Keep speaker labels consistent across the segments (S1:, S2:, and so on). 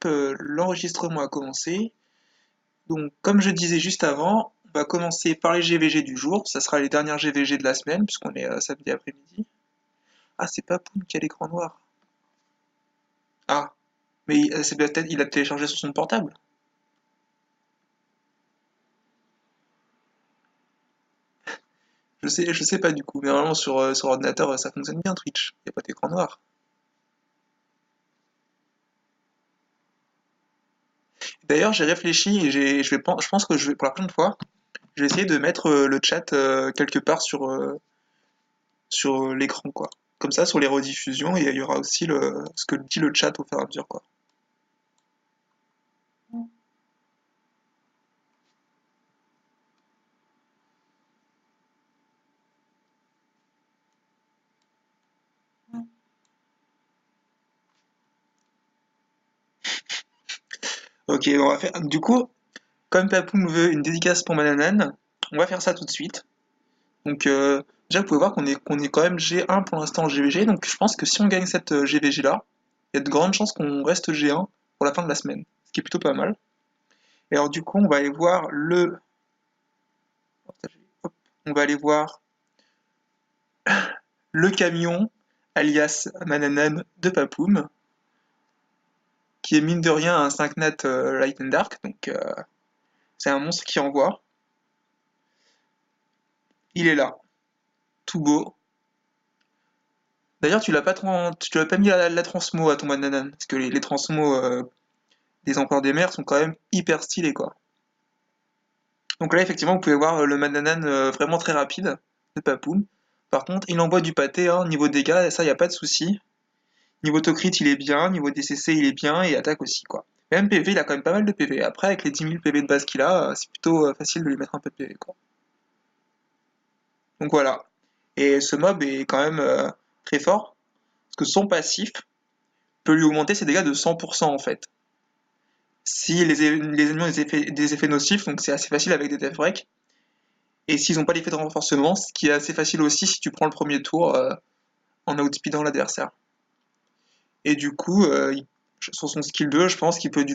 S1: l'enregistrement a commencé. Donc, comme je disais juste avant, on va commencer par les GVG du jour. Ça sera les dernières GVG de la semaine, puisqu'on est samedi après-midi. Ah, c'est pas Poum qui a l'écran noir. Ah, mais c'est peut-être il a téléchargé sur son portable. Je sais pas du coup, mais normalement sur ordinateur ça fonctionne bien Twitch. Y a pas d'écran noir. D'ailleurs, j'ai réfléchi et je pense que je vais pour la prochaine fois, je vais essayer de mettre le chat quelque part sur l'écran quoi. Comme ça, sur les rediffusions, il y aura aussi ce que dit le chat au fur et à mesure quoi. Ok, on va faire. Du coup, comme Papou me veut une dédicace pour Mananan, on va faire ça tout de suite. Donc déjà, vous pouvez voir qu'on est quand même G1 pour l'instant en GVG. Donc je pense que si on gagne cette GVG là, il y a de grandes chances qu'on reste G1 pour la fin de la semaine, ce qui est plutôt pas mal. Et alors du coup, on va aller voir on va aller voir le camion, alias Mananan de Papoum, qui est mine de rien un 5 nat Light and Dark, donc c'est un monstre qui envoie. Il est là, tout beau. D'ailleurs, tu l'as pas mis la transmo à ton Mananan, parce que les transmos des empereurs des mers sont quand même hyper stylés, quoi. Donc là, effectivement, vous pouvez voir le Mananan vraiment très rapide de Papoum. Par contre, il envoie du pâté, hein, niveau dégâts, ça, y a pas de souci. Niveau Tocrit, il est bien, niveau DCC, il est bien, et attaque aussi, quoi. Même PV, il a quand même pas mal de PV. Après, avec les 10 000 PV de base qu'il a, c'est plutôt facile de lui mettre un peu de PV, quoi. Donc voilà. Et ce mob est quand même très fort, parce que son passif peut lui augmenter ses dégâts de 100% en fait. Si les ennemis ont des effets nocifs, donc c'est assez facile avec des death break, et s'ils n'ont pas l'effet de renforcement, ce qui est assez facile aussi si tu prends le premier tour en outspeedant l'adversaire. Et du coup, sur son skill 2, je pense qu'il peut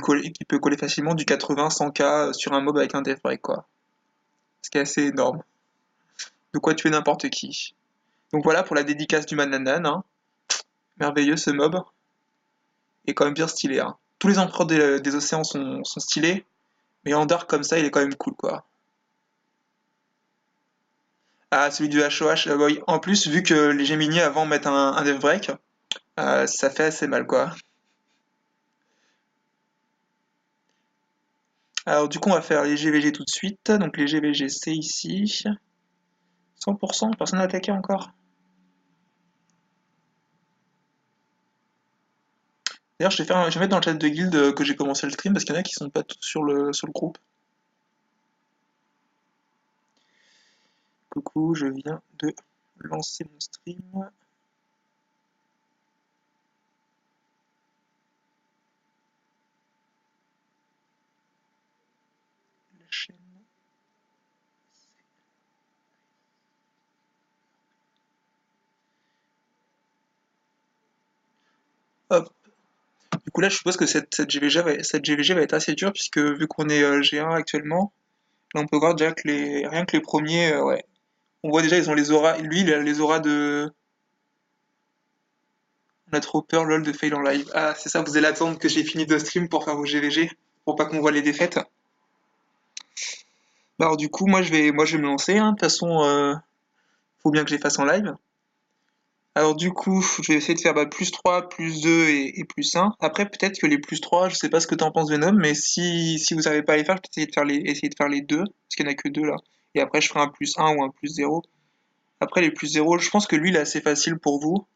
S1: coller facilement du 80-100k sur un mob avec un death break, quoi. Ce qui est assez énorme. De quoi tuer n'importe qui. Donc voilà pour la dédicace du Mananan, hein. Merveilleux ce mob. Et quand même bien stylé, hein. Tous les empereurs des océans sont stylés, mais en dark comme ça, il est quand même cool, quoi. Ah, celui du HOH, bah oui. En plus, vu que les Gemini avant mettent un death break, ça fait assez mal, quoi. Alors du coup, on va faire les GVG tout de suite. Donc les GVG, c'est ici. 100%, personne n'a attaqué encore. D'ailleurs, je vais mettre dans le chat de guild que j'ai commencé le stream parce qu'il y en a qui sont pas tous sur le groupe. Coucou, je viens de lancer mon stream. La chaîne. Hop. Du coup là, je suppose que cette GVG va être assez dure puisque vu qu'on est G1 actuellement, là on peut voir déjà que rien que les premiers, ouais. On voit déjà ils ont les auras. Lui, il a les auras de. On a trop peur lol de fail en live. Ah, c'est ça, vous allez attendre que j'ai fini de stream pour faire vos GVG, pour pas qu'on voit les défaites. Bah alors du coup, moi je vais me lancer, hein. De toute façon, faut bien que je les fasse en live. Alors du coup, je vais essayer de faire plus 3, plus 2 et plus 1. Après, peut-être que les plus 3, je sais pas ce que t'en penses Venom, mais si vous n'arrivez pas à les faire, je vais essayer de faire les deux, parce qu'il n'y en a que deux là. Et après, je ferai un plus 1 ou un plus 0. Après, les plus 0, je pense que lui, il est assez facile pour vous.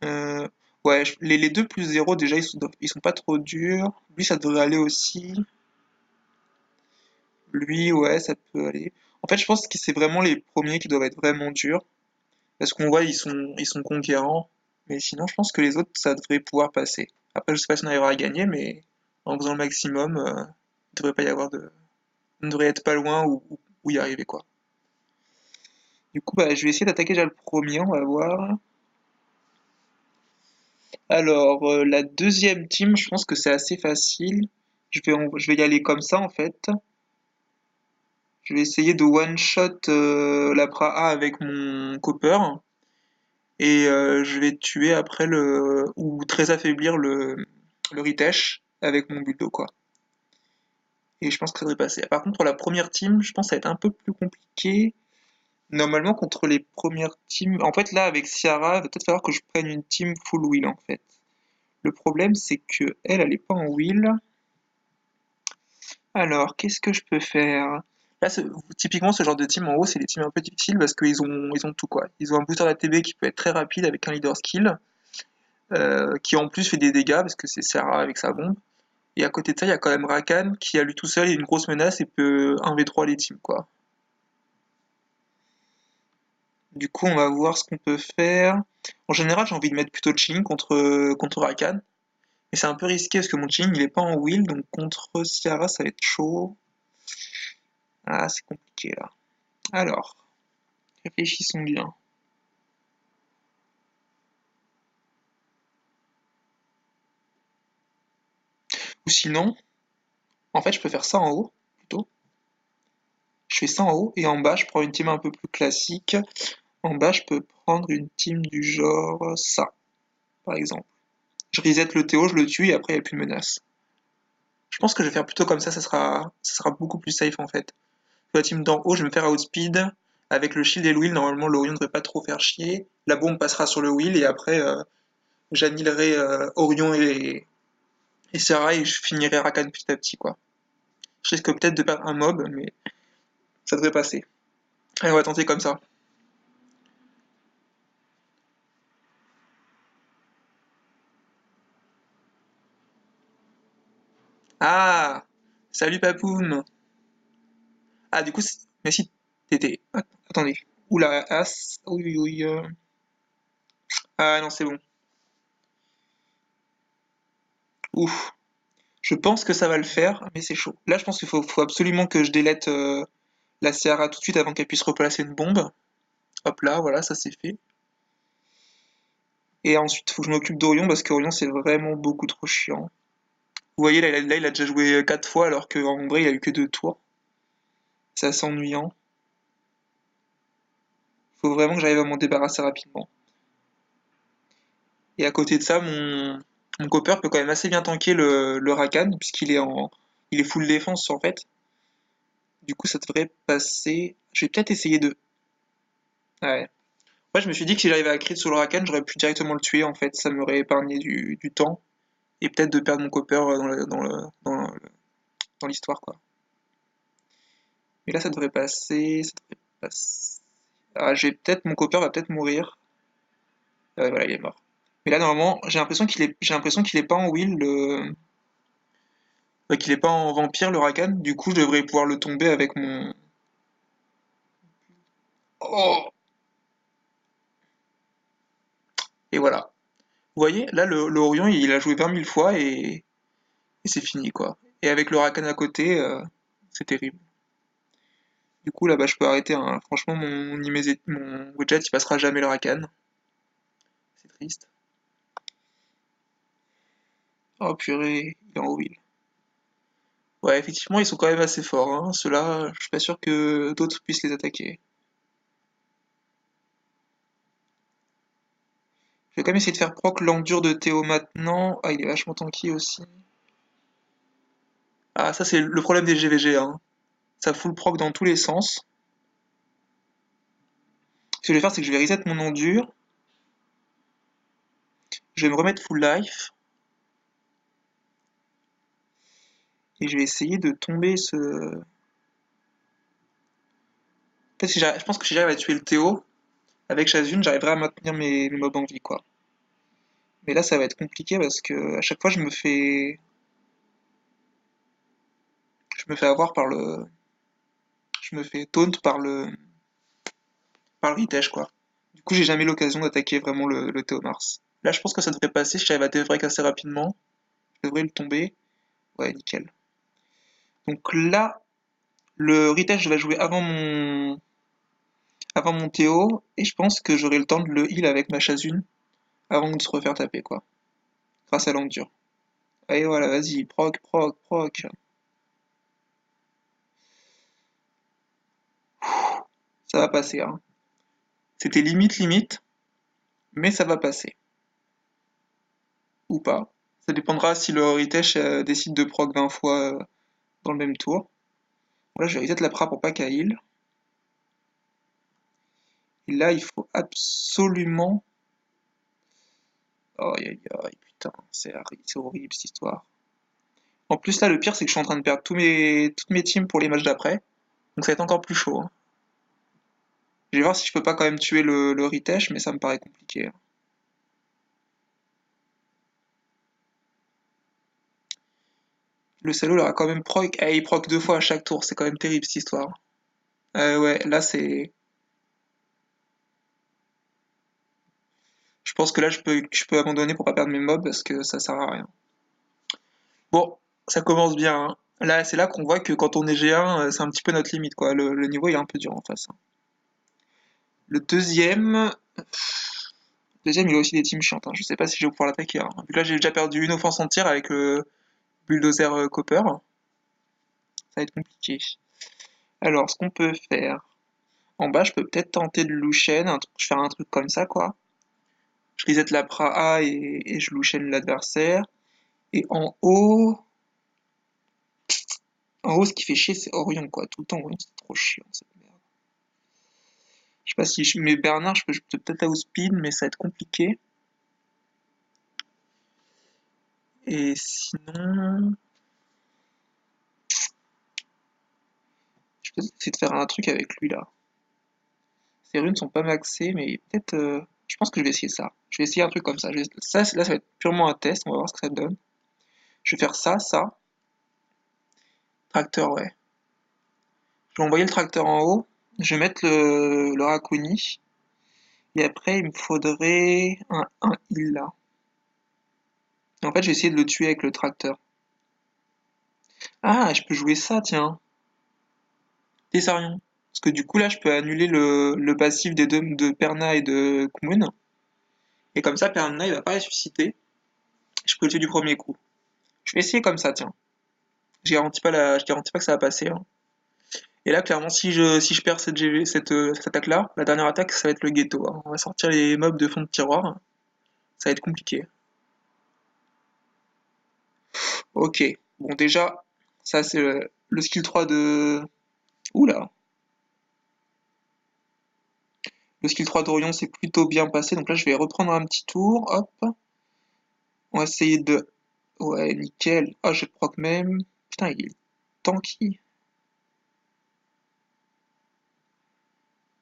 S1: Euh, ouais, les deux plus 0, déjà, ils sont pas trop durs. Lui, ça devrait aller aussi. Lui, ouais, ça peut aller. En fait, je pense que c'est vraiment les premiers qui doivent être vraiment durs. Parce qu'on voit, ils sont conquérants. Mais sinon, je pense que les autres, ça devrait pouvoir passer. Après, je sais pas si on arrivera à gagner, mais en faisant le maximum, il devrait pas y avoir de. On devrait être pas loin ou y arriver, quoi. Du coup, bah, je vais essayer d'attaquer déjà le premier, on va voir. Alors, la deuxième team, je pense que c'est assez facile. Je vais y aller comme ça en fait. Je vais essayer de one-shot la Praha avec mon Copper. Et je vais tuer après ou très affaiblir le Ritesh avec mon Bulldo, quoi. Et je pense que ça devrait passer. Par contre, pour la première team, je pense que ça va être un peu plus compliqué. Normalement, contre les premières teams. En fait, là, avec Ciara, il va peut-être falloir que je prenne une team full wheel, en fait. Le problème, c'est que elle est pas en wheel. Alors, qu'est-ce que je peux faire? Là, typiquement, ce genre de team en haut, c'est des teams un peu difficiles parce qu'ils ont tout, quoi. Ils ont un booster d'ATB qui peut être très rapide avec un leader skill, qui en plus fait des dégâts parce que c'est Ciara avec sa bombe. Et à côté de ça, il y a quand même Rakan qui, à lui tout seul, est une grosse menace et peut 1v3 les teams, quoi. Du coup, on va voir ce qu'on peut faire. En général, j'ai envie de mettre plutôt Ching contre Rakan. Mais c'est un peu risqué parce que mon Ching, il est pas en wheel, donc contre Ciara, ça va être chaud. Ah, c'est compliqué là. Alors, réfléchissons bien. Ou sinon, en fait, je peux faire ça en haut, plutôt. Je fais ça en haut, et en bas, je prends une team un peu plus classique. En bas, je peux prendre une team du genre ça, par exemple. Je reset le Théo, je le tue, et après, il n'y a plus de menace. Je pense que je vais faire plutôt comme ça sera beaucoup plus safe en fait. La team d'en haut, je vais me faire outspeed. Avec le shield et le wheel, normalement l'Orion ne devrait pas trop faire chier. La bombe passera sur le wheel et après j'annihilerai Orion et Sarah et je finirai Rakan petit à petit quoi. Je risque peut-être de perdre un mob, mais ça devrait passer. Allez, on va tenter comme ça. Ah, salut Papoum. Ah, du coup, mais si t'étais. Attendez. Oula, As. Oui, oui, oui. Ah non, c'est bon. Ouf. Je pense que ça va le faire, mais c'est chaud. Là, je pense qu'il faut absolument que je délète la Ciara tout de suite avant qu'elle puisse replacer une bombe. Hop là, voilà, ça c'est fait. Et ensuite, il faut que je m'occupe d'Orion parce qu'Orion c'est vraiment beaucoup trop chiant. Vous voyez, là, il a déjà joué 4 fois alors qu'en vrai il a eu que 2 tours. C'est assez ennuyant. Il faut vraiment que j'arrive à m'en débarrasser rapidement. Et à côté de ça, mon Copper peut quand même assez bien tanker le Rakan puisqu'il est il est full défense en fait. Du coup, ça devrait passer. Je vais peut-être essayer de. Ouais. Ouais, je me suis dit que si j'arrivais à crit sur le Rakan, j'aurais pu directement le tuer en fait. Ça m'aurait épargné du temps et peut-être de perdre mon Copper dans l'histoire quoi. Mais là, ça devrait passer. Ça devrait passer. Ah, mon Copper va peut-être mourir. Voilà, il est mort. Mais là, normalement, j'ai l'impression qu'il est pas en wheel, qu'il est pas en vampire, le Rakan. Du coup, je devrais pouvoir le tomber avec mon. Oh! Et voilà. Vous voyez, là, le Orion, il a joué 20 000 fois et c'est fini, quoi. Et avec le Rakan à côté, c'est terrible. Du coup, là, bah, je peux arrêter, hein. Franchement, mon widget, il passera jamais le Rakan. C'est triste. Oh purée, il est en wheel. Ouais, effectivement, ils sont quand même assez forts, hein. Ceux-là, je suis pas sûr que d'autres puissent les attaquer. Je vais quand même essayer de faire proc l'endure de Théo maintenant. Ah, il est vachement tanky aussi. Ah, ça, c'est le problème des GVG, hein. Ça fout le proc dans tous les sens. Ce que je vais faire, c'est que je vais reset mon endure. Je vais me remettre full life. Et je vais essayer de tomber ce. Peut-être je pense que si j'arrive à tuer le Théo, avec Shazun, j'arriverai à maintenir mes mobs en vie, quoi. Mais là, ça va être compliqué parce que à chaque fois, je me fais avoir par le, je me fais taunt par le Ritesh, quoi. Du coup, j'ai jamais l'occasion d'attaquer vraiment le Théomars. Là, je pense que ça devrait passer si j'arrive à Devrek assez rapidement. Je devrais le tomber. Ouais, nickel. Donc là, le Ritesh va jouer avant mon Théo, et je pense que j'aurai le temps de le heal avec ma Shazun avant de se refaire taper, quoi. grâce à l'endure. Allez, voilà, vas-y, proc, proc, proc. Ça va passer, hein. C'était limite, limite, mais ça va passer. Ou pas. Ça dépendra si le Ritesh décide de proc 20 fois dans le même tour. Bon, là, je vais reset la pra pour pas qu'elle heal. Et là, il faut absolument... Oh, aïe, aïe, aïe, putain, c'est horrible cette histoire. En plus, là, le pire, c'est que je suis en train de perdre toutes mes teams pour les matchs d'après. Donc ça va être encore plus chaud, hein. Je vais voir si je peux pas quand même tuer le Ritesh, mais ça me paraît compliqué, hein. Le salaud, il aura quand même proc. Eh, il proc 2 fois à chaque tour, c'est quand même terrible cette histoire. Ouais, là, c'est... Je pense que là, je peux abandonner pour pas perdre mes mobs parce que ça sert à rien. Bon, ça commence bien, hein. Là, c'est là qu'on voit que quand on est G1, c'est un petit peu notre limite, quoi. Le niveau il est un peu dur en face, hein. Le deuxième, il a aussi des teams chiantes, hein. Je sais pas si je vais pouvoir l'attaquer, hein. Vu que là, j'ai déjà perdu une offense entière avec le bulldozer Copper. Ça va être compliqué. Alors, ce qu'on peut faire... En bas, je peux peut-être tenter de Lucian, je faire un truc comme ça, quoi. Je reset la Praha et je Lucian l'adversaire. Et en haut, ce qui fait chier, c'est Orion, quoi. Tout le temps, Orion, c'est trop chiant, cette merde. Je sais pas si je mets Bernard, je peux peut-être outspeed, mais ça va être compliqué. Et sinon, je peux essayer de faire un truc avec lui, là. Ses runes sont pas maxées, mais peut-être... je pense que je vais essayer ça. Je vais essayer un truc comme ça. Là, ça va être purement un test, on va voir ce que ça donne. Je vais faire ça, ça. Tracteur, ouais. Je vais envoyer le tracteur en haut. Je vais mettre le Rakuni. Et après, il me faudrait un heal là. Et en fait, je vais essayer de le tuer avec le tracteur. Ah, je peux jouer ça, tiens. Tessarion. Parce que du coup, là, je peux annuler le passif des deux de Perna et de Kumun. Et comme ça, Perna, il va pas ressusciter. Je peux le tuer du premier coup. Je vais essayer comme ça, tiens. Je garantis pas que ça va passer, hein. Et là, clairement, si je perds cette attaque-là, la dernière attaque, ça va être le ghetto, hein. On va sortir les mobs de fond de tiroir. Ça va être compliqué. Ok. Bon, déjà, ça, c'est le skill 3 de... Oula. Le skill 3 d'Orion s'est plutôt bien passé. Donc là, je vais reprendre un petit tour. Hop. On va essayer de... Ouais, nickel. Ah, je proc même. Putain, il est tanky.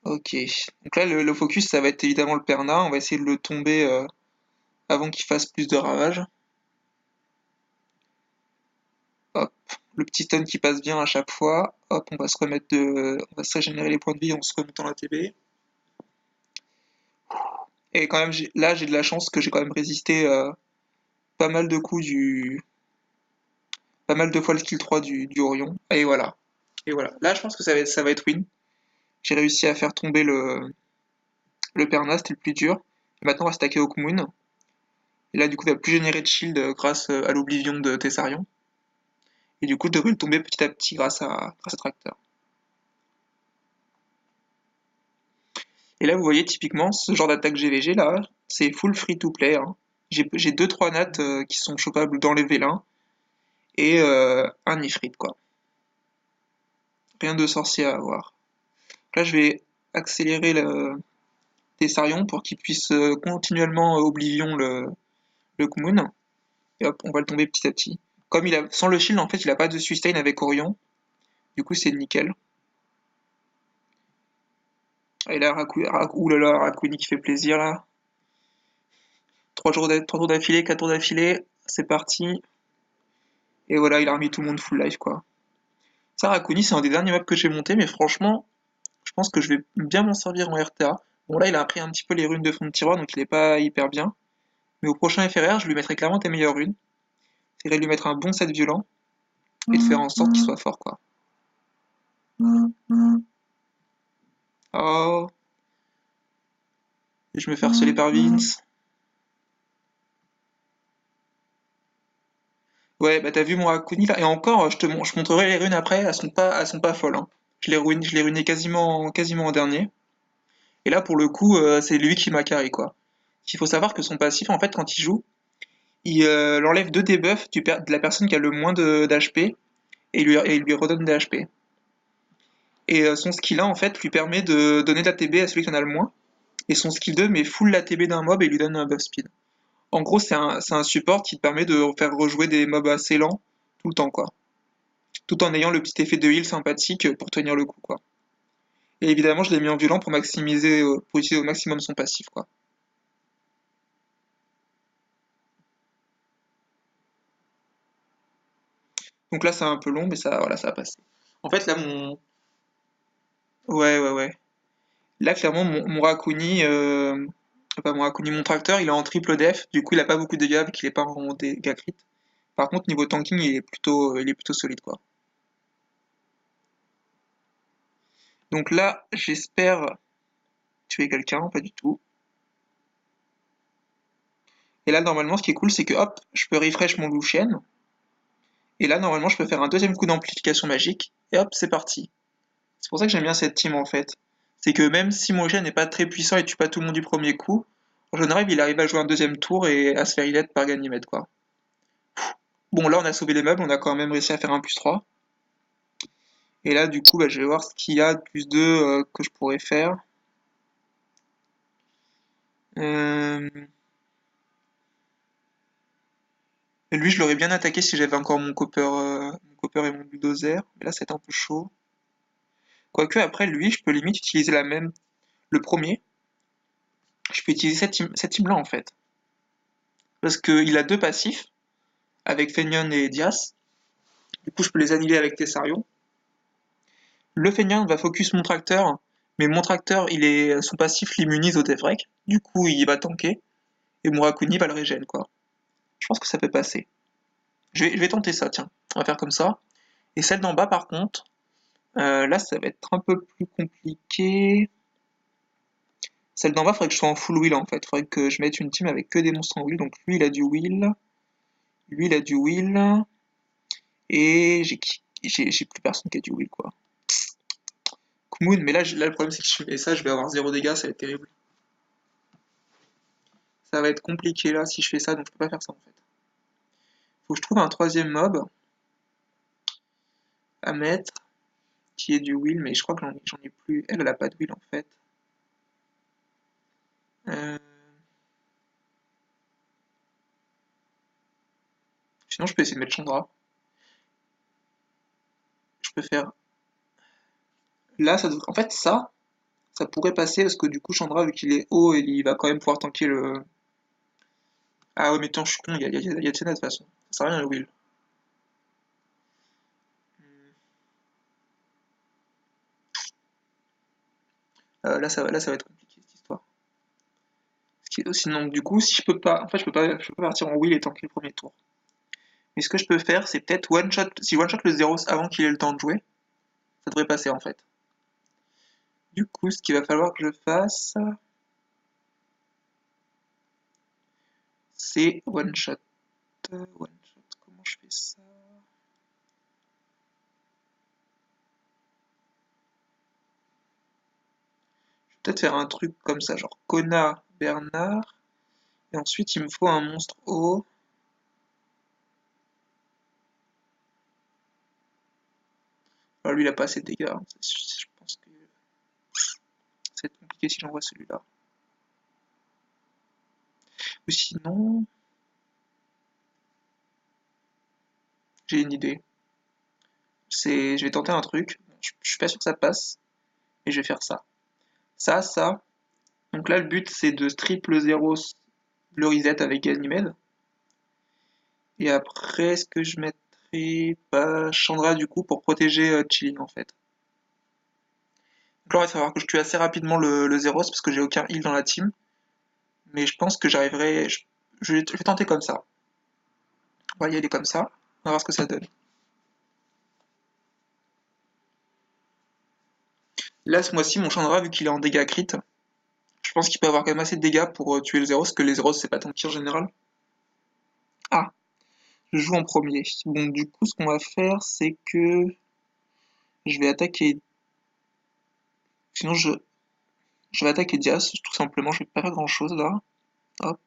S1: Ok. Donc là, le focus, ça va être évidemment le Perna. On va essayer de le tomber avant qu'il fasse plus de ravages. Hop. Le petit stun qui passe bien à chaque fois. Hop, on va se régénérer les points de vie en se remettant la TB. Et quand même, là, j'ai de la chance que j'ai quand même résisté pas mal de coups pas mal de fois le skill 3 du Orion. Et voilà. Et voilà. Là, je pense que ça va être win. J'ai réussi à faire tomber le Perna, c'était le plus dur. Et maintenant, on va stacker Hawkmoon. Et là, du coup, il va plus générer de shield grâce à l'oblivion de Tessarion. Et du coup, je devrais le tomber petit à petit grâce à Tracteur. Et là, vous voyez, typiquement, ce genre d'attaque GVG, là, c'est full free to play, hein. J'ai 2-3 nats qui sont chopables dans les vélins. Et un Ifrit, quoi. Rien de sorcier à avoir. Là, je vais accélérer Tessarion pour qu'il puisse continuellement Oblivion le Kumun. Et hop, on va le tomber petit à petit. Comme sans le shield, en fait, il a pas de sustain avec Orion. Du coup, c'est nickel. Et là, oulala, Rakuni qui fait plaisir, là. 3 tours d'affilée, 4 tours d'affilée. C'est parti. Et voilà, il a remis tout le monde full life, quoi. Ça, Rakuni, c'est un des derniers maps que j'ai monté, mais franchement, je pense que je vais bien m'en servir en RTA. Bon, là, il a appris un petit peu les runes de fond de tiroir, donc il est pas hyper bien. Mais au prochain FRR, je lui mettrai clairement tes meilleures runes. J'essaierai de lui mettre un bon set violent et de faire en sorte qu'il soit fort, quoi. Oh, et je me fais harceler par Vince. Ouais, bah t'as vu mon Hakuni là, et encore, je montrerai les runes après, elles sont pas folles, hein. Je l'ai ruiné quasiment en dernier. Et là, pour le coup, c'est lui qui m'a carré, quoi. Il faut savoir que son passif, en fait, quand il joue, il enlève deux debuffs de la personne qui a le moins d'HP, et il lui redonne des HP. Et son skill 1, en fait, lui permet de donner de l'ATB à celui qui en a le moins. Et son skill 2 met full l'ATB d'un mob et lui donne un buff speed. En gros, c'est un support qui te permet de faire rejouer des mobs assez lents tout le temps, quoi. Tout en ayant le petit effet de heal sympathique pour tenir le coup, quoi. Et évidemment, je l'ai mis en violent pour utiliser au maximum son passif, quoi. Donc là, c'est un peu long, mais ça, voilà, ça a passé. En fait, là, ouais, ouais, ouais. Là, clairement, mon Rakuni, pas mon Rakuni, mon tracteur, il est en triple def, du coup, il a pas beaucoup de dégâts, vu qu'il est pas en dégâts crit. Par contre, niveau tanking, il est plutôt solide, quoi. Donc là, j'espère tuer quelqu'un, pas du tout. Et là, normalement, ce qui est cool, c'est que hop, je peux refresh mon Lucian. Et là, normalement, je peux faire un deuxième coup d'amplification magique. Et hop, c'est parti. C'est pour ça que j'aime bien cette team, en fait. C'est que même si mon Lucian n'est pas très puissant et tue pas tout le monde du premier coup, en général, il arrive à jouer un deuxième tour et à se faire heal par Ganymede, quoi. Bon, là, on a sauvé les meubles, on a quand même réussi à faire un +3. Et là, du coup, bah, je vais voir ce qu'il y a de +2 que je pourrais faire. Euh, Lui, je l'aurais bien attaqué si j'avais encore mon copper et mon bulldozer. Mais là, c'est un peu chaud. Quoique, après, lui, je peux limite utiliser la même. Le premier, je peux utiliser cette team-là, en fait. Parce qu'il a deux passifs, avec Fenion et Dias. Du coup, je peux les annihiler avec Tessarion. Le Fenion va focus mon tracteur, mais mon tracteur, son passif l'immunise au Deathbreak. Du coup, il va tanker. Et mon Rakuni va le régène, quoi. Je pense que ça peut passer. Je vais tenter ça, tiens. On va faire comme ça. Et celle d'en bas, par contre, là, ça va être un peu plus compliqué. Celle d'en bas, il faudrait que je sois en full wheel, en fait. Il faudrait que je mette une team avec que des monstres en wheel. Donc lui, il a du wheel. Lui, il a du wheel. Et j'ai plus personne qui a du wheel, quoi. Kmoon, mais là, le problème, c'est que si je fais ça, je vais avoir zéro dégâts, ça va être terrible. Ça va être compliqué, là, si je fais ça, donc je peux pas faire ça, en fait. Faut que je trouve un troisième mob à mettre, qui est du wheel, mais je crois que j'en ai plus. Elle a pas de wheel, en fait. Euh, Sinon, je peux essayer de mettre Chandra. Je peux faire. Là, en fait, ça pourrait passer parce que du coup, Chandra, vu qu'il est haut, il va quand même pouvoir tanker le. Ah ouais, mais attends, je suis con, il y a Tiana de toute façon. Ça sert à rien le wheel. Là, ça va être compliqué cette histoire. Sinon, du coup, si je peux pas. En fait, je peux pas partir en wheel et tanker le premier tour. Mais ce que je peux faire, c'est peut-être one shot. Si one shot le 0 avant qu'il ait le temps de jouer, ça devrait passer en fait. Du coup, ce qu'il va falloir que je fasse, c'est one shot. One shot, comment je fais ça? Je vais peut-être faire un truc comme ça, genre Kona, Bernard. Et ensuite, il me faut un monstre haut. Alors lui, il a pas assez de dégâts, hein. Je pense que ça va être compliqué si j'envoie celui-là. Ou sinon, j'ai une idée. Je vais tenter un truc. Je suis pas sûr que ça passe. Et je vais faire ça. Ça. Donc là, le but, c'est de strip le 0, le reset avec Ganymede. Et après, ce que je mettrai, bah, Chandra du coup pour protéger Chilling en fait. Donc là, il va falloir que je tue assez rapidement le Zeros parce que j'ai aucun heal dans la team. Mais je pense que j'arriverai. Je vais tenter comme ça. On va y aller comme ça. On va voir ce que ça donne. Là, ce mois-ci, mon Chandra, vu qu'il est en dégâts crit, je pense qu'il peut avoir quand même assez de dégâts pour tuer le Zeros, parce que les Zeros, c'est pas tanky en général. Ah! Je joue en premier. Bon, du coup, ce qu'on va faire, c'est que je vais attaquer. Sinon, je vais attaquer Diaz, tout simplement. Je vais pas faire grand-chose là. Hop.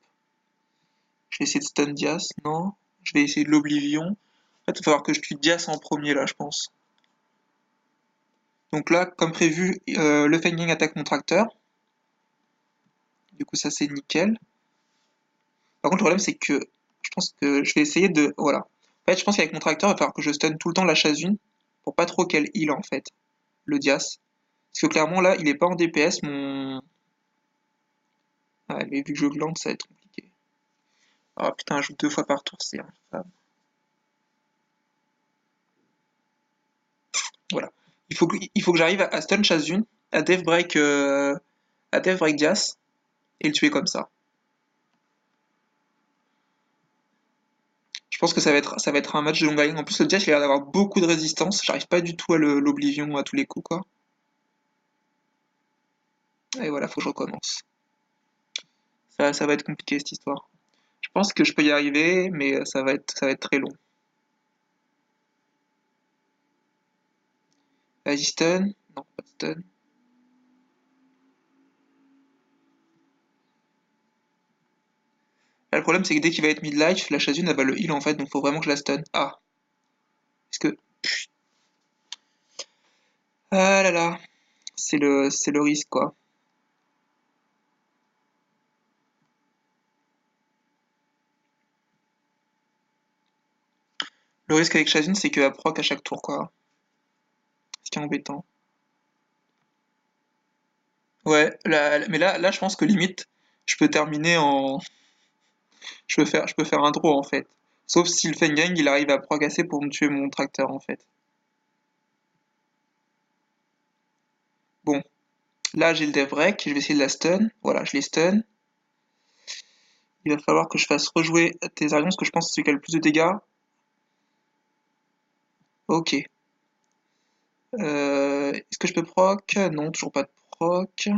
S1: Je vais essayer de stun Diaz. Non. Je vais essayer de l'Oblivion. En fait, il va falloir que je tue Diaz en premier là, je pense. Donc là, comme prévu, le Feng attaque mon tracteur. Du coup, ça c'est nickel. Par contre, le problème, c'est que je pense que je vais essayer de. Voilà. En fait, je pense qu'avec mon tracteur, il va falloir que je stun tout le temps la Chazune pour pas trop qu'elle heal en fait, le Diaz. Parce que clairement, là, il est pas en DPS, mon. Ah, mais vu que je glande, ça va être compliqué. Ah putain, je joue 2 fois par tour, c'est infâme. Voilà. Il faut que j'arrive à stun Chazune, à Death Break Diaz, et le tuer comme ça. Je pense que ça va être un match de longue haleine. En plus, le Diaz, il a l'air d'avoir beaucoup de résistance. J'arrive pas du tout à l'Oblivion à tous les coups, quoi. Et voilà, faut que je recommence. Ça va être compliqué cette histoire. Je pense que je peux y arriver, mais ça va être très long. Vas-y, stun. Non, pas de stun. Là, le problème, c'est que dès qu'il va être mid-life, la Chazune, elle va le heal en fait, donc faut vraiment que je la stun. Ah, est-ce que. Ah là là, c'est le risque, quoi. Le risque avec Chazune, c'est qu'elle proc à chaque tour, quoi. Ce qui est embêtant. Ouais, mais là, je pense que limite, je peux terminer en. Je peux faire un draw, en fait. Sauf si le Fengang, il arrive à proc assez pour me tuer mon tracteur, en fait. Bon, là, j'ai le dev break, je vais essayer de la stun. Voilà, je les stun. Il va falloir que je fasse rejouer Thésarion, parce que je pense que c'est celui qui a le plus de dégâts. Ok. Est-ce que je peux proc? Non, toujours pas de proc.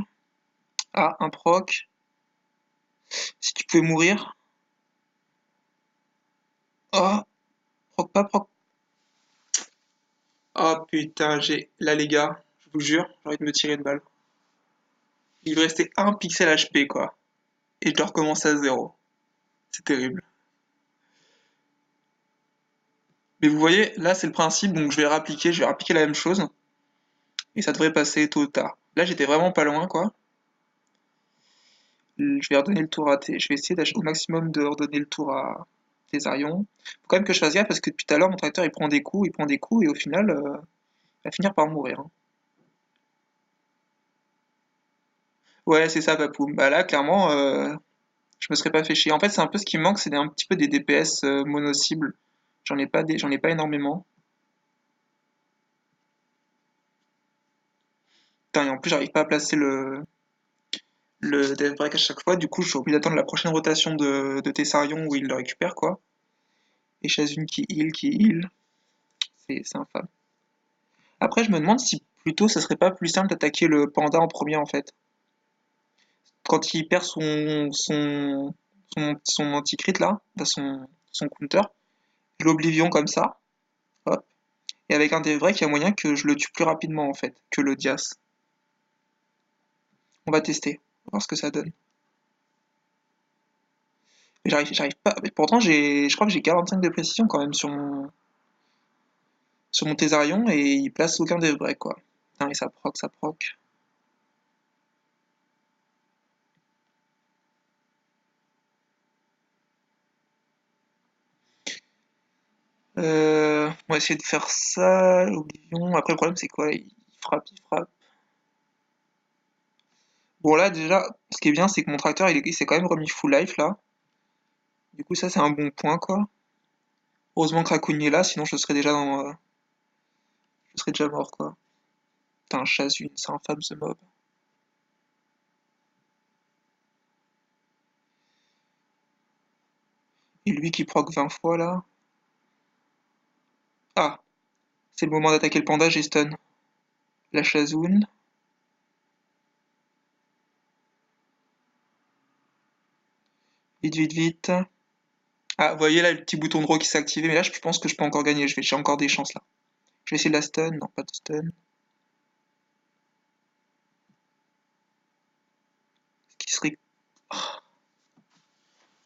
S1: Ah, un proc. Si tu pouvais mourir. Oh, proc pas proc. Oh putain, Là les gars, je vous jure, j'ai envie de me tirer une balle. Il me restait un pixel HP quoi. Et je dois recommencer à zéro. C'est terrible. Mais vous voyez, là c'est le principe, donc je vais réappliquer la même chose. Et ça devrait passer tôt ou tard. Là j'étais vraiment pas loin quoi. Je vais redonner le tour Je vais essayer au maximum de redonner le tour à Thésarion. Faut quand même que je fasse gaffe parce que depuis tout à l'heure mon tracteur il prend des coups et au final il va finir par mourir, hein. Ouais c'est ça Papoum. Bah là clairement je me serais pas fait chier. En fait c'est un peu ce qui me manque, c'est un petit peu des DPS mono-cibles. J'en ai pas énormément. Putain, et en plus j'arrive pas à placer le death break à chaque fois, du coup je suis obligé d'attendre la prochaine rotation de Tessarion où il le récupère quoi. Et Chazune qui heal, c'est infâme. Après, je me demande si plutôt ça serait pas plus simple d'attaquer le panda en premier en fait. Quand il perd son anti-crit là, son counter, je l'oblivion comme ça, hop. Et avec un death break, il y a moyen que je le tue plus rapidement en fait que le Dias. On va tester, on va voir ce que ça donne. Mais j'arrive pas. Mais pourtant, je crois que j'ai 45 de précision quand même sur mon Thésarion et il place aucun death break quoi. Putain, et ça proc, ça proc. On va essayer de faire ça, l'Oblivion. Après, le problème, c'est quoi? Il frappe, il frappe. Bon, là, déjà, ce qui est bien, c'est que mon tracteur, il s'est quand même remis full life, là. Du coup, ça, c'est un bon point, quoi. Heureusement que Raccoon est là, sinon je serais déjà mort, quoi. Putain, chasse une, c'est infâme, ce mob. Et lui qui proc 20 fois, là. Ah, c'est le moment d'attaquer le panda, j'ai stun. La chazoun. Vite, vite, vite. Ah, vous voyez là le petit bouton de draw qui s'est activé, mais là je pense que je peux encore gagner, j'ai encore des chances là. Je vais essayer de la stun, non pas de stun. Ce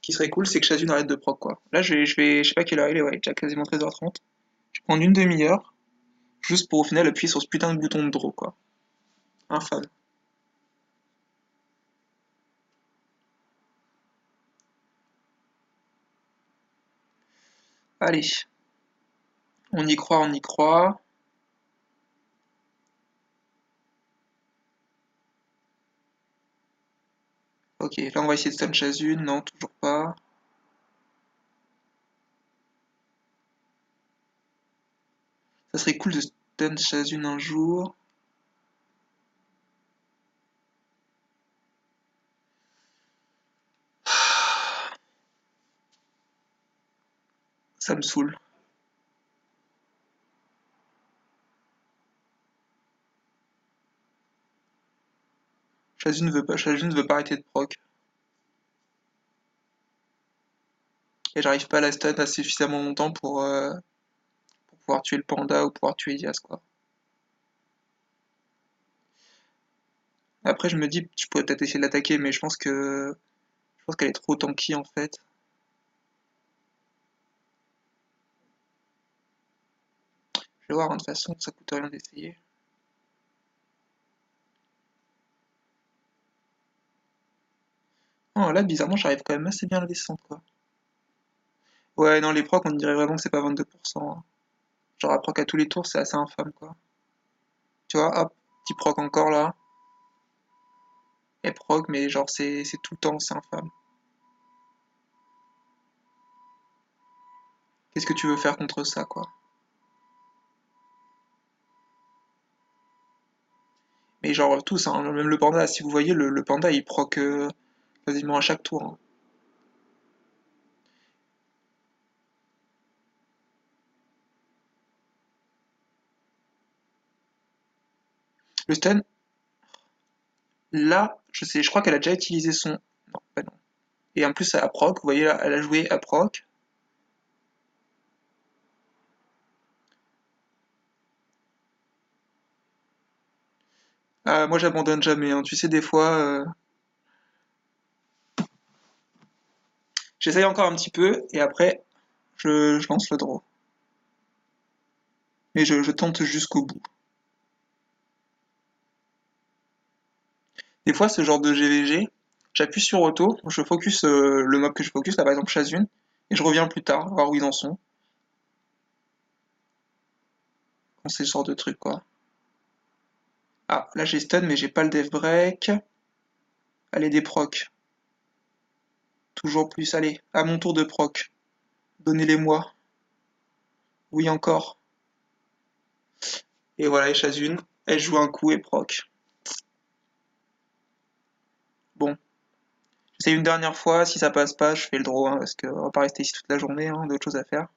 S1: qui serait cool, c'est que Shazun arrête de proc quoi. Là je sais pas quelle heure il est, ouais, déjà quasiment 13h30. Je vais prendre une demi-heure, juste pour au final appuyer sur ce putain de bouton de draw quoi. Infâme. Allez, on y croit, on y croit. Ok, là on va essayer de stun Shazun, non, toujours pas. Ça serait cool de stun Shazun un jour. Ça me saoule. Shazun ne veut pas arrêter de proc. Et j'arrive pas à la stun assez suffisamment longtemps pour pouvoir tuer le panda ou pouvoir tuer Diaz quoi. Après je me dis je pourrais peut-être essayer de l'attaquer mais je pense qu'elle est trop tanky en fait. Je vais voir hein, de toute façon ça coûte rien d'essayer. Oh là bizarrement j'arrive quand même assez bien à la descente quoi. Ouais non les procs on dirait vraiment que c'est pas 22%. Hein. Genre à proc à tous les tours c'est assez infâme quoi. Tu vois, hop, petit proc encore là. Et proc mais genre c'est tout le temps, c'est infâme. Qu'est-ce que tu veux faire contre ça quoi? Mais genre tous, hein, même le panda, si vous voyez le panda il proc quasiment à chaque tour. Hein. Le stun, là, je sais, je crois qu'elle a déjà utilisé son. Non, pas non. Et en plus, à proc, vous voyez là, elle a joué à proc. Ah, moi, j'abandonne jamais. Hein. Tu sais, des fois, j'essaye encore un petit peu et après, je lance le draw. Mais je tente jusqu'au bout. Des fois, ce genre de GVG, j'appuie sur auto, je focus le mob que je focus, là par exemple Chazune, et je reviens plus tard, voir où ils en sont. Quand c'est ce genre de truc, quoi. Ah, là j'ai stun, mais j'ai pas le death break. Allez, des procs. Toujours plus, allez, à mon tour de proc. Donnez-les-moi. Oui, encore. Et voilà, et Chazune, elle joue un coup et proc. Bon, j'essaye une dernière fois, si ça passe pas, je fais le draw, hein, parce qu'on va pas rester ici toute la journée, hein, d'autres choses à faire.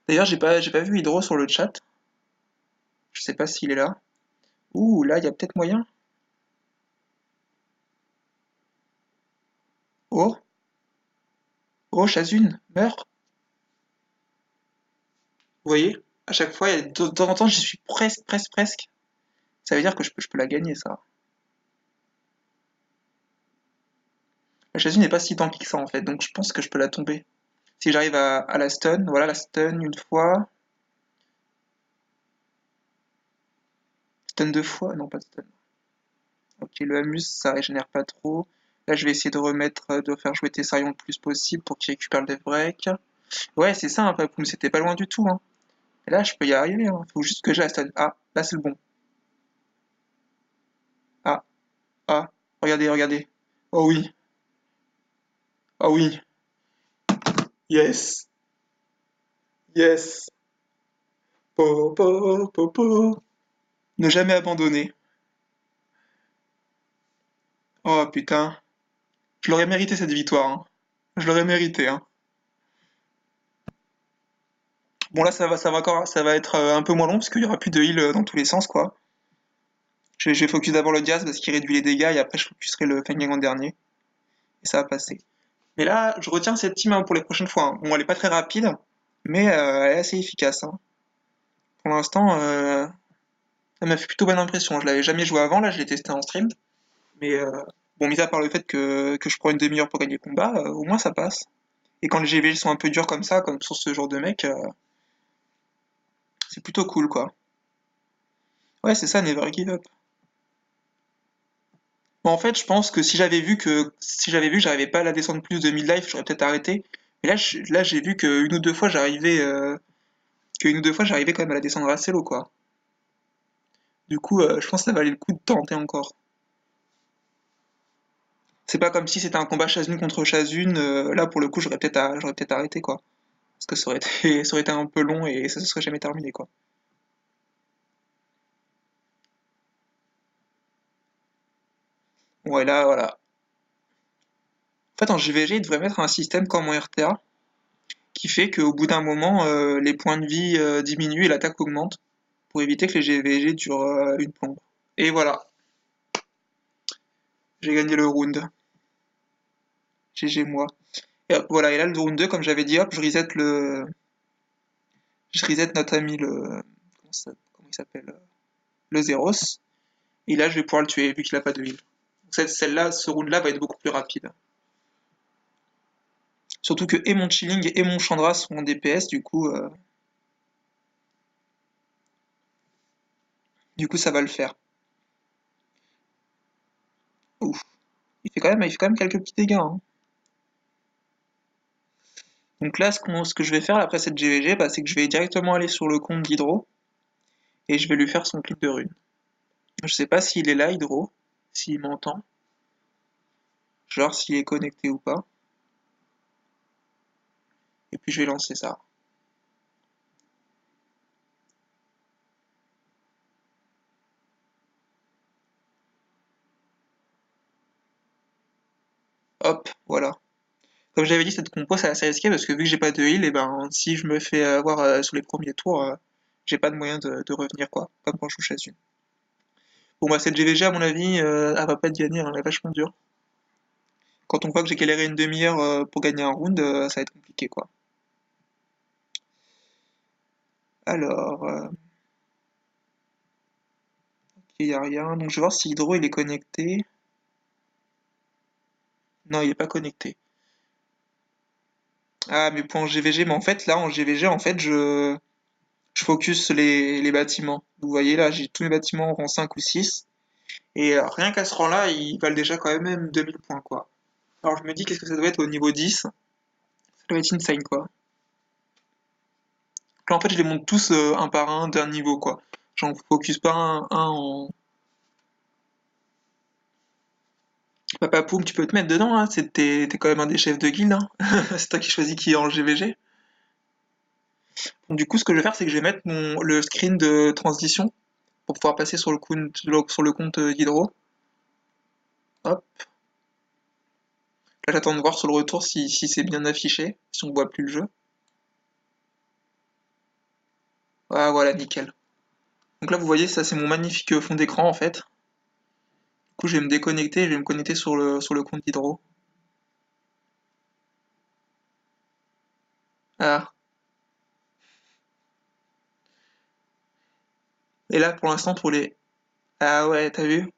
S1: D'ailleurs, j'ai pas vu Hydro sur le chat. Je sais pas s'il est là. Ouh, là, il y a peut-être moyen. Oh, oh, Chazune, meurs. Vous voyez? À chaque fois, de temps en temps, j'y suis presque, presque, presque. Ça veut dire que je peux la gagner, ça. La Chazune n'est pas si tanky que ça, en fait, donc je pense que je peux la tomber. Si j'arrive à la stun, voilà, la stun une fois. Stun deux fois, non, pas de stun. Ok, le Amuse, ça régénère pas trop. Là, je vais essayer de remettre, de faire jouer Tessarion le plus possible pour qu'il récupère le death break. Ouais, c'est ça, un Papoum, c'était pas loin du tout, hein. Et là, je peux y arriver, hein. Faut juste que j'ai la stun. Ah, là, c'est le bon. Ah, ah, regardez, regardez. Oh oui, oh oui. Yes, yes. Po, po, po, po. Ne jamais abandonner. Oh putain. Je l'aurais mérité cette victoire, hein. Je l'aurais mérité, hein. Bon là ça va encore, ça va être un peu moins long parce qu'il y aura plus de heal dans tous les sens quoi. Je vais focus d'abord le Diaz parce qu'il réduit les dégâts et après je focuserai le Feng Yang en dernier. Et ça va passer. Mais là, je retiens cette team hein, pour les prochaines fois, hein. Bon, elle est pas très rapide, mais elle est assez efficace, hein. Pour l'instant, ça m'a fait plutôt bonne impression. Je l'avais jamais joué avant, là je l'ai testé en stream. Mais bon, mis à part le fait que je prends une demi-heure pour gagner le combat, au moins ça passe. Et quand les GVG sont un peu durs comme ça, comme sur ce genre de mec, c'est plutôt cool quoi. Ouais, c'est ça, Never Give Up. Bon, en fait, je pense que si j'avais vu que j'arrivais pas à la descendre plus de 1000 life, j'aurais peut-être arrêté. Mais là, j'ai vu qu'une ou deux fois j'arrivais quand même à la descendre assez low quoi. Du coup, je pense que ça valait le coup de tenter encore. C'est pas comme si c'était un combat Chazune contre Chazune. Là, pour le coup, j'aurais peut-être arrêté quoi. Parce que ça aurait été, ça aurait été un peu long et ça se serait jamais terminé quoi. Ouais, là, voilà. En fait, en GVG, il devrait mettre un système comme en RTA qui fait qu'au bout d'un moment, les points de vie diminuent et l'attaque augmente pour éviter que les GVG durent une plombe. Et voilà, j'ai gagné le round. GG moi. Et hop, voilà, et là le round 2, comme j'avais dit, hop, je reset notre ami comment il s'appelle le Zeros. Et là, je vais pouvoir le tuer vu qu'il a pas de heal. Celle-là, ce round-là va être beaucoup plus rapide. Surtout que et mon Chilling et mon Chandra sont en DPS, du coup ça va le faire. Ouf. Il fait quand même quelques petits dégâts, hein. Donc là, ce que je vais faire après cette GVG, bah, c'est que je vais directement aller sur le compte d'Hydro et je vais lui faire son clip de rune. Je sais pas s'il est là, Hydro, s'il m'entend, genre s'il est connecté ou pas. Et puis je vais lancer ça. Hop, voilà. Comme j'avais dit, cette compo c'est assez risqué parce que vu que j'ai pas de heal, et ben si je me fais avoir sur les premiers tours, j'ai pas de moyen de revenir quoi, comme quand je joue chasse une. Bon bah cette GVG à mon avis, elle va pas être gagnée, hein, elle est vachement dure. Quand on voit que j'ai galéré une demi-heure pour gagner un round, ça va être compliqué quoi. Alors, il y a rien, donc je vais voir si Hydro il est connecté. Non, il est pas connecté. Ah, mais pour en GVG, mais en fait là en GVG, en fait je focus les bâtiments. Vous voyez là, j'ai tous mes bâtiments en rang 5 ou 6. Et rien qu'à ce rang-là, ils valent déjà quand même 2000 points, quoi. Alors je me dis, qu'est-ce que ça doit être au niveau 10? Ça doit être insane, quoi. Là, en fait, je les monte tous un par un d'un niveau, quoi. J'en focus pas un en... Papa Poum, tu peux te mettre dedans, hein. T'es quand même un des chefs de guilde, hein. C'est toi qui choisis qui est en GVG. Donc, du coup, ce que je vais faire, c'est que je vais mettre le screen de transition pour pouvoir passer sur le compte d'Hydro. Hop. Là, j'attends de voir sur le retour si c'est bien affiché, si on voit plus le jeu. Ah, voilà, nickel. Donc là, vous voyez, ça, c'est mon magnifique fond d'écran, en fait. Du coup, je vais me déconnecter, je vais me connecter sur le compte d'Hydro. Ah. Et là, pour l'instant, pour les... Ah ouais, t'as vu?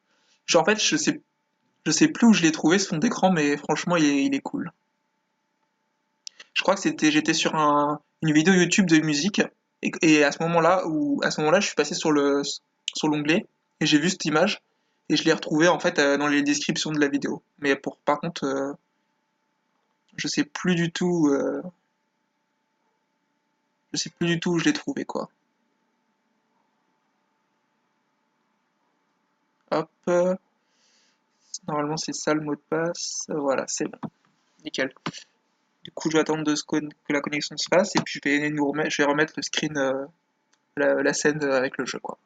S1: Genre, en fait, je sais plus où je l'ai trouvé, ce fond d'écran, mais franchement, il est cool. Je crois que j'étais sur une vidéo YouTube de musique, et à ce moment-là, je suis passé sur l'onglet, et j'ai vu cette image, et je l'ai retrouvée, en fait, dans les descriptions de la vidéo. Mais par contre, je sais plus du tout, je sais plus du tout où je l'ai trouvé, quoi. Hop, normalement c'est ça le mot de passe. Voilà, c'est bon, nickel. Du coup, je vais attendre que la connexion se fasse et puis je vais remettre le screen, la scène avec le jeu, quoi.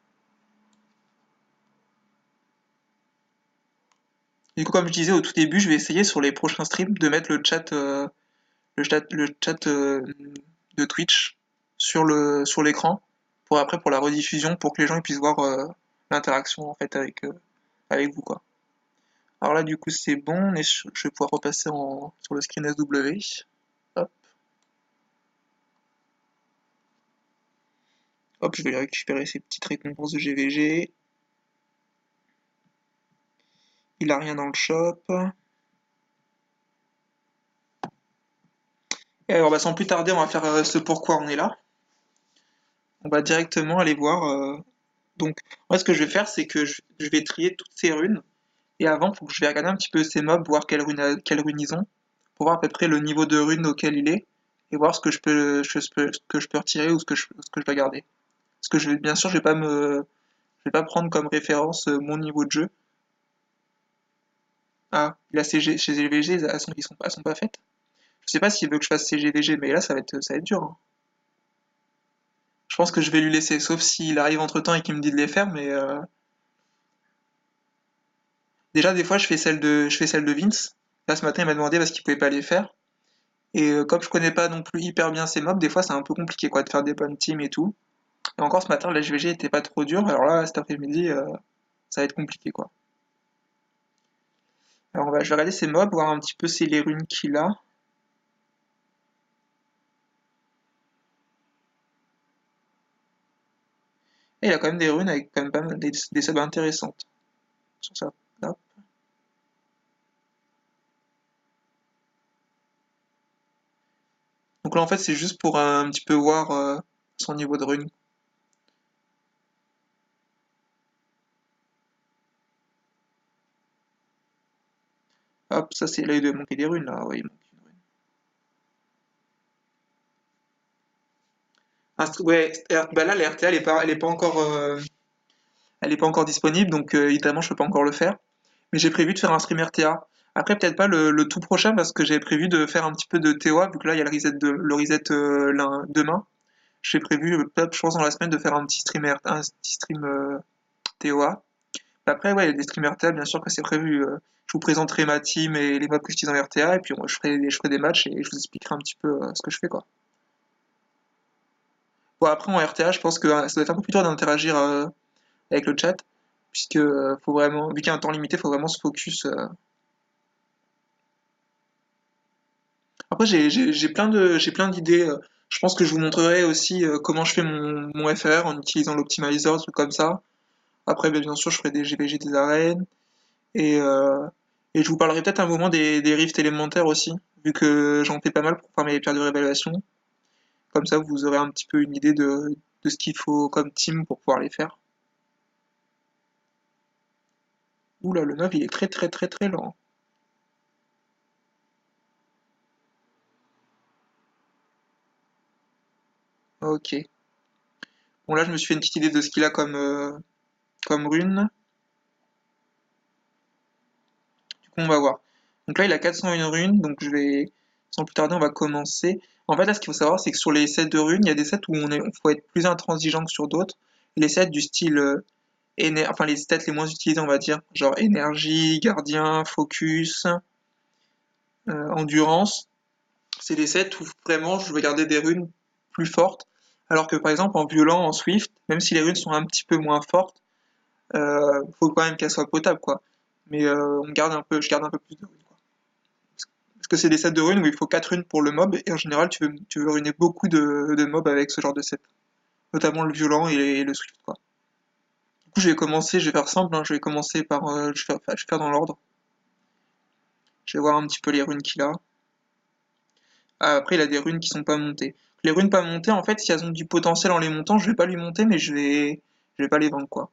S1: Du coup, comme je disais au tout début, je vais essayer sur les prochains streams de mettre le chat de Twitch sur l'écran pour après pour la rediffusion pour que les gens ils puissent voir l'interaction en fait avec vous quoi. Alors là du coup c'est bon, je vais pouvoir repasser sur le screen SW. Hop, hop, je vais récupérer ces petites récompenses de GVG. Il a rien dans le shop. Et alors bah, sans plus tarder, on va faire ce pourquoi on est là. On va directement aller voir. Donc, moi, ce que je vais faire, c'est que je vais trier toutes ces runes. Et avant, faut que je vais regarder un petit peu ces mobs, voir quelles runes ils ont, pour voir à peu près le niveau de rune auquel il est, et voir ce que je peux retirer ou ce que je dois garder. Parce que bien sûr, je vais pas prendre comme référence mon niveau de jeu. Ah, là, chez GVG, elles sont pas faites. Je sais pas s'il veut que je fasse CGVG, mais là, ça va être dur, hein. Je pense que je vais lui laisser, sauf s'il arrive entre-temps et qu'il me dit de les faire, mais déjà, des fois, je fais celle de Vince. Là, ce matin, il m'a demandé parce qu'il pouvait pas les faire. Et comme je connais pas non plus hyper bien ces mobs, des fois, c'est un peu compliqué, quoi, de faire des bonnes teams et tout. Et encore ce matin, la SVG était pas trop dur. Alors là, cet après-midi, ça va être compliqué, quoi. Alors, je vais regarder ces mobs, voir un petit peu c'est les runes qu'il a. Et il a quand même des runes avec quand même pas mal des subs intéressantes. Sur ça. Là. Donc là, en fait, c'est juste pour un petit peu voir son niveau de rune. Hop, ça c'est là il doit manquer des runes là, oui, il manque une rune. Ouais, bah là la RTA elle est pas encore disponible, donc évidemment je peux pas encore le faire. Mais j'ai prévu de faire un stream RTA. Après peut-être pas le tout prochain parce que j'ai prévu de faire un petit peu de TOA vu que là il y a le reset demain. J'ai prévu peut-être je pense dans la semaine de faire un petit stream TOA. Après ouais il y a des streams RTA bien sûr que c'est prévu. Je vous présenterai ma team et les mobs que j'utilise en RTA et puis je ferai des matchs et je vous expliquerai un petit peu ce que je fais quoi. Bon après en RTA je pense que ça doit être un peu plus dur d'interagir avec le chat puisque faut vraiment vu qu'il y a un temps limité faut vraiment se focus. Après, j'ai plein d'idées. Je pense que je vous montrerai aussi comment je fais mon FR en utilisant l'optimizer, des trucs comme ça. Après, bien sûr, je ferai des GVG des arènes. Et, euh, et je vous parlerai peut-être un moment des rifts élémentaires aussi, vu que j'en fais pas mal pour farmer les pierres de révélation. Comme ça, vous aurez un petit peu une idée de ce qu'il faut comme team pour pouvoir les faire. Oula, le mob, il est très lent. Ok. Bon, là, je me suis fait une petite idée de ce qu'il a comme rune. Du coup, on va voir. Donc là, il a 401 runes, donc sans plus tarder, on va commencer. En fait, là, ce qu'il faut savoir, c'est que sur les sets de runes, il y a des sets où on faut être plus intransigeant que sur d'autres. Et les sets du style, enfin les stats les moins utilisés, on va dire, genre énergie, gardien, focus, endurance, c'est des sets où vraiment je vais garder des runes plus fortes. Alors que par exemple en violent, en swift, même si les runes sont un petit peu moins fortes, faut quand même qu'elles soient potables, quoi. Mais je garde un peu plus de runes. Parce que c'est des sets de runes où il faut 4 runes pour le mob, et en général, tu veux ruiner beaucoup de mobs avec ce genre de set. Notamment le violent et le swift, quoi. Du coup, je vais faire simple, hein, je vais commencer par, je vais faire dans l'ordre. Je vais voir un petit peu les runes qu'il a. Ah, après, il a des runes qui sont pas montées. Les runes pas montées, en fait, si elles ont du potentiel en les montant, je vais pas lui monter, mais je vais pas les vendre, quoi.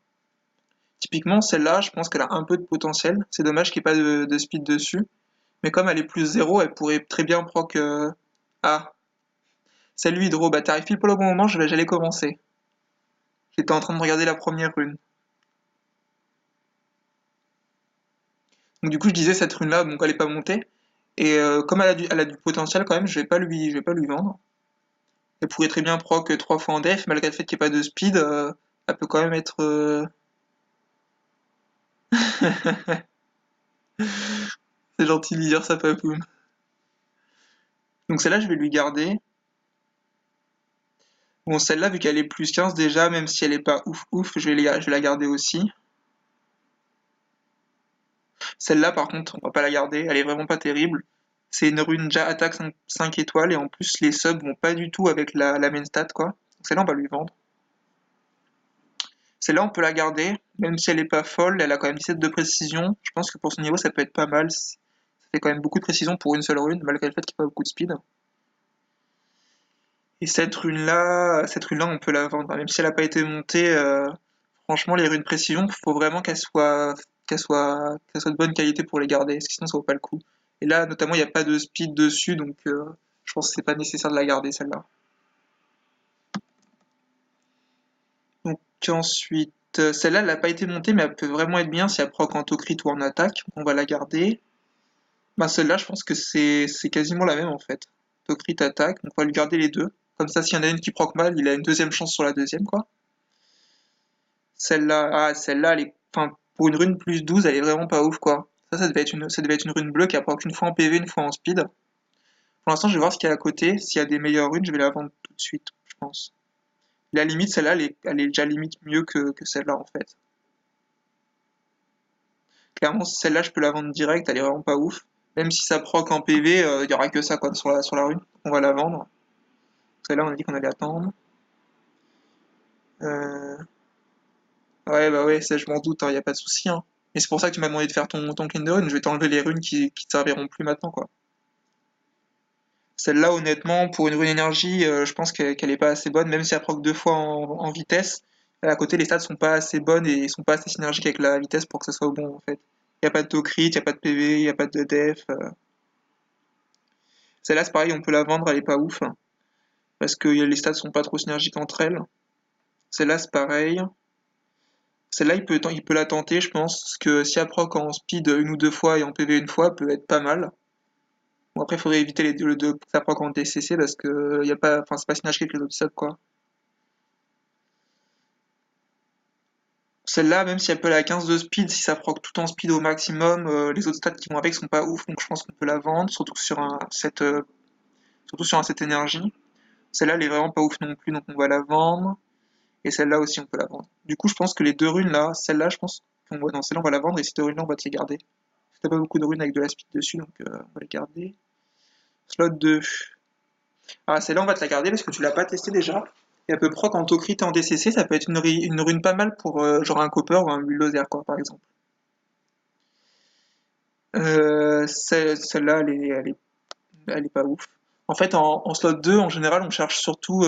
S1: Typiquement, celle-là, je pense qu'elle a un peu de potentiel. C'est dommage qu'il n'y ait pas de speed dessus. Mais comme elle est plus zéro, elle pourrait très bien proc. Ah, salut Hydro, bah t'arrives pile poil au bon moment, j'allais commencer. J'étais en train de regarder la première rune. Donc du coup je disais cette rune là, donc elle est pas montée. Et comme elle a du potentiel quand même, je vais pas lui vendre. Elle pourrait très bien proc 3 fois en def, malgré le fait qu'il n'y ait pas de speed, elle peut quand même être. C'est gentil de lui dire ça, Papoum. Donc celle-là je vais lui garder. Bon, celle-là, vu qu'elle est plus 15 déjà, même si elle est pas ouf ouf, je vais la garder aussi. Celle-là, par contre, on va pas la garder, elle est vraiment pas terrible. C'est une rune déjà attaque 5 étoiles, et en plus, les subs vont pas du tout avec la main stat, quoi. Donc celle-là, on va lui vendre. Celle-là, on peut la garder, même si elle est pas folle, elle a quand même 17 de précision. Je pense que pour son niveau, ça peut être pas mal. Ça fait quand même beaucoup de précision pour une seule rune, malgré le fait qu'il n'y a pas beaucoup de speed. Et cette rune-là, on peut la vendre. Même si elle n'a pas été montée, franchement, les runes précision, faut vraiment qu'elles soient de bonne qualité pour les garder, parce que sinon ça vaut pas le coup. Et là, notamment, il n'y a pas de speed dessus, donc je pense que c'est pas nécessaire de la garder celle-là. Donc ensuite, celle-là, elle n'a pas été montée, mais elle peut vraiment être bien si elle proc en crit ou en attaque. On va la garder. Bah celle-là, je pense que c'est quasiment la même en fait. Crit attaque, donc on va lui garder les deux. Comme ça, s'il y en a une qui proc mal, il a une deuxième chance sur la deuxième, quoi. Celle-là, enfin, pour une rune plus 12, elle est vraiment pas ouf, quoi. Ça devait être une rune bleue qui approche une fois en PV, une fois en speed. Pour l'instant, je vais voir ce qu'il y a à côté. S'il y a des meilleures runes, je vais la vendre tout de suite, je pense. La limite, celle-là, elle est déjà limite mieux que celle-là, en fait. Clairement, celle-là, je peux la vendre direct, elle est vraiment pas ouf. Même si ça proc en PV, il y aura que ça, quoi, sur la rune. On va la vendre. Celle-là, on a dit qu'on allait attendre. Euh, Ouais, bah ouais, ça, je m'en doute, y a pas de souci, hein. Mais c'est pour ça que tu m'as demandé de faire ton clean de rune. Je vais t'enlever les runes qui te serviront plus maintenant, quoi. Celle-là, honnêtement, pour une rune énergie, je pense qu'elle est pas assez bonne, même si elle proc deux fois en vitesse. À côté, les stats sont pas assez bonnes et sont pas assez synergiques avec la vitesse pour que ça soit bon, en fait. Y a pas de taux crit, y a pas de PV, y a pas de def. Celle-là, c'est pareil, on peut la vendre, elle est pas ouf, hein, parce que les stats sont pas trop synergiques entre elles. Celle-là, c'est pareil. Celle-là, il peut la tenter, je pense, parce que si elle proc en speed une ou deux fois et en PV une fois, peut être pas mal. Bon, après, il faudrait éviter les deux que ça proc en DCC parce que y a pas, enfin, c'est pas synergique avec les autres subs, quoi. Celle-là, même si elle peut aller à 15 de speed, si ça proc tout en speed au maximum, les autres stats qui vont avec sont pas ouf, donc je pense qu'on peut la vendre, surtout sur un set énergie. Celle-là, elle est vraiment pas ouf non plus, donc on va la vendre. Et celle-là aussi, on peut la vendre. Du coup, je pense que les deux runes là, celle-là, je pense non, celle-là, on va la vendre et ces deux runes-là, on va te les garder. T'as pas beaucoup de runes avec de la speed dessus, donc on va les garder. Slot 2. Ah, celle-là, on va te la garder parce que tu l'as pas testé déjà. Et elle peut proc en Tokrit et en DCC, ça peut être une rune pas mal pour genre un Copper ou un Bulldozer, quoi, par exemple. Celle-là, elle est pas ouf. En fait, en slot 2, en général, on cherche surtout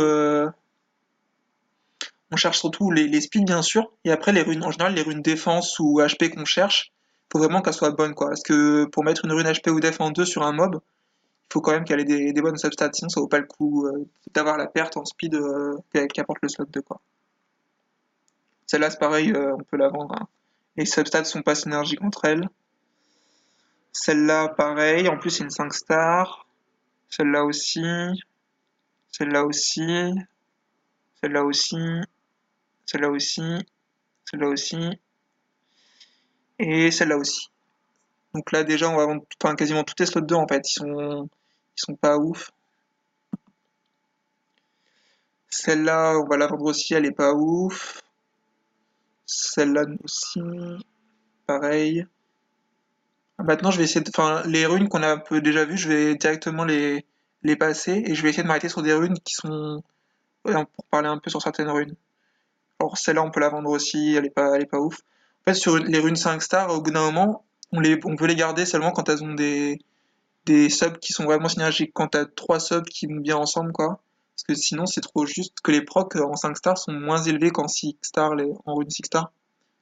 S1: les speeds, bien sûr, et après, les runes, en général, les runes défense ou HP qu'on cherche, faut vraiment qu'elles soient bonnes, quoi. Parce que pour mettre une rune HP ou def en 2 sur un mob, il faut quand même qu'elle ait des bonnes substats, sinon ça vaut pas le coup d'avoir la perte en speed qu'apporte le slot 2, quoi. Celle-là, c'est pareil, on peut la vendre, hein. Les substats sont pas synergiques entre elles. Celle-là, pareil, en plus, c'est une 5 star. Celle-là aussi, celle-là aussi, celle-là aussi, celle-là aussi, celle-là aussi, et celle-là aussi. Donc là, déjà, on va vendre enfin, quasiment tous les slots 2 en fait. Ils sont pas ouf. Celle-là, on va la vendre aussi, elle est pas ouf. Celle-là aussi, pareil. Maintenant, je vais essayer de. Enfin, les runes qu'on a un peu déjà vues, je vais directement les passer et je vais essayer de m'arrêter sur des runes qui sont. Ouais, pour parler un peu sur certaines runes. Alors, celle-là, on peut la vendre aussi, elle est pas ouf. En fait, sur les runes 5 stars, au bout d'un moment, on peut les garder seulement quand elles ont des subs qui sont vraiment synergiques. Quand t'as trois subs qui vont bien ensemble, quoi. Parce que sinon, c'est trop juste que les procs en 5 stars sont moins élevés qu'en 6 stars, en rune 6 stars.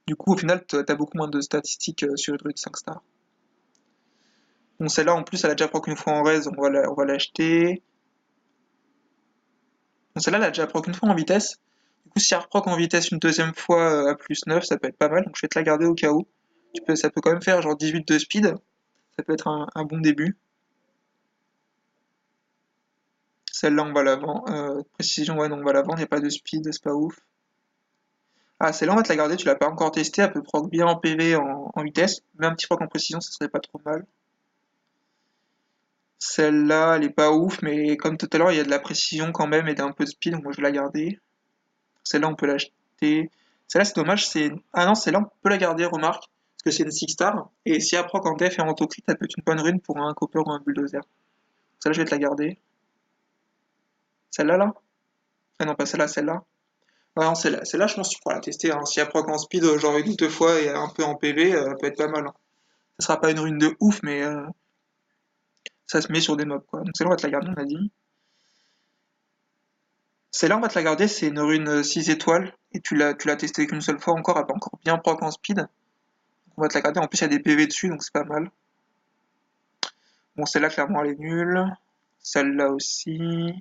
S1: Du coup, au final, t'as beaucoup moins de statistiques sur une rune 5 stars. Bon, celle-là, en plus, elle a déjà proc une fois en raise, on va l'acheter. Bon, celle-là, elle a déjà proc une fois en vitesse. Du coup, si elle reproc en vitesse une deuxième fois à plus 9, ça peut être pas mal. Donc, je vais te la garder au cas où. Ça peut quand même faire genre 18 de speed. Ça peut être un bon début. Celle-là, on va la vendre. Précision, ouais, non, on va la vendre. Il n'y a pas de speed, c'est pas ouf. Ah, celle-là, on va te la garder. Tu l'as pas encore testée. Elle peut proc bien en PV, en vitesse. Mais un petit proc en précision, ça serait pas trop mal. Celle-là, elle est pas ouf, mais comme tout à l'heure, il y a de la précision quand même et un peu de speed, donc moi je vais la garder. Celle-là, on peut l'acheter. Celle-là, c'est dommage, c'est... Ah non, celle-là, on peut la garder, remarque, parce que c'est une 6 star, et si elle proc en def et en autocrit, ça peut être une bonne rune pour un copper ou un bulldozer. Celle-là, je vais te la garder. Celle-là, là? Ah non, pas celle-là, celle-là. Ah non, celle-là, je pense que tu pourras la tester, hein. Si elle proc en speed, genre une ou deux fois et un peu en PV, elle peut être pas mal, hein. Ça sera pas une rune de ouf, mais ça se met sur des mobs, quoi. Donc celle-là, on va te la garder, on a dit. Celle-là, on va te la garder, c'est une rune 6 étoiles, et tu l'as testée qu'une seule fois encore, elle va encore bien proc en speed. On va te la garder, en plus il y a des PV dessus, donc c'est pas mal. Bon, celle-là, clairement, elle est nulle. Celle-là aussi.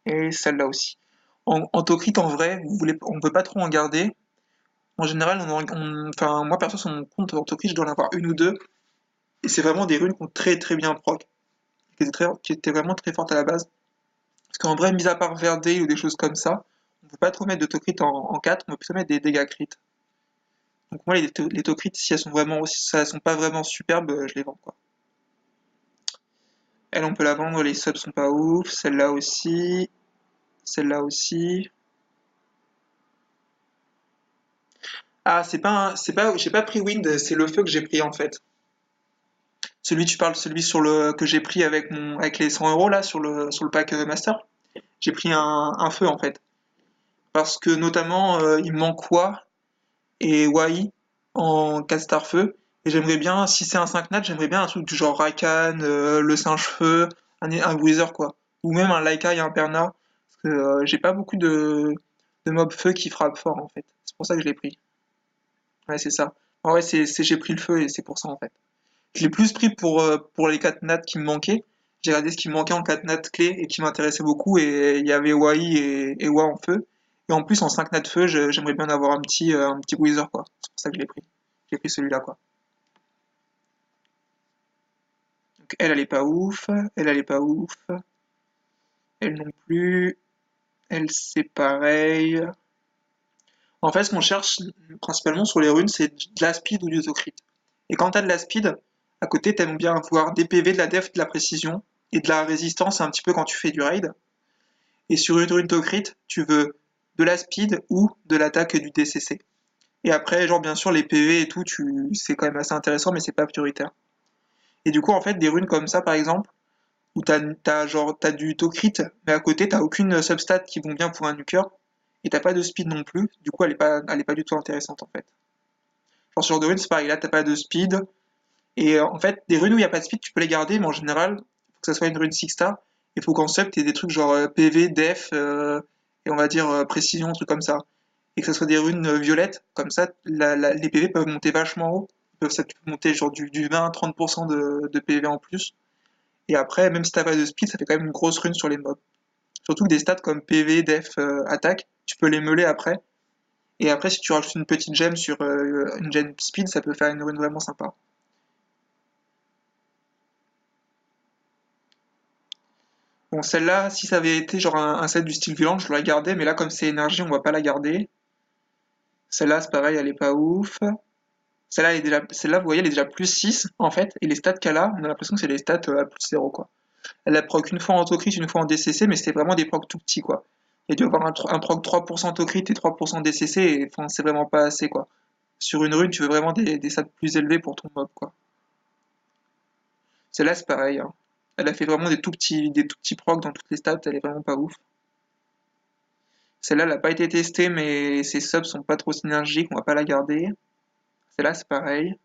S1: Et celle-là aussi. En Tokrit, en vrai, on peut pas trop en garder. En général, enfin, moi, perso, sur mon compte en Tokrit, je dois en avoir une ou deux. Et c'est vraiment des runes qui ont très très bien proc. Qui étaient vraiment très fortes à la base. Parce qu'en vrai, mis à part Verdé ou des choses comme ça, on peut pas trop mettre de Tokrit en 4, on peut plutôt mettre des dégâts crit. Donc moi, les Tokrit, si elles sont pas vraiment superbes, je les vends, quoi. Elle, on peut la vendre, les subs sont pas ouf. Celle-là aussi. Celle-là aussi. Ah, j'ai pas pris Wind, c'est le feu que j'ai pris en fait. Celui, tu parles, celui que j'ai pris avec les 100 euros là, sur le pack Master. J'ai pris un feu en fait. Parce que notamment, il me manque Wa et Wai en 4 star feu. Et j'aimerais bien, si c'est un 5 nat, j'aimerais bien un truc du genre Rakan, le singe feu, un Wither quoi. Ou même un Laika et un Perna. Parce que j'ai pas beaucoup de mobs feu qui frappent fort en fait. C'est pour ça que je l'ai pris. Ouais, c'est ça. Ah ouais, j'ai pris le feu et c'est pour ça en fait. Je l'ai plus pris pour les 4 nats qui me manquaient. J'ai regardé ce qui me manquait en 4 nats clés et qui m'intéressait beaucoup et il y avait Wai et Wa en feu. Et en plus en 5 nats feu, j'aimerais bien avoir un petit Wither quoi. C'est pour ça que je l'ai pris. J'ai pris celui-là quoi. Donc elle est pas ouf. Elle est pas ouf. Elle non plus. Elle c'est pareil. En fait, ce qu'on cherche principalement sur les runes, c'est de la speed ou du autocrit. Et quand t'as de la speed, à côté, t'aimes bien avoir des PV, de la def, de la précision et de la résistance un petit peu quand tu fais du raid. Et sur une rune autocrit, tu veux de la speed ou de l'attaque et du DCC. Et après, genre bien sûr, les PV et tout, c'est quand même assez intéressant, mais c'est pas prioritaire. Et du coup, en fait, des runes comme ça, par exemple, où t'as du autocrit, mais à côté, t'as aucune substat qui vont bien pour un nuker, et t'as pas de speed non plus, du coup, elle est pas du tout intéressante, en fait. Genre sur de runes, c'est pareil, là t'as pas de speed. Et en fait, des runes où il n'y a pas de speed, tu peux les garder, mais en général, il faut que ça soit une rune 6 star. Il faut qu'en sub, tu des trucs genre PV, def, et on va dire précision, trucs comme ça. Et que ça soit des runes violettes, comme ça, les PV peuvent monter vachement haut. Ça peut monter genre du 20-30% de PV en plus. Et après, même si t'as pas de speed, ça fait quand même une grosse rune sur les mobs. Surtout que des stats comme PV, def, attaque, tu peux les meuler après. Et après, si tu rajoutes une petite gemme sur une gemme speed, ça peut faire une rune vraiment sympa. Bon, celle-là, si ça avait été genre un set du style violent, je l'aurais gardé, mais là, comme c'est énergie, on va pas la garder. Celle-là, c'est pareil, elle est pas ouf. Celle-là, vous voyez, elle est déjà plus 6 en fait, et les stats qu'elle a, on a l'impression que c'est les stats à plus 0, quoi. Elle a proc une fois en autocrit, une fois en DCC, mais c'était vraiment des procs tout petits, quoi. Il y a dû avoir un proc 3% autocrit et 3% DCC, et enfin, c'est vraiment pas assez, quoi. Sur une rune, tu veux vraiment des stats plus élevés pour ton mob, quoi. Celle-là, c'est pareil, hein. Elle a fait vraiment des tout petits procs dans toutes les stats, elle est vraiment pas ouf. Celle-là, elle n'a pas été testée, mais ses subs sont pas trop synergiques, on va pas la garder. Celle-là, c'est pareil.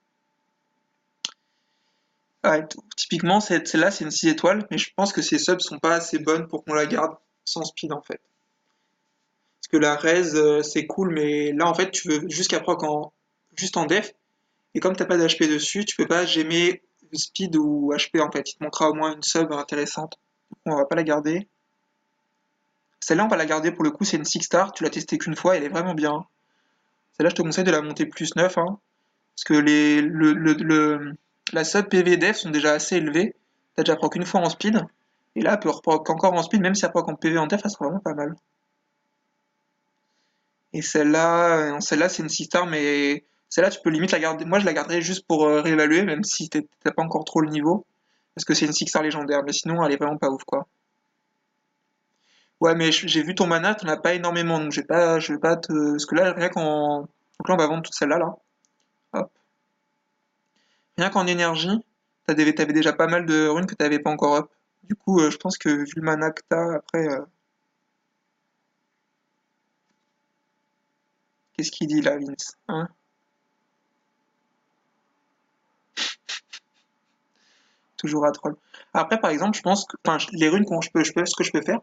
S1: Ouais, typiquement, celle-là, c'est une 6 étoiles, mais je pense que ses subs sont pas assez bonnes pour qu'on la garde sans speed, en fait. Parce que la raise, c'est cool, mais là, en fait, tu veux jusqu'à proc juste en def, et comme t'as pas d'HP dessus, tu peux pas gemmer speed ou HP, en fait. Il te manquera au moins une sub intéressante. On va pas la garder. Celle-là, on va la garder pour le coup, c'est une 6 star, tu l'as testée qu'une fois, elle est vraiment bien. Celle-là, je te conseille de la monter plus 9, hein. Parce que la sub PV def sont déjà assez élevées. T'as déjà proc une fois en speed. Et là, elle peut reproc encore en speed, même si elle proc en PV en def, ça sera vraiment pas mal. Et celle-là, non, celle-là c'est une 6 star, mais celle-là tu peux limite la garder. Moi je la garderais juste pour réévaluer, même si t'as pas encore trop le niveau. Parce que c'est une 6 star légendaire, mais sinon elle est vraiment pas ouf quoi. Ouais, mais j'ai vu ton mana, t'en as pas énormément, donc je vais pas te. Parce que là, rien qu'en. Donc là, on va vendre toute celle-là, là. Hop. Rien qu'en énergie, t'avais déjà pas mal de runes que t'avais pas encore up. Du coup, je pense que vu le mana que t'as, après. Qu'est-ce qu'il dit là, Vince? Hein? Toujours à troll. Après, par exemple, je pense que. Enfin, les runes ce que je peux faire,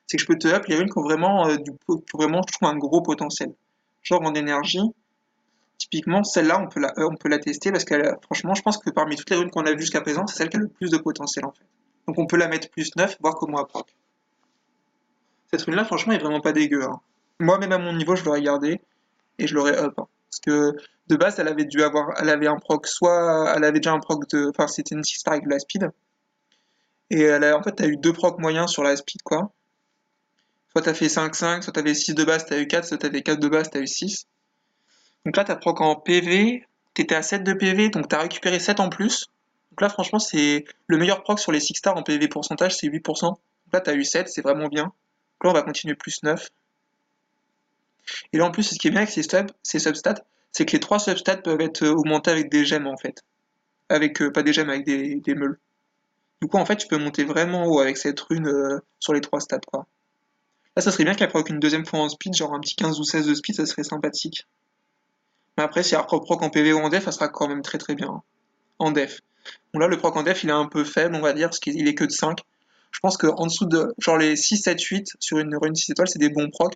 S1: c'est que je peux te up les runes qui ont vraiment, qui ont vraiment, je trouve, un gros potentiel. Genre en énergie, typiquement, celle-là, on peut la tester parce qu'elle, franchement, je pense que parmi toutes les runes qu'on a vues jusqu'à présent, c'est celle qui a le plus de potentiel en fait. Donc on peut la mettre plus 9, voir comment elle proc. Cette rune-là, franchement, est vraiment pas dégueu, hein. Moi, même à mon niveau, je l'aurais gardée et je l'aurais up, hein. Parce que de base, elle avait un proc, soit elle avait déjà un proc de, enfin, c'était une 6 star avec de la speed. Et en fait, t'as eu deux procs moyens sur la speed, quoi. Soit t'as fait 5-5, soit t'avais 6 de base, t'as eu 4, soit t'avais 4 de base, t'as eu 6. Donc là, t'as proc en PV, t'étais à 7 de PV, donc t'as récupéré 7 en plus. Donc là, franchement, c'est le meilleur proc sur les 6 stars en PV pourcentage, c'est 8%. Donc là, t'as eu 7, c'est vraiment bien. Donc là, on va continuer plus 9. Et là, en plus, ce qui est bien avec ces substats, c'est que les 3 substats peuvent être augmentés avec des gemmes, en fait. Avec, pas des gemmes, avec des meules. Du coup, en fait, tu peux monter vraiment haut avec cette rune sur les 3 stats, quoi. Là, ça serait bien qu'elle proc une deuxième fois en speed, genre un petit 15 ou 16 de speed, ça serait sympathique. Mais après, si elle proc en PV ou en def, ça sera quand même très très bien, hein. En def. Bon là, le proc en def, il est un peu faible, on va dire, parce qu'il est que de 5. Je pense qu'en dessous de, genre les 6, 7, 8 sur une rune 6 étoiles, c'est des bons procs.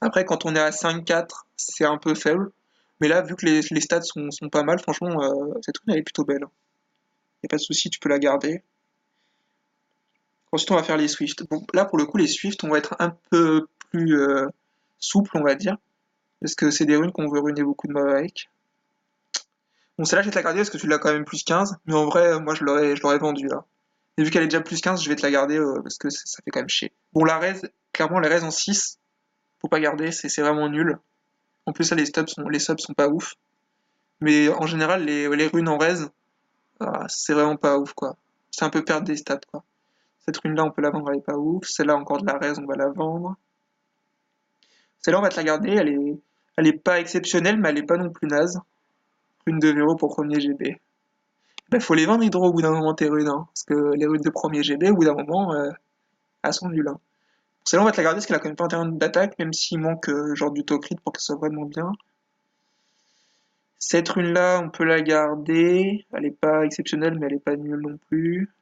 S1: Après, quand on est à 5, 4, c'est un peu faible. Mais là, vu que les stats sont pas mal, franchement, cette rune, elle est plutôt belle. Y a pas de souci, tu peux la garder. Ensuite, on va faire les Swift. Bon, là, pour le coup, les Swift, on va être un peu plus souple, on va dire. Parce que c'est des runes qu'on veut ruiner beaucoup de mobs avec. Bon, celle-là, je vais te la garder parce que tu l'as quand même plus 15. Mais en vrai, moi, je l'aurais vendue, là. Et vu qu'elle est déjà plus 15, je vais te la garder parce que ça fait quand même chier. Bon, la raise, clairement, les raises en 6, faut pas garder, c'est vraiment nul. En plus, là, les subs sont pas ouf. Mais en général, les runes en raise, c'est vraiment pas ouf, quoi. C'est un peu perdre des stats, quoi. Cette rune-là, on peut la vendre, elle est pas ouf. Celle-là, encore de la raise, on va la vendre. Celle-là, on va te la garder, elle est pas exceptionnelle, mais elle est pas non plus naze. Rune de Véro pour premier GB. Ben, faut les vendre hydro au bout d'un moment, tes runes, hein. Parce que les runes de premier GB, au bout d'un moment, elles sont nulles, hein. Celle-là, on va te la garder parce qu'elle a quand même 21 d'attaque, même s'il manque genre du taux crit pour qu'elle soit vraiment bien. Cette rune-là, on peut la garder. Elle est pas exceptionnelle, mais elle est pas nulle non plus.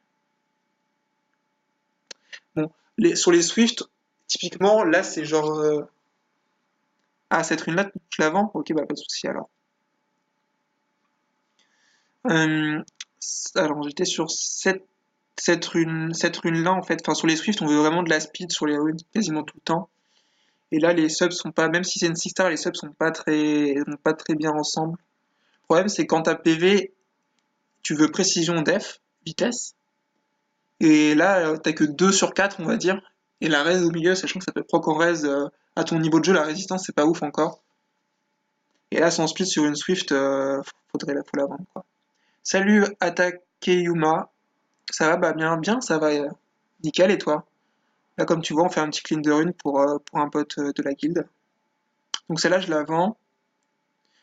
S1: Bon, sur les Swift, typiquement, là, c'est genre. Ah, cette rune-là, je la vends? Ok, bah pas de souci alors. Euh, Alors, j'étais sur cette rune-là, en fait. Enfin, sur les Swift, on veut vraiment de la speed sur les runes quasiment tout le temps. Et là, les subs sont pas, même si c'est une 6 star, les subs sont pas très bien ensemble. Le problème, c'est quand t'as PV, tu veux précision def, vitesse. Et là, t'as que 2 sur 4, on va dire. Et la raise au milieu, sachant que ça peut proc en raise à ton niveau de jeu, la résistance, c'est pas ouf encore. Et là, son speed sur une Swift, faut la vendre, quoi. Salut, Atakeyuma. Ça va? Bah, bien, bien, ça va. Nickel, et toi? Là, comme tu vois, on fait un petit clean de rune pour un pote de la guilde. Donc celle-là, je la vends.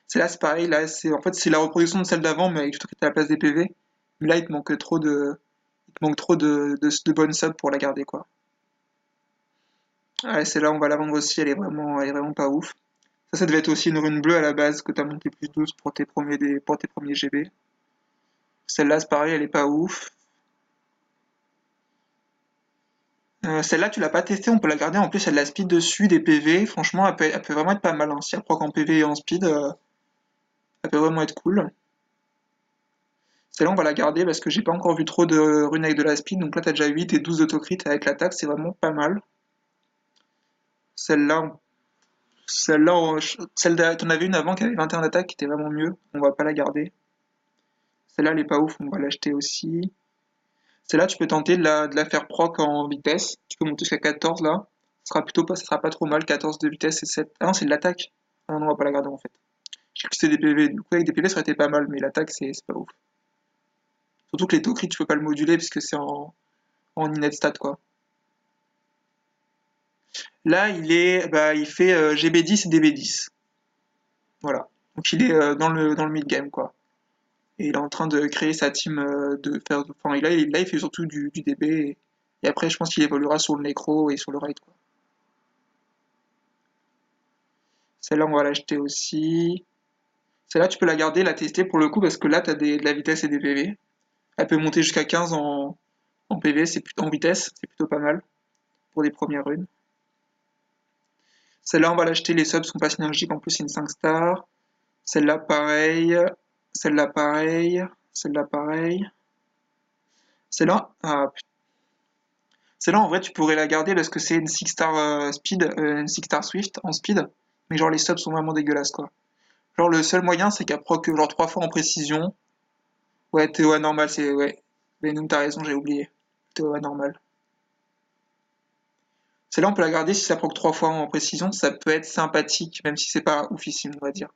S1: Celle-là, c'est pareil. Là, en fait, c'est la reproduction de celle d'avant, mais avec tout à la place des PV. Mais là, il te manque trop de bonnes subs pour la garder, quoi. Ouais, celle-là, on va la vendre aussi. Elle est vraiment pas ouf. Ça devait être aussi une rune bleue à la base que t'as monté plus 12 pour tes premiers GB. Celle-là, c'est pareil, elle est pas ouf. Celle-là, tu l'as pas testée, on peut la garder. En plus, elle a de la speed dessus, des PV. Franchement, elle peut vraiment être pas mal, hein. Si elle proc en PV et en speed, elle peut vraiment être cool. Celle-là, on va la garder parce que j'ai pas encore vu trop de runes avec de la speed. Donc là, t'as déjà 8 et 12 d'autocrit avec l'attaque, c'est vraiment pas mal. Celle-là, t'en avais une avant qui avait 21 d'attaque qui était vraiment mieux. On va pas la garder. Celle-là, elle est pas ouf, on va l'acheter aussi. Celle-là, tu peux tenter de la faire proc en vitesse. Tu peux monter jusqu'à 14 là. Ça sera pas trop mal, 14 de vitesse et 7. Ah non, c'est de l'attaque. Ah non, on va pas la garder en fait. J'ai cru que c'était des PV. Du coup, avec des PV, ça aurait été pas mal, mais l'attaque, c'est pas ouf. Surtout que les taux crit, tu peux pas le moduler puisque c'est en init stat, quoi. Là, il fait GB10 et DB10. Voilà. Donc il est dans le mid-game, quoi. Et il est en train de créer sa team de faire. Enfin, là, il fait surtout du DB. Et après, je pense qu'il évoluera sur le Necro et sur le Raid, quoi. Celle-là, on va l'acheter aussi. Celle-là, tu peux la garder, la tester pour le coup, parce que là, tu as de la vitesse et des PV. Elle peut monter jusqu'à 15 en PV, en vitesse, c'est plutôt pas mal pour des premières runes. Celle-là, on va l'acheter, les subs sont pas synergiques, en plus, c'est une 5 stars. Celle-là, pareil. Celle-là, pareil. Celle-là, pareil. Celle-là, celle-là, en vrai, tu pourrais la garder parce que c'est une 6 star speed, une 6 star Swift en speed. Mais genre, les subs sont vraiment dégueulasses, quoi. Genre, le seul moyen, c'est qu'elle proc genre 3 fois en précision. Ouais, TOA normal, c'est. Ouais. Mais nous, t'as raison, j'ai oublié. TOA normal. Celle-là, on peut la garder si ça proc 3 fois en précision. Ça peut être sympathique, même si c'est pas oufissime, on va dire.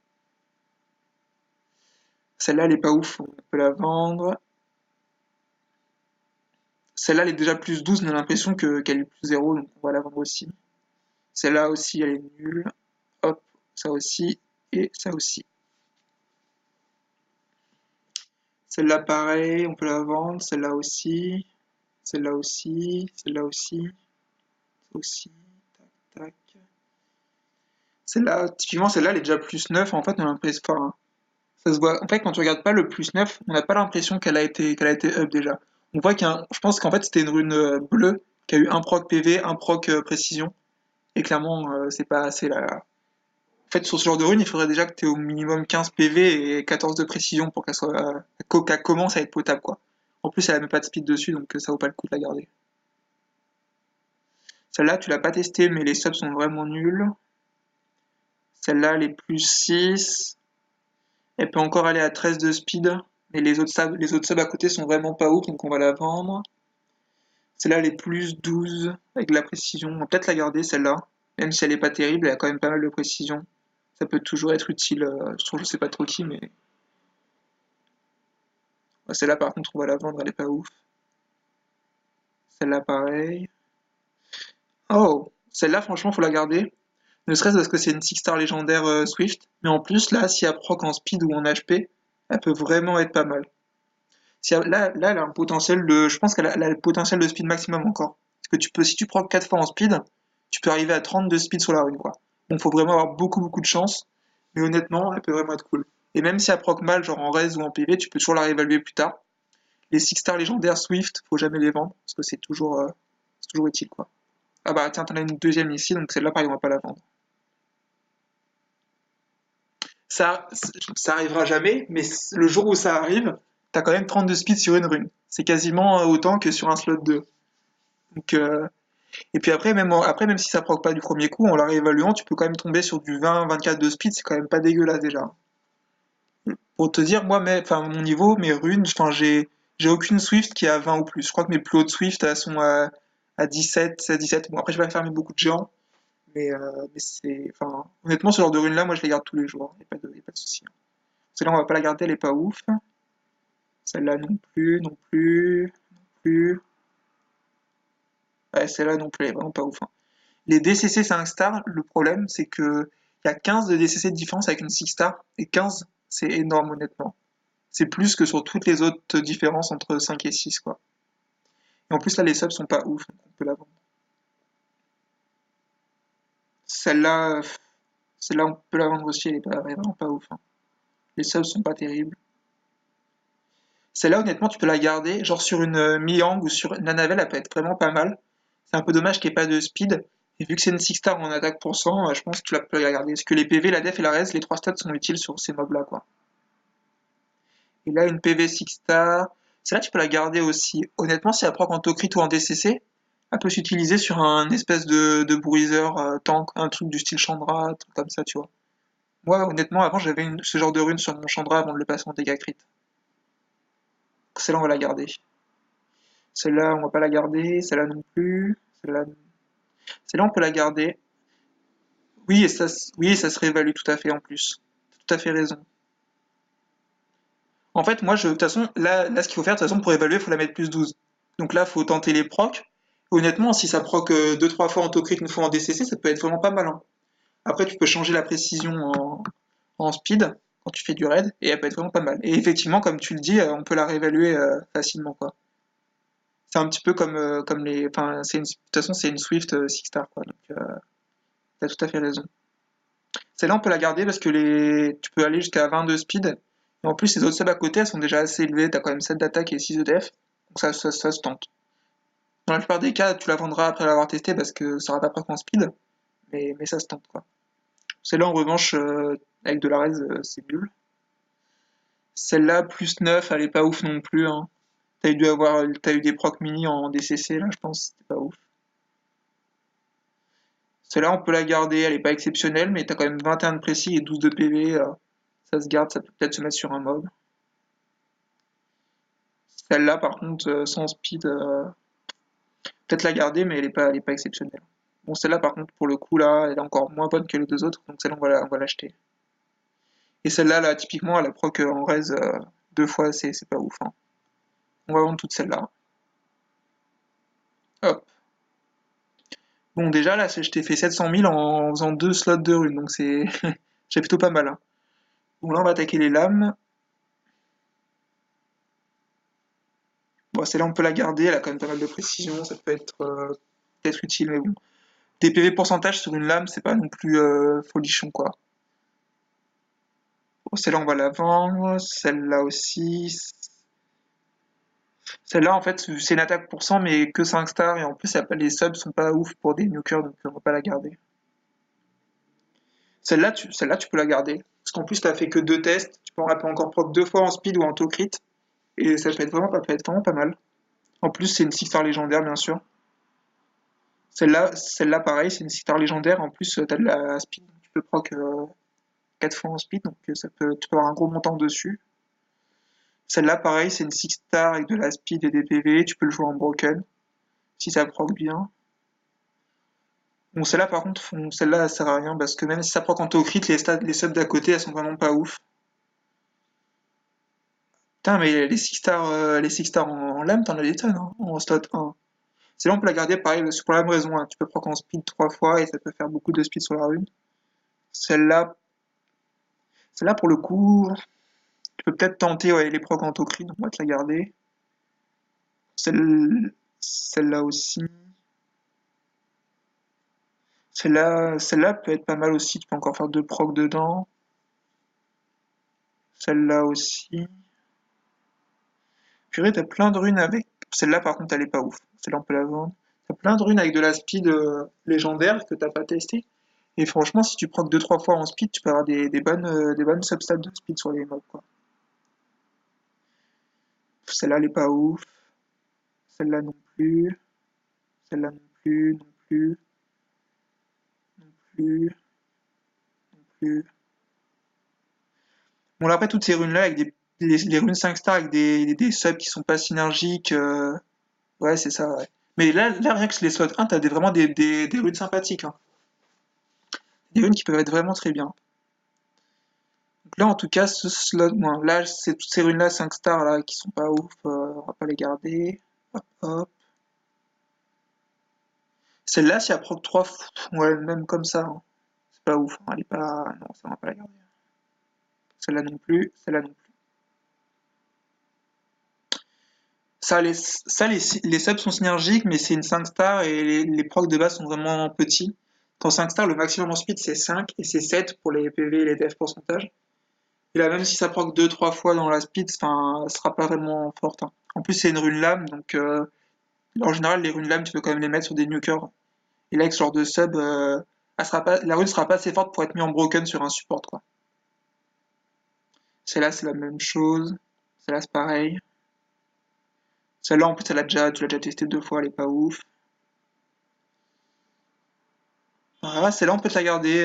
S1: Celle-là, elle est pas ouf, on peut la vendre. Celle-là, elle est déjà plus 12, on a l'impression qu'elle est plus 0, donc on va la vendre aussi. Celle-là aussi, elle est nulle. Hop, ça aussi, et ça aussi. Celle-là, pareil, on peut la vendre. Celle-là aussi. Celle-là aussi. Celle-là aussi. Aussi. Tac, tac. Celle-là, typiquement, celle-là, elle est déjà plus 9. En fait, on a l'impression. Enfin, ça se voit. En fait, quand tu regardes pas le plus 9, on n'a pas l'impression qu'elle a été up déjà. On voit je pense qu'en fait, c'était une rune bleue qui a eu un proc PV, un proc précision. Et clairement, c'est pas assez là. En fait, sur ce genre de rune, il faudrait déjà que tu aies au minimum 15 PV et 14 de précision pour qu'elle commence à être potable, quoi. En plus, elle a même pas de speed dessus, donc ça vaut pas le coup de la garder. Celle-là, tu l'as pas testée, mais les subs sont vraiment nuls. Celle-là, elle est plus 6. Elle peut encore aller à 13 de speed, mais les autres subs à côté sont vraiment pas ouf, donc on va la vendre. Celle-là, elle est plus 12 avec de la précision. On va peut-être la garder, celle-là. Même si elle est pas terrible, elle a quand même pas mal de précision. Ça peut toujours être utile. Je sais pas trop qui, mais ouais, celle-là, par contre, on va la vendre, elle est pas ouf. Celle-là, pareil. Oh, celle-là, franchement, faut la garder. Ne serait-ce parce que c'est une 6 star légendaire Swift. Mais en plus, là, si elle proc en speed ou en HP, elle peut vraiment être pas mal. Là, elle a un potentiel de. Je pense qu'elle a le potentiel de speed maximum encore. Parce que si tu proc 4 fois en speed, tu peux arriver à 30 de speed sur la rune, quoi. Donc, faut vraiment avoir beaucoup, beaucoup de chance. Mais honnêtement, elle peut vraiment être cool. Et même si elle proc mal, genre en res ou en PV, tu peux toujours la réévaluer plus tard. Les 6 stars légendaires Swift, faut jamais les vendre. Parce que c'est toujours utile, quoi. Ah bah tiens, t'en as une deuxième ici, donc celle-là, pareil, on va pas la vendre. Ça arrivera jamais, mais le jour où ça arrive, t'as quand même 30 de speed sur une rune. C'est quasiment autant que sur un slot 2. Donc, et puis après, même si ça proc pas du premier coup, en la réévaluant, tu peux quand même tomber sur du 20-24 de speed, c'est quand même pas dégueulasse déjà. Pour te dire, moi, enfin, mon niveau, mes runes, enfin, j'ai aucune Swift qui est à 20 ou plus. Je crois que mes plus hautes Swift, elles sont à 17, à 17. Bon, après, je vais pas fermer beaucoup de géants, mais c'est, enfin, honnêtement, ce genre de runes-là, moi, je les garde tous les jours. Il n'y a pas de souci. Celle-là, on va pas la garder, elle est pas ouf. Celle-là non plus, non plus, non plus. Ouais, celle-là non plus, elle est vraiment pas ouf, hein. Les DCC 5 stars, le problème, c'est que il y a 15 de DCC de différence avec une 6 star, et 15, c'est énorme, honnêtement. C'est plus que sur toutes les autres différences entre 5 et 6, quoi. Et en plus, là, les subs sont pas ouf, donc on peut la vendre. Celle-là, celle-là, on peut la vendre aussi, elle est vraiment pas ouf, hein. Les subs sont pas terribles. Celle-là, honnêtement, tu peux la garder, genre sur une Mi-Yang ou sur une Anavel, elle peut être vraiment pas mal. C'est un peu dommage qu'il n'y ait pas de speed. Et vu que c'est une 6 star en attaque pour cent, je pense que tu peux la garder. Parce que les PV, la def et la res, les trois stats sont utiles sur ces mobs-là, quoi. Et là, une PV 6 star. Celle-là, tu peux la garder aussi. Honnêtement, si elle proc en Tokrit ou en DCC, elle peut s'utiliser sur un espèce de bruiser tank, un truc du style Chandra, un truc comme ça, tu vois. Moi, honnêtement, avant, j'avais ce genre de rune sur mon Chandra avant de le passer en dégâts crit. Celle-là, on va la garder. Celle-là, on va pas la garder. Celle-là non plus. Celle-là, on peut la garder. Oui, oui, ça se réévalue tout à fait en plus. T'as tout à fait raison. En fait, moi, de toute façon, là ce qu'il faut faire, de toute façon, pour évaluer, il faut la mettre plus 12. Donc là, il faut tenter les procs. Honnêtement, si ça proc 2-3 fois en autocrit, une fois en DCC, ça peut être vraiment pas mal, hein. Après, tu peux changer la précision en speed quand tu fais du raid, et elle peut être vraiment pas mal. Et effectivement, comme tu le dis, on peut la réévaluer facilement, quoi. C'est un petit peu comme les. Enfin, de toute façon, c'est une Swift 6 star, quoi. Donc, t'as tout à fait raison. Celle-là, on peut la garder parce que tu peux aller jusqu'à 22 speed. Et en plus, les autres subs à côté, elles sont déjà assez élevées. T'as quand même 7 d'attaque et 6 de def. Donc ça se tente. Dans la plupart des cas, tu la vendras après l'avoir testé parce que ça aura pas pris en speed. Mais ça se tente, quoi. Celle-là, en revanche, avec de la res, c'est nul. Celle-là, plus 9, elle est pas ouf non plus, hein. T'as eu des procs mini en DCC, là, je pense, c'était pas ouf. Celle-là, on peut la garder, elle est pas exceptionnelle, mais t'as quand même 21 de précis et 12 de PV, ça se garde, ça peut peut-être se mettre sur un mob. Celle-là, par contre, sans speed, peut-être la garder, mais elle est pas exceptionnelle. Bon, celle-là, par contre, pour le coup, là, elle est encore moins bonne que les deux autres, donc celle-là, on va l'acheter. Et celle-là, là, typiquement, elle a proc en res deux fois, c'est pas ouf, hein. On va vendre toute celle-là. Hop. Bon, déjà, là, je t'ai fait 700 000 en faisant deux slots de runes, donc c'est j'ai plutôt pas mal, hein. Bon, là, on va attaquer les lames. Bon, celle-là, on peut la garder, elle a quand même pas mal de précision, ça peut être peut-être utile, mais bon. Des PV pourcentage sur une lame, c'est pas non plus folichon, quoi. Bon, celle-là, on va la vendre, celle-là aussi. Celle-là, en fait, c'est une attaque pour 100, mais que 5 stars, et en plus, les subs sont pas ouf pour des nukers, donc on va pas la garder. Celle-là, tu peux la garder. Parce qu'en plus, t'as fait que deux tests, elle peut encore proc deux fois en speed ou en taux crit, et ça peut être vraiment pas mal. En plus, c'est une 6 star légendaire, bien sûr. Celle-là, pareil, c'est une 6 star légendaire. En plus, t'as de la speed, tu peux proc 4 fois en speed, donc tu peux avoir un gros montant dessus. Celle-là, pareil, c'est une 6 star avec de la speed et des PV. Tu peux le jouer en broken, si ça proc bien. Bon, celle-là, par contre, celle-là, elle sert à rien, parce que même si ça proc en crit, les subs d'à côté, elles sont vraiment pas ouf. Putain, mais les six stars en lame, t'en as des tonnes, hein, en slot 1. Celle-là, on peut la garder, pareil, pour la même raison, hein. Tu peux proc en speed 3 fois, et ça peut faire beaucoup de speed sur la rune. Celle-là, celle-là, pour le coup, tu peux peut-être tenter, ouais, les procs en crit, donc on va te la garder. Celle-là aussi. Celle-là peut être pas mal aussi, tu peux encore faire deux procs dedans. Celle-là aussi. Purée, t'as plein de runes avec. Celle-là, par contre, elle est pas ouf. Celle-là, on peut la vendre. T'as plein de runes avec de la speed légendaire que t'as pas testé. Et franchement, si tu procs deux trois fois en speed, tu peux avoir des bonnes substats de speed sur les mobs, quoi. Celle-là, elle est pas ouf. Celle-là non plus. Celle-là non plus, non plus, non plus, non plus. Bon, là, après, toutes ces runes-là, avec les runes 5 stars avec des subs qui sont pas synergiques, ouais, c'est ça, ouais. Mais là rien que sur les slots 1, t'as vraiment des runes sympathiques, hein. Des runes qui peuvent être vraiment très bien. Donc là, en tout cas, ce slot, bon, là, c'est toutes ces runes-là 5 stars, là, qui sont pas ouf, on va pas les garder. Hop, hop. Celle-là, si elle proc 3, ouais, même comme ça, hein. C'est pas ouf, hein. Elle est pas, non, ça on va pas la garder. Celle-là non plus, celle-là non plus. Les subs sont synergiques, mais c'est une 5 stars et les procs de base sont vraiment petits. Quand 5 stars, le maximum en speed c'est 5 et c'est 7 pour les PV et les def pourcentage. Et là, même si ça proc deux trois fois dans la speed, enfin, elle sera pas vraiment forte, hein. En plus, c'est une rune lame, donc en général, les runes lame, tu peux quand même les mettre sur des nukers. Et là, avec ce genre de sub, la rune sera pas assez forte pour être mise en broken sur un support, quoi. Celle-là, c'est la même chose. Celle-là, c'est pareil. Celle-là, en plus, tu l'as déjà testé deux fois, elle est pas ouf. Ah, celle-là, on peut te la garder.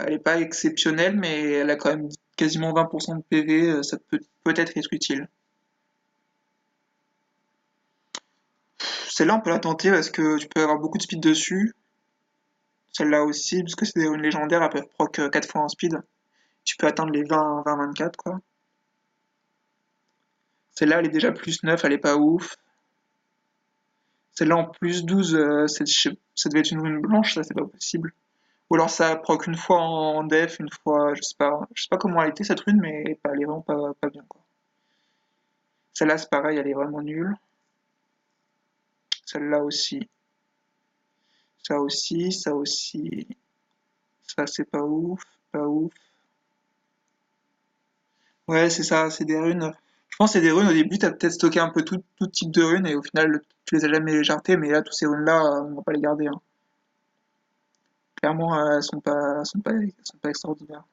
S1: Elle est pas exceptionnelle, mais elle a quand même quasiment 20% de PV. Ça peut peut-être être utile. Celle-là, on peut la tenter parce que tu peux avoir beaucoup de speed dessus. Celle-là aussi, parce que c'est des runes légendaires, elles peuvent proc 4 fois en speed. Tu peux atteindre les 20-24, quoi. Celle-là, elle est déjà plus 9, elle est pas ouf. Celle-là en plus 12, ça devait être une rune blanche, ça c'est pas possible. Ou alors ça proc une fois en def, une fois, je sais pas comment elle était cette rune, mais elle est vraiment pas bien quoi. Celle-là c'est pareil, elle est vraiment nulle. Celle-là aussi, ça aussi, ça aussi, ça c'est pas ouf, pas ouf. Ouais, c'est ça, c'est des runes. Je pense que c'est des runes, au début, t'as peut-être stocké un peu tout type de runes, et au final, tu les as jamais jartées, mais là, tous ces runes-là, on va pas les garder, hein. Clairement, elles sont pas extraordinaires.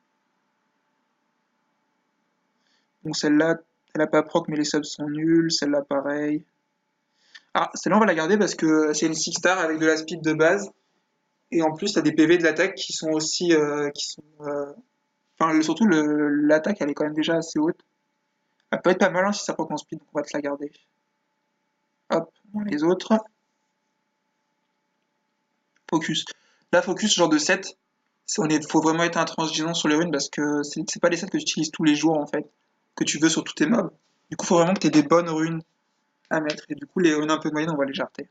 S1: Donc celle-là, elle a pas proc, mais les subs sont nuls. Celle-là, pareil. Ah, celle-là, on va la garder parce que c'est une 6 star avec de la speed de base. Et en plus, t'as des PV de l'attaque qui sont aussi, enfin, surtout, l'attaque, elle est quand même déjà assez haute. Elle peut être pas mal hein, si ça proc en speed, donc on va te la garder. Hop, les autres. Focus. Là, focus, genre de set, faut vraiment être intransigeant sur les runes parce que c'est pas les sets que tu utilises tous les jours en fait, que tu veux sur tous tes mobs. Du coup, faut vraiment que tu aies des bonnes runes à mettre. Et du coup, les runes un peu moyennes, on va les jarter.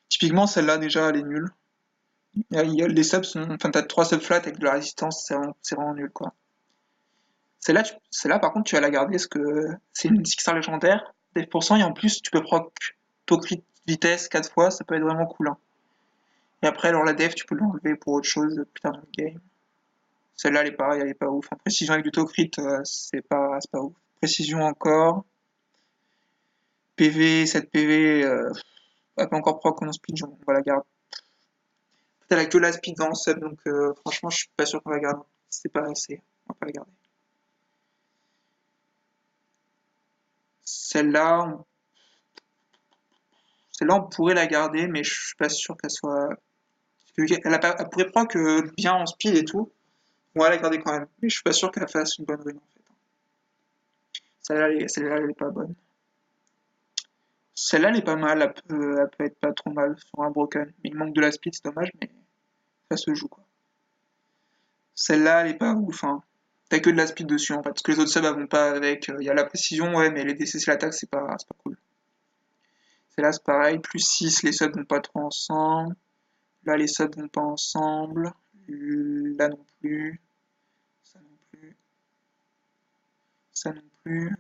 S1: Typiquement, celle-là, déjà, elle est nulle. Les subs sont. Enfin, t'as 3 subs flat avec de la résistance, c'est vraiment nul quoi. Celle-là, par contre, tu vas la garder parce que c'est une 6 star légendaire, Def% et en plus, tu peux proc to crit vitesse 4 fois, ça peut être vraiment cool, hein. Et après, alors la def, tu peux l'enlever pour autre chose plus tard dans le game. Celle-là, elle est pareille, elle est pas ouf. En précision avec du Tocrit, c'est pas ouf. Précision encore. PV, 7 PV, pas encore proc en speed, on va la garder. Elle a que la speed dans le sub, donc franchement, je suis pas sûr qu'on la garde. C'est pas assez, on va pas la garder. Celle-là, on... Celle-là, on pourrait la garder, mais je suis pas sûr qu'elle soit. Elle pourrait proc bien en speed et tout. On va la garder quand même, mais je suis pas sûr qu'elle fasse une bonne rune en fait. Celle-là, elle est pas bonne. Celle-là, elle est pas mal, elle peut être pas trop mal sur un broken. Mais il manque de la speed, c'est dommage, mais ça se joue quoi. Celle-là, elle est pas ouf, hein. T'as que de la speed dessus en fait, parce que les autres subs elles vont pas avec. Il y a la précision, ouais, mais les DCC l'attaque, c'est pas cool. Celle-là, c'est pareil, plus 6 les subs vont pas trop ensemble. Là, les subs vont pas ensemble. Là non plus. Ça non plus. Ça non plus.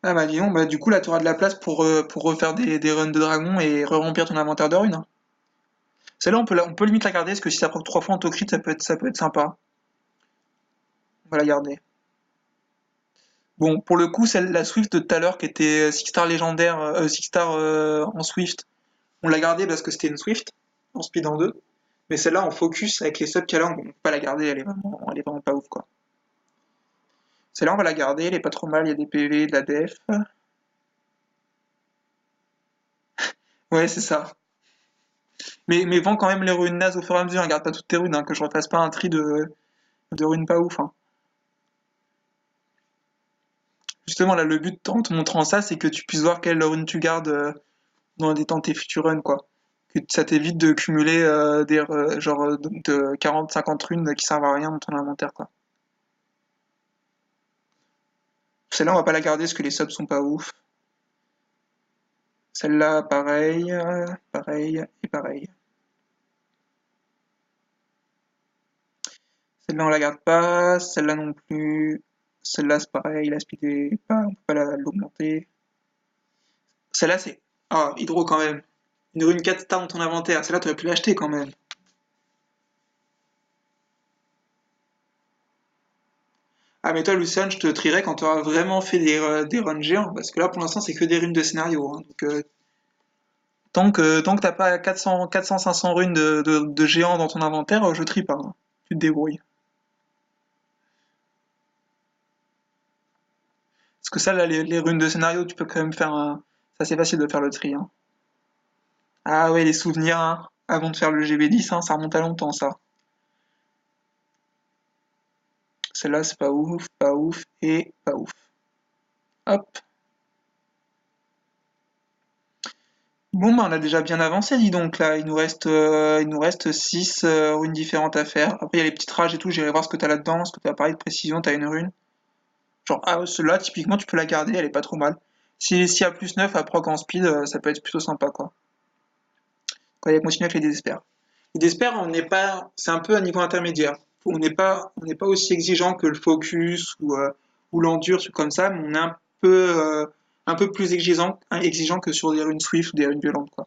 S1: Ah bah dis donc, bah du coup là t'auras de la place pour refaire des runs de dragon et re-remplir ton inventaire de runes, hein. Celle-là on peut limite la garder parce que si ça proc 3 fois en crit ça peut être sympa. On va la garder. Bon, pour le coup, la Swift de tout à l'heure qui était 6 star légendaire, 6 star en Swift, on l'a gardée parce que c'était une Swift, en speed en 2. Mais celle-là en focus avec les subs qu'elle a, on peut pas la garder, elle est vraiment pas ouf quoi. Celle-là on va la garder, elle est pas trop mal, il y a des PV, de la def. Ouais, c'est ça. Mais vends quand même les runes nazes au fur et à mesure, hein, garde pas toutes tes runes, hein, que je refasse pas un tri de runes pas ouf, hein. Justement, là, le but en te montrant ça, c'est que tu puisses voir quelle rune tu gardes dans tes futurs runs, quoi. Que ça t'évite de cumuler genre de 40-50 runes qui servent à rien dans ton inventaire, quoi. Celle-là, on va pas la garder parce que les subs sont pas ouf. Celle-là, pareil, pareil et pareil. Celle-là, on la garde pas. Celle-là non plus. Celle-là, c'est pareil, la speed est pas, on peut pas l'augmenter. Celle-là, c'est. Ah, Hydro quand même. Une rune 4 stars dans ton inventaire. Celle-là, tu aurais pu l'acheter quand même. Ah, mais toi, Lucian, je te trierai quand tu auras vraiment fait des runs géants. Parce que là, pour l'instant, c'est que des runes de scénario, hein. Donc, tant que t'as pas 500 runes de géants dans ton inventaire, je trie pas, hein. Tu te débrouilles. Parce que ça, là, les runes de scénario, tu peux quand même faire un. C'est assez facile de faire le tri, hein. Ah ouais, les souvenirs, hein, avant de faire le GB10, hein, ça remonte à longtemps, ça. Celle-là, c'est pas ouf et pas ouf. Hop. Bon, bah, on a déjà bien avancé, dis donc, là. Il nous reste 6 runes différentes à faire. Après, il y a les petites rages et tout, j'irai voir ce que t'as là-dedans, ce que t'as parlé de précision, t'as une rune. Genre, ah, celle-là, typiquement, tu peux la garder, elle est pas trop mal. Si à plus 9 à proc en speed, ça peut être plutôt sympa, quoi. Quand il va continuer avec les désespères. Les désespères, on n'est pas, c'est un peu un niveau intermédiaire. On n'est pas aussi exigeant que le focus ou l'endure, trucs comme ça, mais on est un peu plus exigeant que sur des runes Swift ou des runes violentes, quoi.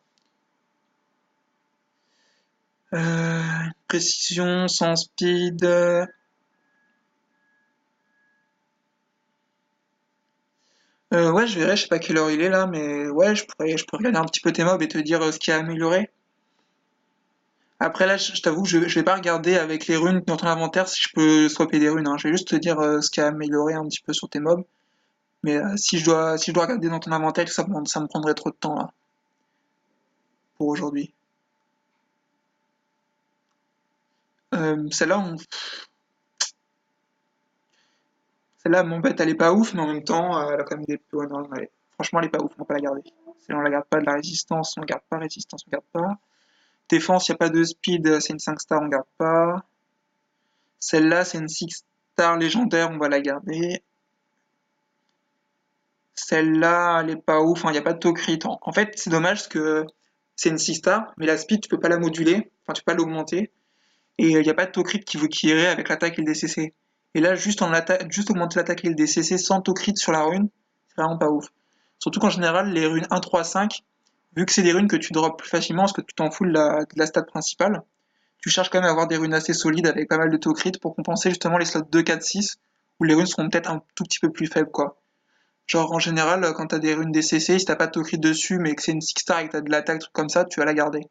S1: Précision, sans speed. Ouais, je verrai, je sais pas quelle heure il est là, mais ouais, je pourrais regarder un petit peu tes mobs et te dire ce qui a amélioré. Après là, je t'avoue que je vais pas regarder avec les runes dans ton inventaire si je peux swapper des runes, hein. Je vais juste te dire ce qui a amélioré un petit peu sur tes mobs. Mais si je dois regarder dans ton inventaire, ça me prendrait trop de temps là pour aujourd'hui. Celle-là, celle-là m'embête, elle est pas ouf, mais en même temps, elle a quand même des. Ouais, non, franchement, elle est pas ouf, on va pas la garder. Si on la garde pas de la résistance, on garde pas résistance, on garde pas. Défense, il n'y a pas de speed, c'est une 5 star, on garde pas. Celle-là, c'est une 6 star légendaire, on va la garder. Celle-là, elle est pas ouf, il n'y a pas de taux crit. En fait, c'est dommage parce que c'est une 6 star, mais la speed, tu peux pas la moduler, enfin, tu peux pas l'augmenter. Et il n'y a pas de taux crit qui irait avec l'attaque et le DCC. Et là, juste augmenter l'attaque et le DCC sans taux crit sur la rune, c'est vraiment pas ouf. Surtout qu'en général, les runes 1, 3, 5, vu que c'est des runes que tu drops plus facilement parce que tu t'en fous de la stat principale, tu cherches quand même à avoir des runes assez solides avec pas mal de taux crit pour compenser justement les slots 2, 4, 6 où les runes seront peut-être un tout petit peu plus faibles, quoi. Genre en général, quand t'as des runes DCC, si t'as pas de taux crit dessus mais que c'est une 6 star et que t'as de l'attaque, truc comme ça, tu vas la garder.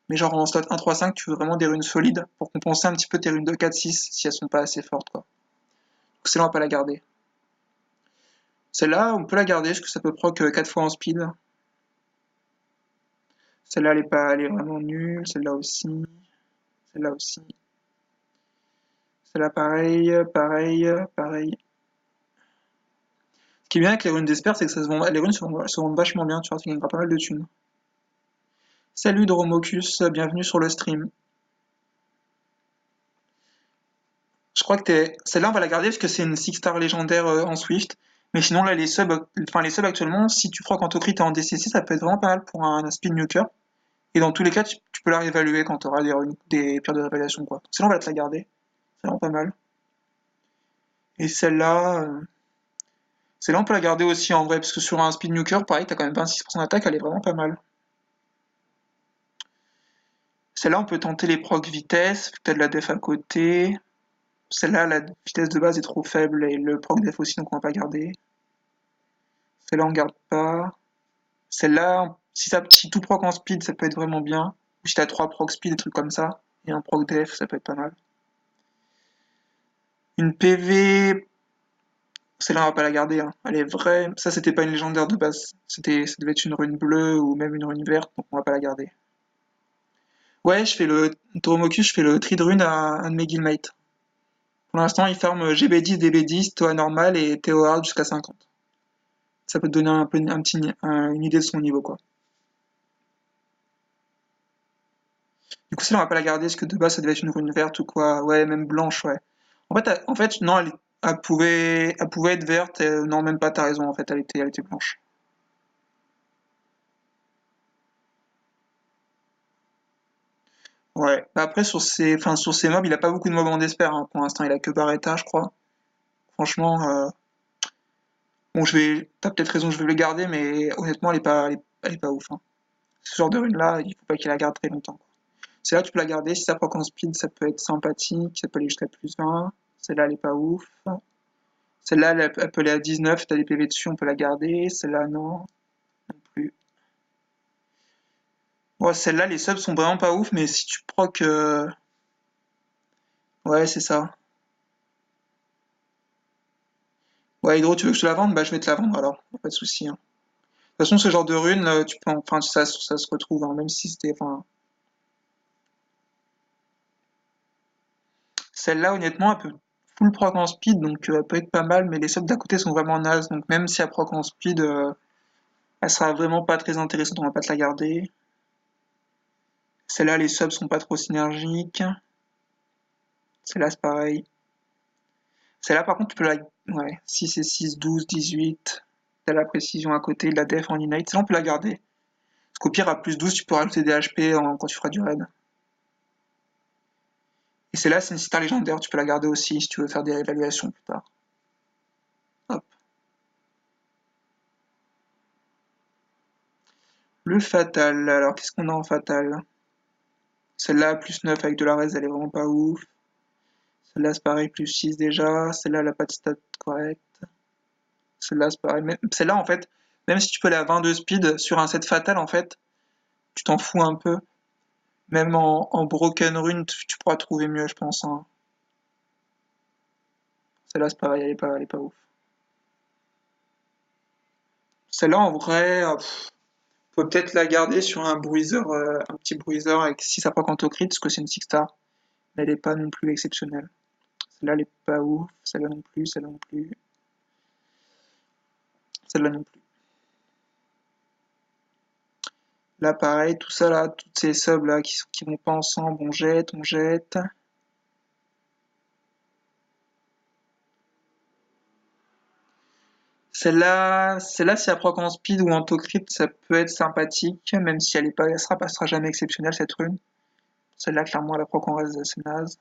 S1: Mais genre en slot 1, 3, 5, tu veux vraiment des runes solides pour compenser un petit peu tes runes 2, 4, 6 si elles sont pas assez fortes, quoi. Donc celle-là, on va pas la garder. Celle-là, on peut la garder parce que ça peut proc 4 fois en speed. Celle-là, elle est vraiment nulle. Celle-là aussi. Celle-là aussi. Celle-là, pareil, pareil, pareil. Ce qui est bien avec les runes d'espère, c'est que les runes se vendent vachement bien, tu vois, tu gagneras pas mal de thunes. Salut Dromocus, bienvenue sur le stream. Je crois que celle-là, on va la garder parce que c'est une 6 star légendaire en Swift. Mais sinon, là, les subs actuellement, si tu procs en Tokrit et en DCC, ça peut être vraiment pas mal pour un speed nuker. Et dans tous les cas, tu peux la réévaluer quand tu auras des pierres de révélation, quoi. Sinon, on va te la garder. C'est vraiment pas mal. Et celle-là, on peut la garder aussi en vrai, parce que sur un speed nuker, pareil, t'as quand même 26% d'attaque, elle est vraiment pas mal. Celle-là, on peut tenter les procs vitesse, vu que t'as de la def à côté. Celle-là, la vitesse de base est trop faible et le proc def aussi, donc on va pas garder. Celle-là, on garde pas. Celle-là, si tout proc en speed, ça peut être vraiment bien. Ou si t'as 3 proc speed, des trucs comme ça, et un proc def, ça peut être pas mal. Une PV, celle-là, on va pas la garder, hein. Elle est vraie. Ça, c'était pas une légendaire de base. Ça devait être une rune bleue ou même une rune verte, donc on va pas la garder. Ouais, je fais le tri de rune à un de mes guildmates. Pour l'instant, il farm GB10, DB10, Toa normal et TO hard jusqu'à 50. Ça peut te donner une idée de son niveau, quoi. Du coup, celle-là, on va pas la garder, parce que de base, ça devait être une rune verte ou quoi. Ouais, même blanche, ouais. En fait, non, elle pouvait être verte. Non, même pas, t'as raison, en fait, elle était blanche. Ouais. Bah après, sur ses mobs, il a pas beaucoup de mobs en desper, hein. Pour l'instant, il a que Barretta, je crois. Franchement, bon, t'as peut-être raison, je vais le garder, mais honnêtement, elle est pas ouf, hein. Ce genre de rune-là, il faut pas qu'il la garde très longtemps. Celle-là, tu peux la garder. Si ça proc en speed, ça peut être sympathique. Ça peut aller jusqu'à plus 20. Celle-là, elle est pas ouf. Celle-là, elle peut aller à 19. T'as des PV dessus, on peut la garder. Celle-là, non. Non plus. Ouais, celle-là, les subs sont vraiment pas ouf, mais si tu proc. Ouais, c'est ça. Ouais, Hydro, tu veux que je te la vende? Bah, je vais te la vendre alors. Pas de souci, hein. De toute façon, ce genre de rune, enfin, ça se retrouve, hein, même si c'était, enfin, celle-là, honnêtement, elle peut full proc en speed, donc elle peut être pas mal, mais les subs d'à côté sont vraiment nazes, donc même si elle proc en speed, Elle sera vraiment pas très intéressante, on va pas te la garder. Celle-là, les subs sont pas trop synergiques. Celle-là, c'est pareil. Celle-là, par contre, tu peux la... Ouais, 6 et 6, 12, 18. T'as la précision à côté, de la def en innate. Celle-là, on peut la garder. Parce qu'au pire, à plus 12, tu peux rajouter des HP quand tu feras du raid. Et celle-là, c'est une star légendaire, tu peux la garder aussi si tu veux faire des évaluations plus tard. Hop. Le fatal, alors qu'est-ce qu'on a en fatal? Celle-là, plus 9 avec de la res, elle est vraiment pas ouf. Celle-là, c'est pareil, plus 6 déjà. Celle-là, elle a pas de stat correct. Celle-là, c'est pareil. Celle-là, en fait, même si tu peux aller à 22 speed sur un set fatal, en fait, tu t'en fous un peu. Même en broken rune, tu pourras trouver mieux, je pense, hein. Celle-là, c'est pareil, elle est pas ouf. Celle-là, en vrai, faut peut-être la garder sur un bruiser, un petit bruiser avec si ça proc en crit, parce que c'est une 6 star. Mais elle est pas non plus exceptionnelle. Celle-là, elle est pas ouf. Celle-là non plus, celle-là non plus. Celle-là non plus. Là, pareil, tout ça là, toutes ces subs là qui vont pas ensemble, on jette, on jette. Celle-là, si elle proc en speed ou en crit, ça peut être sympathique, même si elle sera jamais exceptionnelle cette rune. Celle-là, clairement, la proc en reste, c'est naze.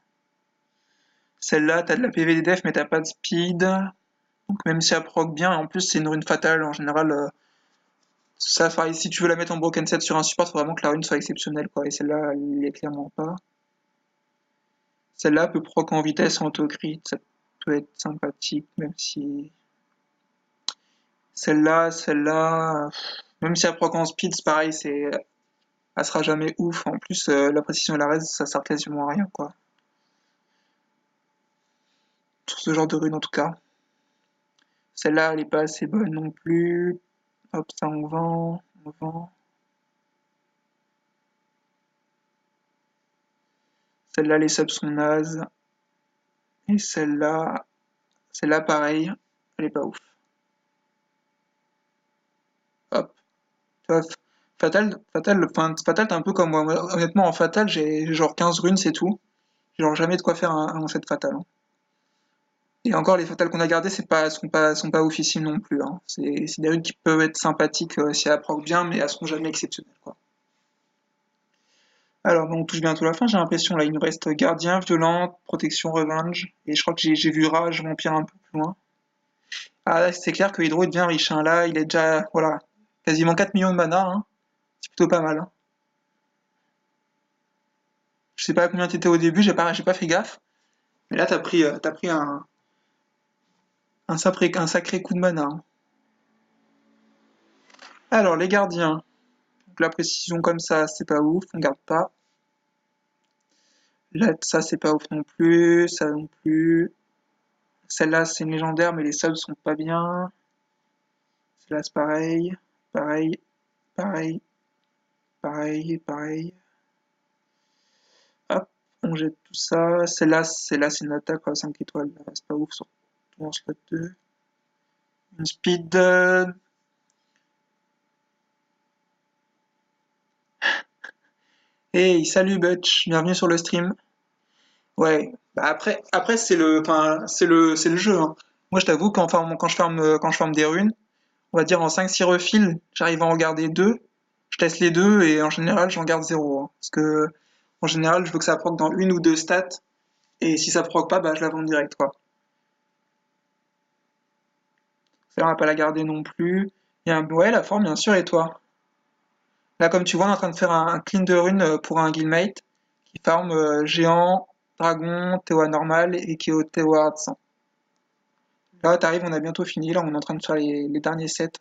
S1: Celle-là, t'as de la PV des def, mais t'as pas de speed. Donc même si elle proc bien, en plus c'est une rune fatale, en général, ça, enfin, si tu veux la mettre en broken set sur un support, faut vraiment que la rune soit exceptionnelle, quoi. Et celle-là, elle est clairement pas. Celle-là peut proc en vitesse en autocrit, ça peut être sympathique, même si... Celle-là, même si elle proc en speed, c'est pareil, elle sera jamais ouf. En plus, la précision et la res, ça sert quasiment à rien, quoi. Sur ce genre de rune, en tout cas. Celle-là, elle est pas assez bonne non plus. Hop, ça, on vend, on vend. Celle-là, les subs sont nazes. Et celle-là, pareil, elle est pas ouf. Hop. Tu vois, Fatal, t'es un peu comme moi. Honnêtement, en Fatal, j'ai genre 15 runes, c'est tout. J'ai genre jamais de quoi faire un set Fatal, hein. Et encore, les Fatales qu'on a gardées, sont pas ouffissimes non plus, hein. C'est des runes qui peuvent être sympathiques si elles proc bien, mais elles seront jamais exceptionnelles, quoi. Alors, bon, on touche bientôt la fin, j'ai l'impression. Là, il nous reste Gardien, Violente, Protection, Revenge. Et je crois que j'ai vu Rage, Vampire un peu plus loin. Ah, là, c'est clair que Hydro est bien riche, hein. Là, il est déjà, voilà, quasiment 4 millions de mana, hein. C'est plutôt pas mal, hein. Je sais pas à combien t'étais au début, j'ai pas fait gaffe. Mais là, t'as pris un sacré coup de mana, hein. Alors, les gardiens. Donc, la précision comme ça, c'est pas ouf, on garde pas. Là, ça, c'est pas ouf non plus, ça non plus. Celle-là, c'est une légendaire, mais les subs sont pas bien. Celle-là, c'est pareil. Pareil, pareil, pareil. Hop, on jette tout ça. Celle-là, c'est une attaque à 5 étoiles. C'est pas ouf, surtout en slot 2. Une speed. Hey, salut Butch, bienvenue sur le stream. Ouais, bah après c'est le jeu, hein. Moi, je t'avoue, quand je farme des runes, on va dire en 5-6 refils, j'arrive à en garder 2. Je teste les deux et en général, j'en garde zéro, hein. Parce que, en général, je veux que ça proc dans une ou deux stats. Et si ça proc pas, bah, je la vends direct, quoi. Ça, on va pas la garder non plus. Ouais, la forme, bien sûr, et toi? Là, comme tu vois, on est en train de faire un clean de runes pour un guildmate qui farm géant, dragon, Théo normal et qui est au Théo hard 100. Là, t'arrives, on a bientôt fini. Là, on est en train de faire les derniers sets.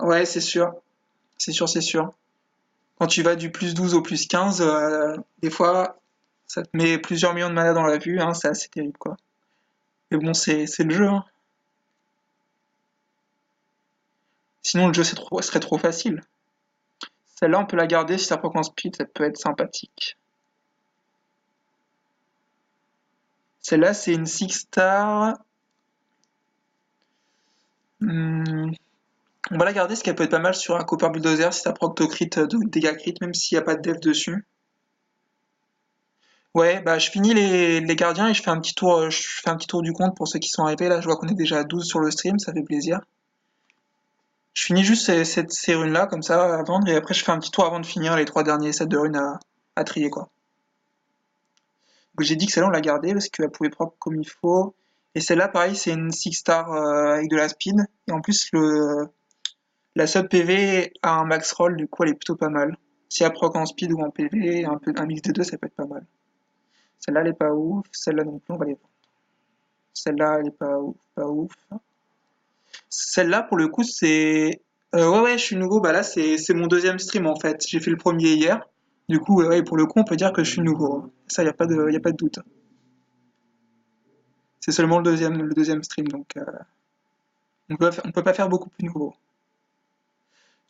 S1: Ouais, c'est sûr. C'est sûr, c'est sûr. Quand tu vas du plus 12 au plus 15, des fois, ça te met plusieurs millions de mana dans la vue, hein, c'est assez terrible, quoi. Mais bon, c'est le jeu, hein. Sinon, le jeu serait trop facile. Celle-là, on peut la garder si ça proc en speed, ça peut être sympathique. Celle-là, c'est une 6 star. On va la garder, ce qu'elle peut être pas mal sur un Copper Bulldozer si ça proc de crit, de dégâts crit, même s'il n'y a pas de def dessus. Ouais, bah je finis les gardiens et je fais un petit tour du compte pour ceux qui sont arrivés. Là, je vois qu'on est déjà à 12 sur le stream, ça fait plaisir. Je finis juste ces runes-là, comme ça, à vendre, et après je fais un petit tour avant de finir les trois derniers sets de runes à trier, quoi. Donc j'ai dit que celle-là, on l'a gardée parce qu'elle pouvait proc comme il faut. Et celle-là, pareil, c'est une 6 star avec de la speed. Et en plus, la sub PV a un max roll, du coup, elle est plutôt pas mal. Si elle proc en speed ou en PV, un mix des deux, ça peut être pas mal. Celle-là, elle est pas ouf. Celle-là non plus, on va les vendre. Celle-là, elle est pas ouf, pas ouf. Celle-là, pour le coup, c'est. Ouais, ouais, je suis nouveau. Bah là, c'est mon deuxième stream en fait. J'ai fait le premier hier. Du coup, ouais, pour le coup, on peut dire que je suis nouveau, hein. Ça, y a pas de doute. C'est seulement le deuxième stream, donc on peut pas faire beaucoup plus nouveau.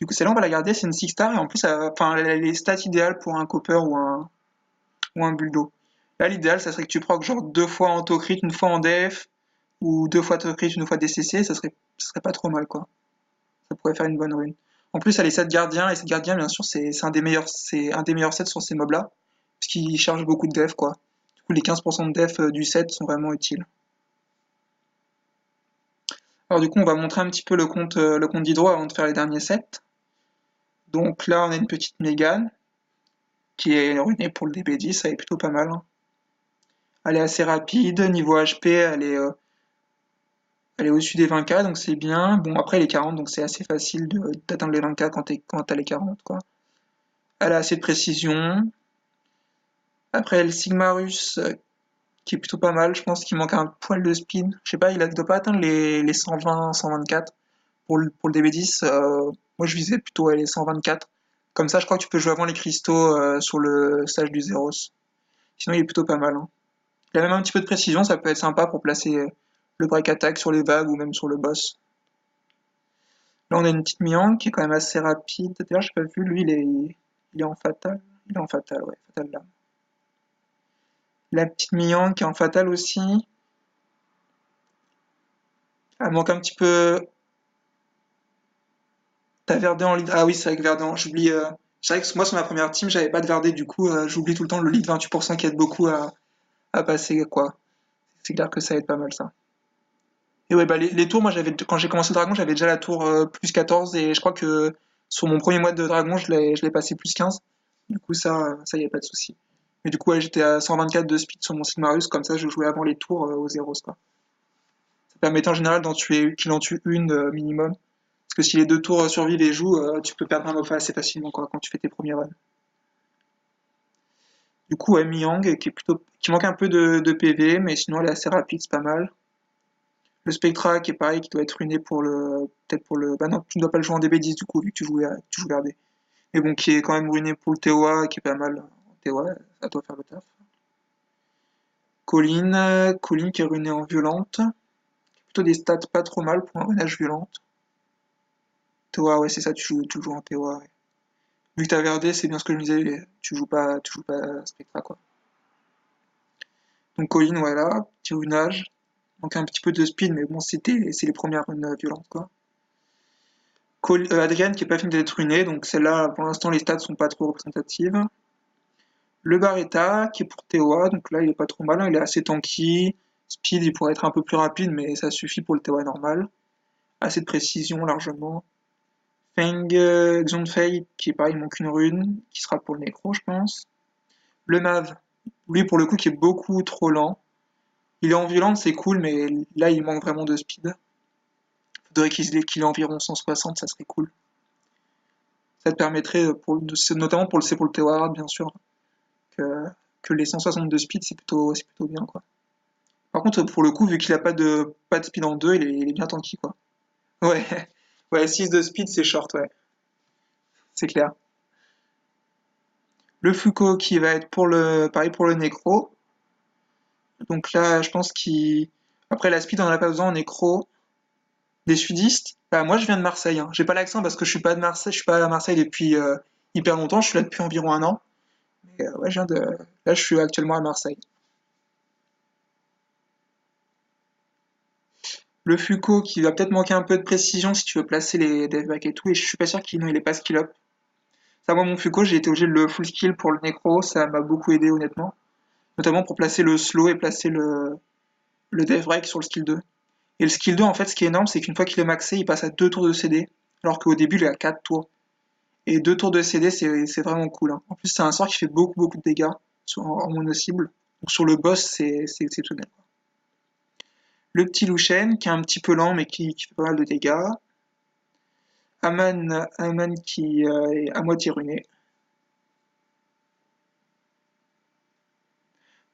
S1: Du coup, celle-là, on va la garder. C'est une 6 star et en plus, enfin, elle a les stats idéales pour un copper ou un buldo. Là, l'idéal, ça serait que tu proc genre deux fois en auto-crit, une fois en def, ou deux fois auto-crit, une fois DCC. Ça serait pas trop mal, quoi. Ça pourrait faire une bonne rune. En plus, elle est 7 gardiens, et 7 gardiens, bien sûr, c'est un des meilleurs sets sur ces mobs-là, parce qu'ils chargent beaucoup de def, quoi. Du coup, les 15% de def du set sont vraiment utiles. Alors du coup, on va montrer un petit peu le compte d'Hydro avant de faire les derniers sets. Donc là, on a une petite Mégane, qui est runée pour le DB10, elle est plutôt pas mal, hein. Elle est assez rapide, niveau HP, elle est au-dessus des 20k, donc c'est bien. Bon, après, elle est 40, donc c'est assez facile d'atteindre les 20k quand t'as les 40, quoi. Elle a assez de précision. Après, le Sigmarus, qui est plutôt pas mal. Je pense qu'il manque un poil de speed. Je sais pas, il doit pas atteindre les 120, 124 pour le DB10. Moi, je visais plutôt les 124. Comme ça, je crois que tu peux jouer avant les cristaux sur le stage du Zeros. Sinon, il est plutôt pas mal, hein. Il a même un petit peu de précision, ça peut être sympa pour placer le break attack sur les vagues ou même sur le boss. Là, on a une petite Miang qui est quand même assez rapide. D'ailleurs, j'ai pas vu, lui, il est en fatal. Il est en fatal, ouais, fatal là. La petite Miang qui est en fatal aussi. Elle manque un petit peu. T'as Verdun en lead. Ah oui, c'est avec Verdun. J'oublie. C'est vrai que moi, sur ma première team, j'avais pas de Verdun, du coup, j'oublie tout le temps le lead 28% qui aide beaucoup à passer, quoi. C'est clair que ça aide pas mal, ça. Et ouais, bah, les tours, moi, quand j'ai commencé le dragon, j'avais déjà la tour plus 14, et je crois que sur mon premier mois de dragon, je l'ai passé plus 15. Du coup, ça y a pas de souci. Mais du coup, ouais, j'étais à 124 de speed sur mon Sigmarus, comme ça, je jouais avant les tours aux zéros, quoi. Ça permettait en général qu'il en tue une minimum. Parce que si les deux tours survivent et jouent, tu peux perdre un mob assez facilement, quoi, quand tu fais tes premiers runs. Du coup, ouais, Miang, qui manque un peu de PV, mais sinon elle est assez rapide, c'est pas mal. Le Spectra, qui est pareil, qui doit être ruiné peut-être pour le, bah non, tu ne dois pas le jouer en DB10 du coup, vu que tu joues RD. Mais bon, qui est quand même ruiné pour le TOA, qui est pas mal en TOA, ça doit faire le taf. Colline qui est ruiné en violente. Plutôt des stats pas trop mal pour un ruinage violente. TOA, ouais, c'est ça, tu joues en TOA, ouais. Vu que t'as VRD, c'est bien ce que je me disais, tu joues pas Spectra, quoi. Donc Colline, voilà, petit runage. Donc un petit peu de speed, mais bon, c'est les premières runes violentes, quoi. Adrian qui est pas fini d'être ruiné, donc celle-là, pour l'instant, les stats sont pas trop représentatives. Le Barretta, qui est pour TOA, donc là, il est pas trop mal, hein, il est assez tanky. Speed, il pourrait être un peu plus rapide, mais ça suffit pour le TOA normal. Assez de précision, largement. Feng Xionfei, qui est pareil, il manque une rune, qui sera pour le nécro, je pense. Le Mav, lui, pour le coup, qui est beaucoup trop lent. Il est en violente, c'est cool, mais là, il manque vraiment de speed. Faudrait qu'il ait environ 160, ça serait cool. Ça te permettrait, notamment pour le Teward, bien sûr, que, que les 160 de speed, c'est plutôt bien, quoi. Par contre, pour le coup, vu qu'il a pas de speed en 2, il est bien tanky, quoi. Ouais, ouais, 6 de speed, c'est short, ouais, c'est clair. Le Foucault qui va être pareil pour le Nécro. Donc là, je pense qu'il, après la speed, on en a pas besoin en Nécro. Des sudistes, bah, moi je viens de Marseille, hein. J'ai pas l'accent parce que je suis pas de Marseille, je suis pas à Marseille depuis hyper longtemps, je suis là depuis environ un an. Mais ouais, là je suis actuellement à Marseille. Le Fuko qui va peut-être manquer un peu de précision si tu veux placer les death back et tout, et je suis pas sûr qu'il non, il est pas skill up. Ça, moi, mon Fuko, j'ai été obligé de le full skill pour le Necro, ça m'a beaucoup aidé honnêtement. Notamment pour placer le slow et placer le death break sur le skill 2. Et le skill 2, en fait, ce qui est énorme, c'est qu'une fois qu'il est maxé, il passe à 2 tours de CD, alors qu'au début, il est à 4 tours. Et 2 tours de CD, c'est vraiment cool, hein. En plus, c'est un sort qui fait beaucoup de dégâts en mono cible. Donc sur le boss, c'est exceptionnel. Le petit Lushen, qui est un petit peu lent, mais qui fait pas mal de dégâts. Aman qui est à moitié ruiné.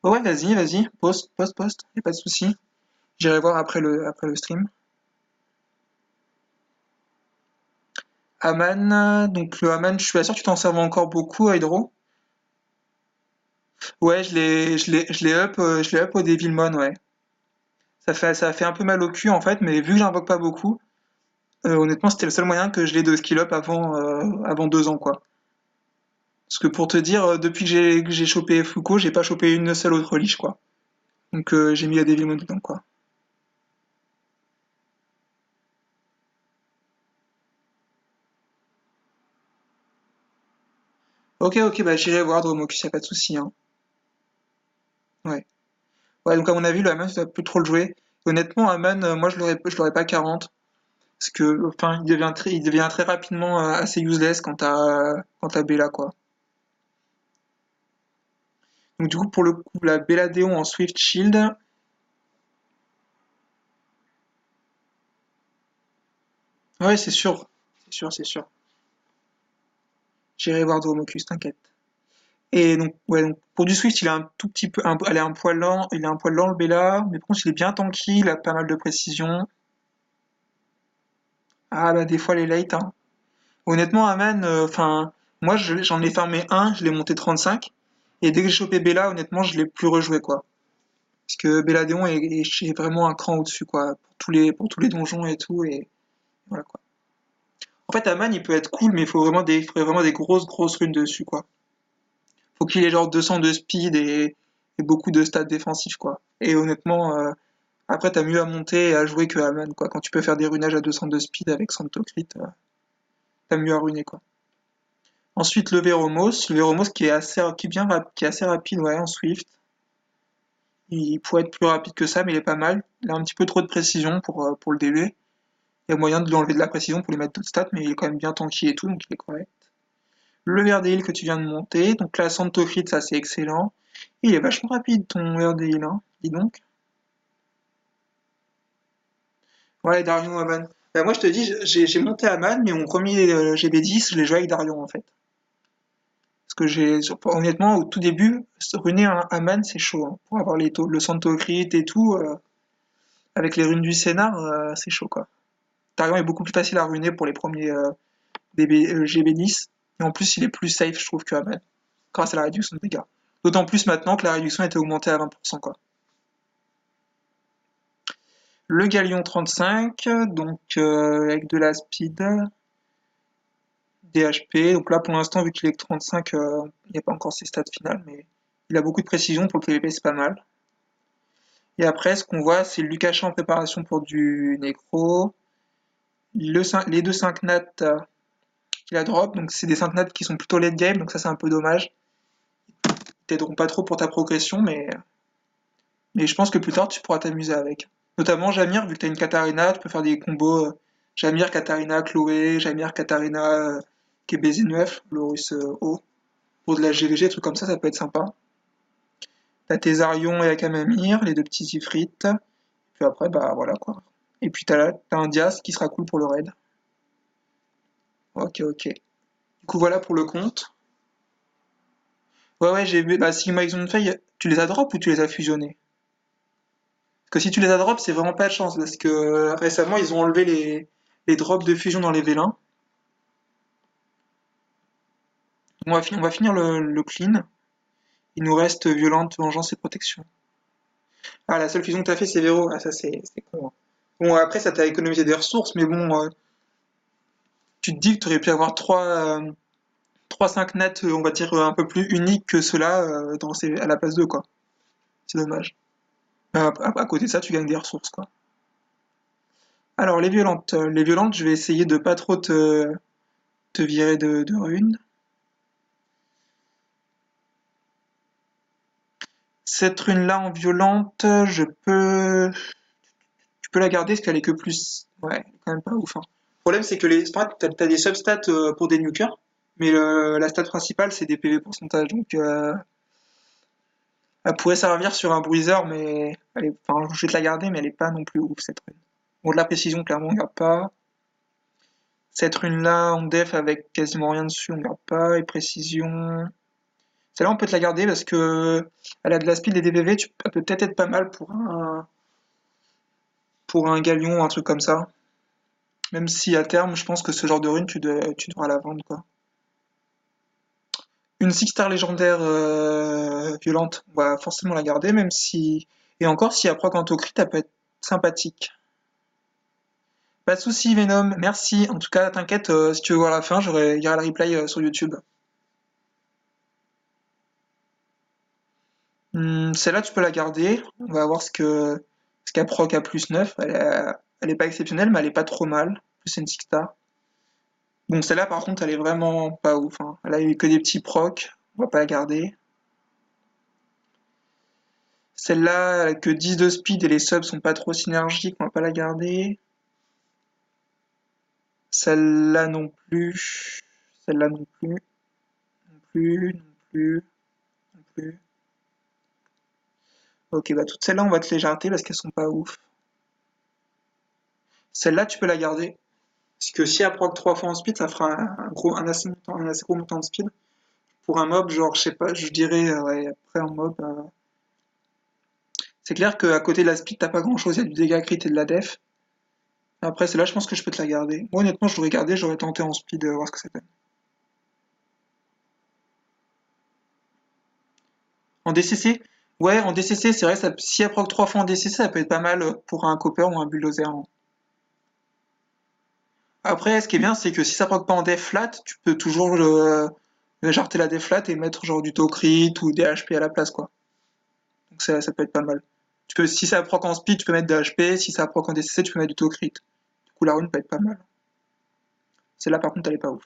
S1: Oh ouais, vas-y, poste, y a pas de souci. J'irai voir après le stream. Aman, donc le Aman, je suis pas sûr que tu t'en serves encore beaucoup, Hydro. Ouais, je l'ai up au Devilmon, ouais. Ça a fait un peu mal au cul en fait, mais vu que j'invoque pas beaucoup, honnêtement, c'était le seul moyen que je l'ai de skill up avant 2 ans, quoi. Parce que pour te dire, depuis que j'ai chopé Foucault, j'ai pas chopé une seule autre liche, quoi. Donc j'ai mis la Devilmon dedans, quoi. Ok, bah j'irai voir Dromocus, y a pas de souci, hein. Ouais. Ouais, donc à mon avis, le Haman, ça va plus trop le jouer. Honnêtement, Haman, moi je l'aurais pas 40. Parce que, enfin, il devient très rapidement assez useless quand t'as Bella, quoi. Donc du coup, pour le coup, la Belladéon en Swift Shield, ouais, c'est sûr. J'irai voir Dromocus, t'inquiète. Et donc, ouais, donc pour du Swift, il est un tout petit peu, elle est un poil lent, il est un poil lent le Bella, mais par contre, il est bien tanky, il a pas mal de précision. Ah bah des fois les late, hein. Honnêtement, Aman, enfin, moi j'en ai farmé un, je l'ai monté 35, et dès que j'ai chopé Bella, honnêtement, je l'ai plus rejoué, quoi. Parce que Belladéon est vraiment un cran au-dessus, quoi, pour tous les donjons et tout, et voilà, quoi. En fait, Aman, il peut être cool, mais il faudrait vraiment des grosses runes dessus, quoi. Faut qu'il ait genre 200 de speed et beaucoup de stats défensifs, quoi. Et honnêtement, après, t'as mieux à monter et à jouer que Aman, quoi. Quand tu peux faire des runages à 200 de speed avec Santocrit, t'as mieux à ruiner, quoi. Ensuite, le Veromos qui est assez rapide, ouais, en Swift. Il pourrait être plus rapide que ça, mais il est pas mal. Il a un petit peu trop de précision pour le DB. Il y a moyen de lui enlever de la précision pour lui mettre d'autres stats, mais il est quand même bien tanky et tout, donc il est correct. Le Verdale que tu viens de monter, donc la Santocrit, ça c'est excellent. Il est vachement rapide ton Verdale, hein, dis donc. Ouais, Darion Aman. Bah, moi je te dis, j'ai monté Aman, mais mon premier GB10, je l'ai joué avec Darion en fait. Parce que honnêtement, au tout début, runer un Aman, c'est chaud, hein. Pour avoir le Santocrit et tout, avec les runes du scénar, c'est chaud, quoi. Tarion est beaucoup plus facile à ruiner pour les premiers GB10. Et en plus, il est plus safe, je trouve, que Aman, grâce à la réduction de dégâts. D'autant plus maintenant que la réduction a été augmentée à 20%, quoi. Le Galion 35, donc avec de la speed, DHP. Donc là, pour l'instant, vu qu'il est que 35, il n'y a pas encore ses stats finales, mais il a beaucoup de précision pour le PvP, c'est pas mal. Et après, ce qu'on voit, c'est Lucachan en préparation pour du Necro. Les deux 5 nats qu'il a drop, donc c'est des 5 nats qui sont plutôt late game, donc ça c'est un peu dommage. Ils t'aideront pas trop pour ta progression, mais je pense que plus tard tu pourras t'amuser avec. Notamment Jamir, vu que t'as une Katarina, tu peux faire des combos Jamir, Katarina, Chloé, Jamir, Katarina, KBZ9, Lorus O. Pour de la GVG, des trucs comme ça peut être sympa. T'as tes Arion et Akamamir, les deux petits Ifrites. Puis après, bah voilà quoi. Et puis t'as un Dias qui sera cool pour le raid. Ok. Du coup voilà pour le compte. Ouais, j'ai vu. Bah, Sigma X Fey, tu les as drop ou tu les as fusionnés? Parce que si tu les as drop, c'est vraiment pas de chance. Parce que récemment, ils ont enlevé les drops de fusion dans les vélins. On va finir le clean. Il nous reste violente, vengeance et protection. Ah, la seule fusion que t'as fait, c'est Véro. Ah, ça, c'est con, hein. Bon, après, ça t'a économisé des ressources, mais bon, tu te dis que t'aurais pu avoir 3-5 nets, on va dire, un peu plus uniques que ceux-là à la place 2, quoi. C'est dommage. À côté de ça, tu gagnes des ressources, quoi. Alors, les violentes. Les violentes, je vais essayer de pas trop te virer de runes. Cette rune-là en violente, tu peux la garder parce qu'elle est que plus. Ouais, quand même pas ouf, hein. Le problème, c'est que t'as des substats pour des nukers, mais la stat principale, c'est des PV pourcentage. Donc, elle pourrait servir sur un bruiser, mais enfin, je vais te la garder, mais elle est pas non plus ouf, cette rune. Bon, de la précision, clairement, on garde pas. Cette rune-là, en def avec quasiment rien dessus, on garde pas. Et précision. Celle-là, on peut te la garder parce que elle a de la speed et des PV, elle peut peut-être être pas mal pour un galion ou un truc comme ça. Même si à terme, je pense que ce genre de rune, tu devras la vendre, quoi. Une Six Star légendaire violente, on va forcément la garder, même si. Et encore, si elle proc en crit, elle peut être sympathique. Pas de soucis, Venom, merci. En tout cas, t'inquiète, si tu veux voir la fin, il y aura le replay sur YouTube. Celle-là, tu peux la garder. On va voir ce qu'elle proc à plus 9. Elle est pas exceptionnelle, mais elle est pas trop mal. Plus c'est une Six Star. Bon, celle-là, par contre, elle est vraiment pas ouf, hein. Elle a eu que des petits procs. On va pas la garder. Celle-là, elle a que 10 de speed et les subs sont pas trop synergiques. On va pas la garder. Celle-là non plus. Celle-là non plus. Non plus. Non plus. Non plus. Ok, bah toutes celles-là, on va te les jarter parce qu'elles sont pas ouf. Celle-là, tu peux la garder. Parce que si elle proc 3 fois en speed, ça fera un assez gros montant de speed. Pour un mob, genre, je sais pas, je dirais, ouais, après un mob, c'est clair qu'à côté de la speed, t'as pas grand-chose, il y a du dégât crit et de la def. Après, celle-là, je pense que je peux te la garder. Moi, honnêtement, je l'aurais gardé, j'aurais tenté en speed, voir ce que ça fait. En DCC? Ouais, en DCC, c'est vrai, si elle proc 3 fois en DCC, ça peut être pas mal pour un copper ou un bulldozer, hein. Après, ce qui est bien, c'est que si ça proc pas en def flat, tu peux toujours jarter la def flat et mettre genre du taux crit ou des HP à la place, quoi. Donc ça peut être pas mal. Si ça proc en speed, tu peux mettre des HP, si ça proc en DCC, tu peux mettre du taux crit. Du coup, la rune peut être pas mal. Celle-là, par contre, elle est pas ouf.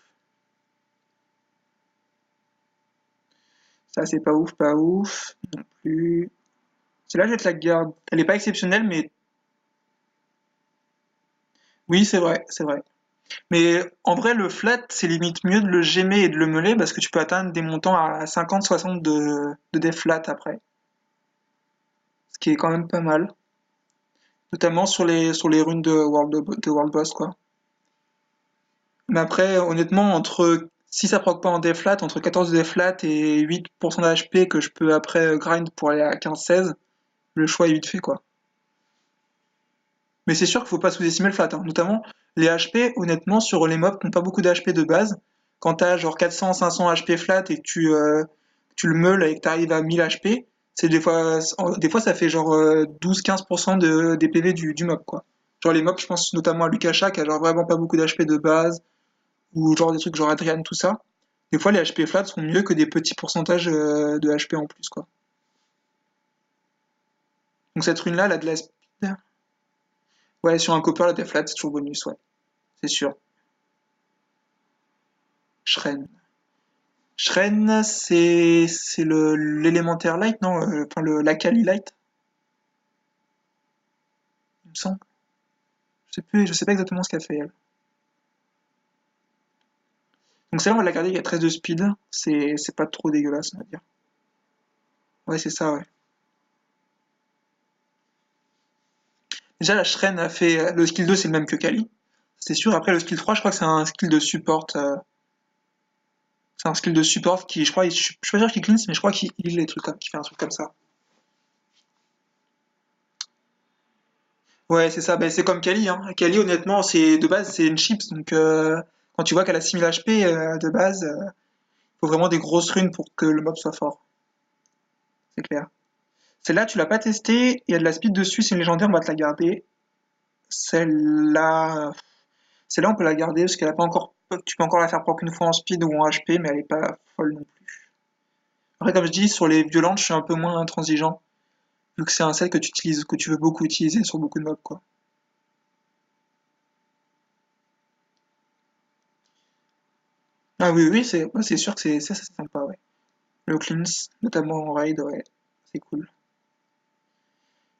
S1: Ça, c'est pas ouf, pas ouf. Non plus. Celle-là, je vais te la garder. Elle est pas exceptionnelle, mais oui, c'est vrai, c'est vrai. Mais en vrai, le flat, c'est limite mieux de le gemmer et de le meuler parce que tu peux atteindre des montants à 50-60 de def flat après. Ce qui est quand même pas mal. Notamment sur les runes de World Boss, quoi. Mais après, honnêtement, si ça proc pas en def flat, entre 14 de def flat et 8% d'HP que je peux après grind pour aller à 15-16, le choix est vite fait, quoi. Mais c'est sûr qu'il faut pas sous-estimer le flat, hein. Notamment, les HP, honnêtement, sur les mobs qui n'ont pas beaucoup d'HP de base, quand t'as genre 400-500 HP flat et que tu le meules et que t'arrives à 1000 HP, c'est des fois ça fait genre 12-15% des PV du mob, quoi. Genre les mobs, je pense notamment à Lukasha qui a genre vraiment pas beaucoup d'HP de base, ou genre des trucs genre Adrian, tout ça. Des fois les HP flat sont mieux que des petits pourcentages de HP en plus, quoi. Donc cette rune-là, elle a de la speed. Ouais, sur un copper, la def flat, c'est toujours bonus, ouais, c'est sûr. Shren. Shren, c'est le l'élémentaire light, non? Enfin la Kali light, il me semble. Je sais pas exactement ce qu'elle fait elle. Donc celle-là on va la garder, il y a 13 de speed, c'est pas trop dégueulasse on va dire. Ouais c'est ça ouais. Déjà la Shren a fait le skill 2 c'est le même que Kali, c'est sûr. Après le skill 3 je crois que c'est un skill de support, c'est un skill de support qui je crois, je suis pas sûr qu'il cleanse mais je crois qu'il heal les trucs comme, qu'il fait un truc comme ça. Ouais, c'est ça. Ben, c'est comme Kali, hein. Kali, honnêtement, de base, c'est une chips. Donc, quand tu vois qu'elle a 6000 HP de base, il faut vraiment des grosses runes pour que le mob soit fort. C'est clair. Celle-là, tu l'as pas testée. Il y a de la speed dessus. C'est une légendaire. On va te la garder. Celle-là, celle-là, on peut la garder parce qu'elle a pas encore. Tu peux encore la faire proc une fois en speed ou en HP, mais elle est pas folle non plus. Après, comme je dis, sur les violentes, je suis un peu moins intransigeant vu que c'est un set que tu veux beaucoup utiliser sur beaucoup de mobs, quoi. Ah oui, oui, c'est sûr que c'est sympa, ouais. Le cleanse, notamment en raid, ouais, c'est cool.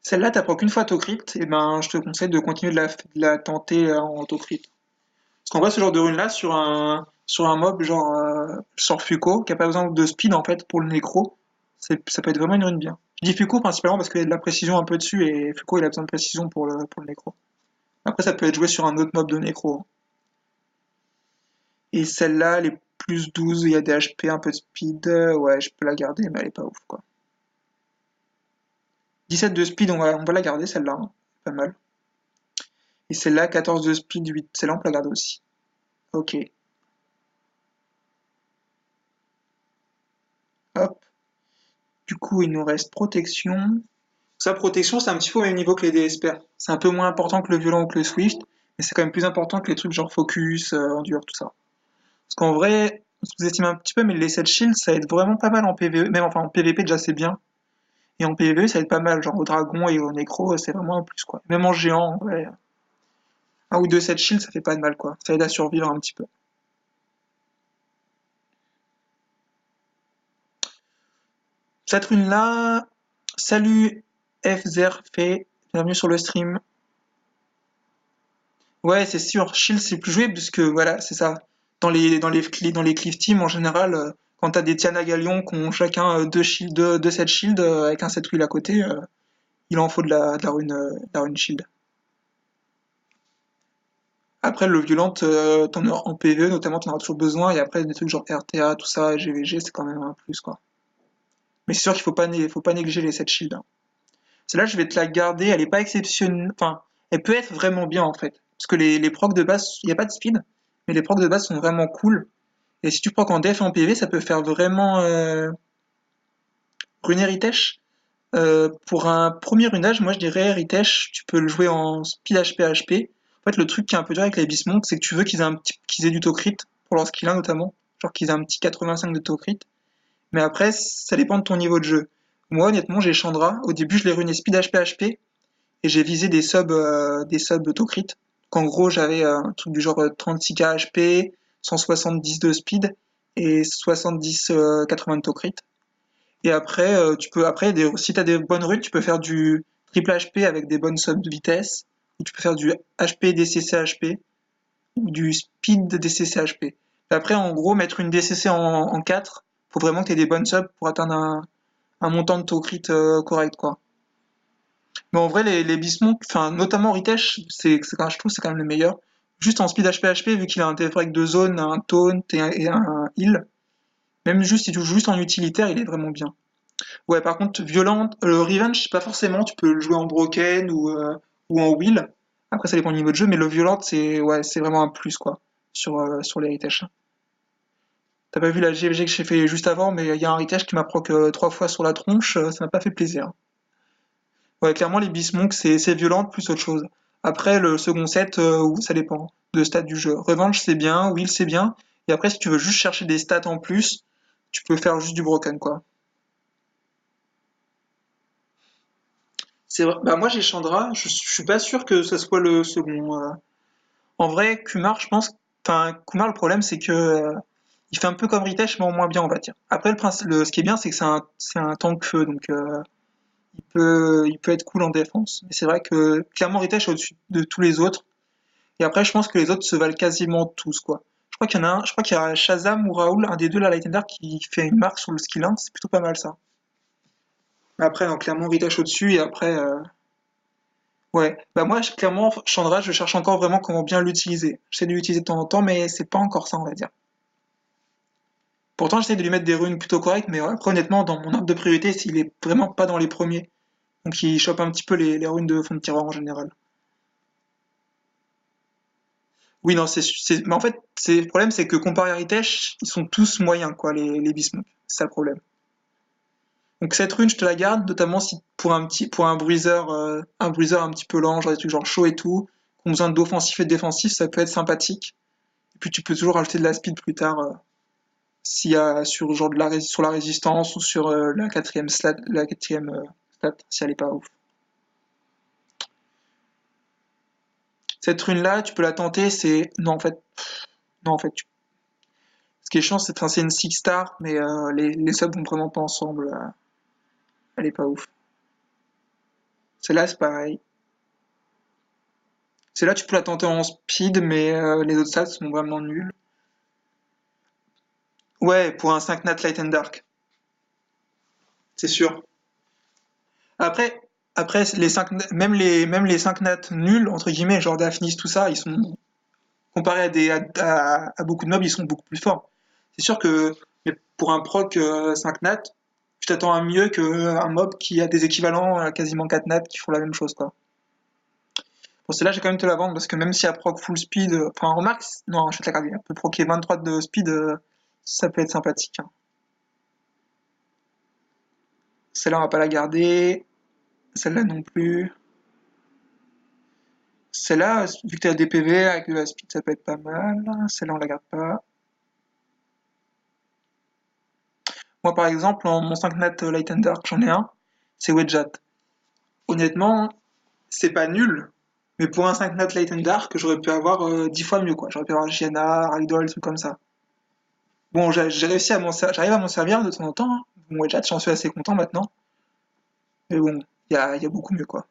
S1: Celle-là, t'apprends qu'une fois autocrit, et ben je te conseille de continuer de la tenter en autocrit. Parce qu'en vrai, ce genre de rune-là, sur un mob genre Fuko, qui a pas besoin de speed en fait pour le nécro, ça peut être vraiment une rune bien. Je dis Fuko principalement parce qu'il y a de la précision un peu dessus, et Fuko il a besoin de précision pour le nécro. Après, ça peut être joué sur un autre mob de nécro, hein. Et celle-là, elle est plus 12, il y a des HP, un peu de speed, ouais, je peux la garder, mais elle est pas ouf, quoi. 17 de speed, on va la garder, celle-là, hein. Pas mal. Et celle-là, 14 de speed, 8. Celle-là, on peut la garder aussi. Ok. Hop. Du coup, il nous reste protection. Sa protection, c'est un petit peu au même niveau que les DSPR. C'est un peu moins important que le violent ou que le Swift, mais c'est quand même plus important que les trucs genre Focus, Endure, tout ça. Parce qu'en vrai, on sous-estime un petit peu, mais les 7 shields, ça aide vraiment pas mal en PvE. Même enfin en PvP, déjà, c'est bien. Et en PvE, ça aide pas mal. Genre au dragon et au nécro, c'est vraiment un plus, quoi. Même en géant, ouais. Un ou deux 7 shields, ça fait pas de mal, quoi. Ça aide à survivre un petit peu. Cette rune-là, salut FZerFé, bienvenue sur le stream. Ouais, c'est sûr, Shield c'est plus joué parce que voilà, c'est ça. Dans les Cliff Team en général, quand t'as des Tiana Galion qui ont chacun deux shield, deux sets shield avec un set wheel à côté, il en faut de la rune shield. Après le violent, t'en as en PvE notamment, t'en auras toujours besoin et après des trucs genre RTA, tout ça, GVG, c'est quand même un plus quoi. Mais c'est sûr qu'il faut pas négliger les sets shield, hein. Celle-là, je vais te la garder, elle est pas exceptionnelle, enfin, elle peut être vraiment bien en fait. Parce que les procs de base, il n'y a pas de speed, mais les procs de base sont vraiment cool. Et si tu procs en def et en PV, ça peut faire vraiment runer Ritesh. Pour un premier runage, moi je dirais Ritesh, tu peux le jouer en speed HP HP. En fait, le truc qui est un peu dur avec les Bismonk, c'est que tu veux qu'ils aient du tocrit pour leur skill 1 notamment. Genre qu'ils aient un petit 85 de tocrit. Mais après, ça dépend de ton niveau de jeu. Moi, honnêtement, j'ai Chandra. Au début, je l'ai runé speed HP HP et j'ai visé des subs autocrit. Donc, en gros, j'avais un truc du genre 36k HP, 170 de speed et 70 80 de tocrit. Et après, si tu as des bonnes runes, tu peux faire du triple HP avec des bonnes subs de vitesse, ou tu peux faire du HP DCC HP, ou du speed DCC HP. Et après, en gros, mettre une DCC en 4, faut vraiment que tu aies des bonnes subs pour atteindre un montant de tocrit correct, quoi. Mais en vrai, les Bismuth, enfin, notamment Ritesh, je trouve que c'est quand même le meilleur. Juste en speed HP HP, vu qu'il a un break de zone, un taunt et un heal, même juste si tu joues juste en utilitaire, il est vraiment bien. Ouais, par contre, violent, le revenge, pas forcément, tu peux le jouer en broken ou en wheel. Après, ça dépend du niveau de jeu, mais le violent, c'est vraiment un plus, quoi, sur l'héritage. T'as pas vu la GVG que j'ai fait juste avant, mais il y a un héritage qui m'a proc 3 fois sur la tronche, ça m'a pas fait plaisir. Ouais, clairement, les Bismonk, c'est violent plus autre chose. Après, le second set, ça dépend de stade du jeu. Revenge, c'est bien, Will, c'est bien. Et après, si tu veux juste chercher des stats en plus, tu peux faire juste du broken, quoi. C'est vrai. Bah, moi, j'ai Chandra, je suis pas sûr que ce soit le second. En vrai, Kumar, je pense. Enfin, Kumar, le problème, c'est que il fait un peu comme Ritesh, mais en moins bien, on va dire. Après, ce qui est bien, c'est que c'est un tank feu, donc il peut être cool en défense. Mais c'est vrai que clairement, Ritesh est au-dessus de tous les autres. Et après, je pense que les autres se valent quasiment tous, quoi. Je crois qu'il y en a un, je crois qu'il y a Shazam ou Raoul, un des deux, la Light Ender, qui fait une marque sur le skill 1, c'est plutôt pas mal ça. Mais après, non, clairement, Ritesh au-dessus, et après, ouais. Bah moi, clairement, Chandra, je cherche encore vraiment comment bien l'utiliser. J'essaie de l'utiliser de temps en temps, mais c'est pas encore ça, on va dire. Pourtant, j'essaie de lui mettre des runes plutôt correctes, mais ouais, après, honnêtement, dans mon ordre de priorité, s'il est vraiment pas dans les premiers. Donc, il chope un petit peu les runes de fond de tiroir en général. Oui, non, mais en fait, le problème, c'est que comparé à Ritesh, ils sont tous moyens, quoi, les Bismuth. C'est ça le problème. Donc cette rune, je te la garde, notamment si pour un bruiser un petit peu lent, genre des trucs genre chaud et tout, qui ont besoin d'offensif et de défensif, ça peut être sympathique. Et puis tu peux toujours rajouter de la speed plus tard, s'il y a sur la résistance ou sur la quatrième stat, si elle est pas ouf. Cette rune là, tu peux la tenter, c'est non en fait, Ce qui est chiant, c'est enfin, c'est une six star, mais les subs vont vraiment pas ensemble. Elle est pas ouf. Celle-là, c'est pareil. Celle-là, tu peux la tenter en speed, mais les autres stats sont vraiment nuls. Ouais, pour un 5 nat light and dark, c'est sûr. Après, après les 5, même les 5 nats nuls, entre guillemets, genre Daphnis, tout ça, ils sont, comparés à beaucoup de mobs, ils sont beaucoup plus forts. C'est sûr que mais pour un proc 5 nat, tu t'attends à mieux qu'un mob qui a des équivalents à quasiment 4 nat qui font la même chose, quoi. Bon, celle-là, j'ai quand même te la vendre parce que même si elle proc full speed, enfin, remarque, non, je vais te la garder. Elle peut proquer 23 de speed, ça peut être sympathique, hein. Celle-là, on va pas la garder. Celle-là non plus. Celle-là, vu que tu as des PV avec de la speed, ça peut être pas mal. Celle-là, on la garde pas. Moi, par exemple, en mon 5 nat Light and Dark, j'en ai un. C'est Wedjat. Honnêtement, c'est pas nul. Mais pour un 5 nat Light and Dark, j'aurais pu avoir 10 fois mieux, quoi. J'aurais pu avoir Gianna, Ragdoll, des trucs comme ça. Bon, j'ai réussi à j'arrive à m'en servir de temps en temps, hein. Bon, Wedjat, j'en suis assez content maintenant. Mais bon, il y a beaucoup mieux, quoi.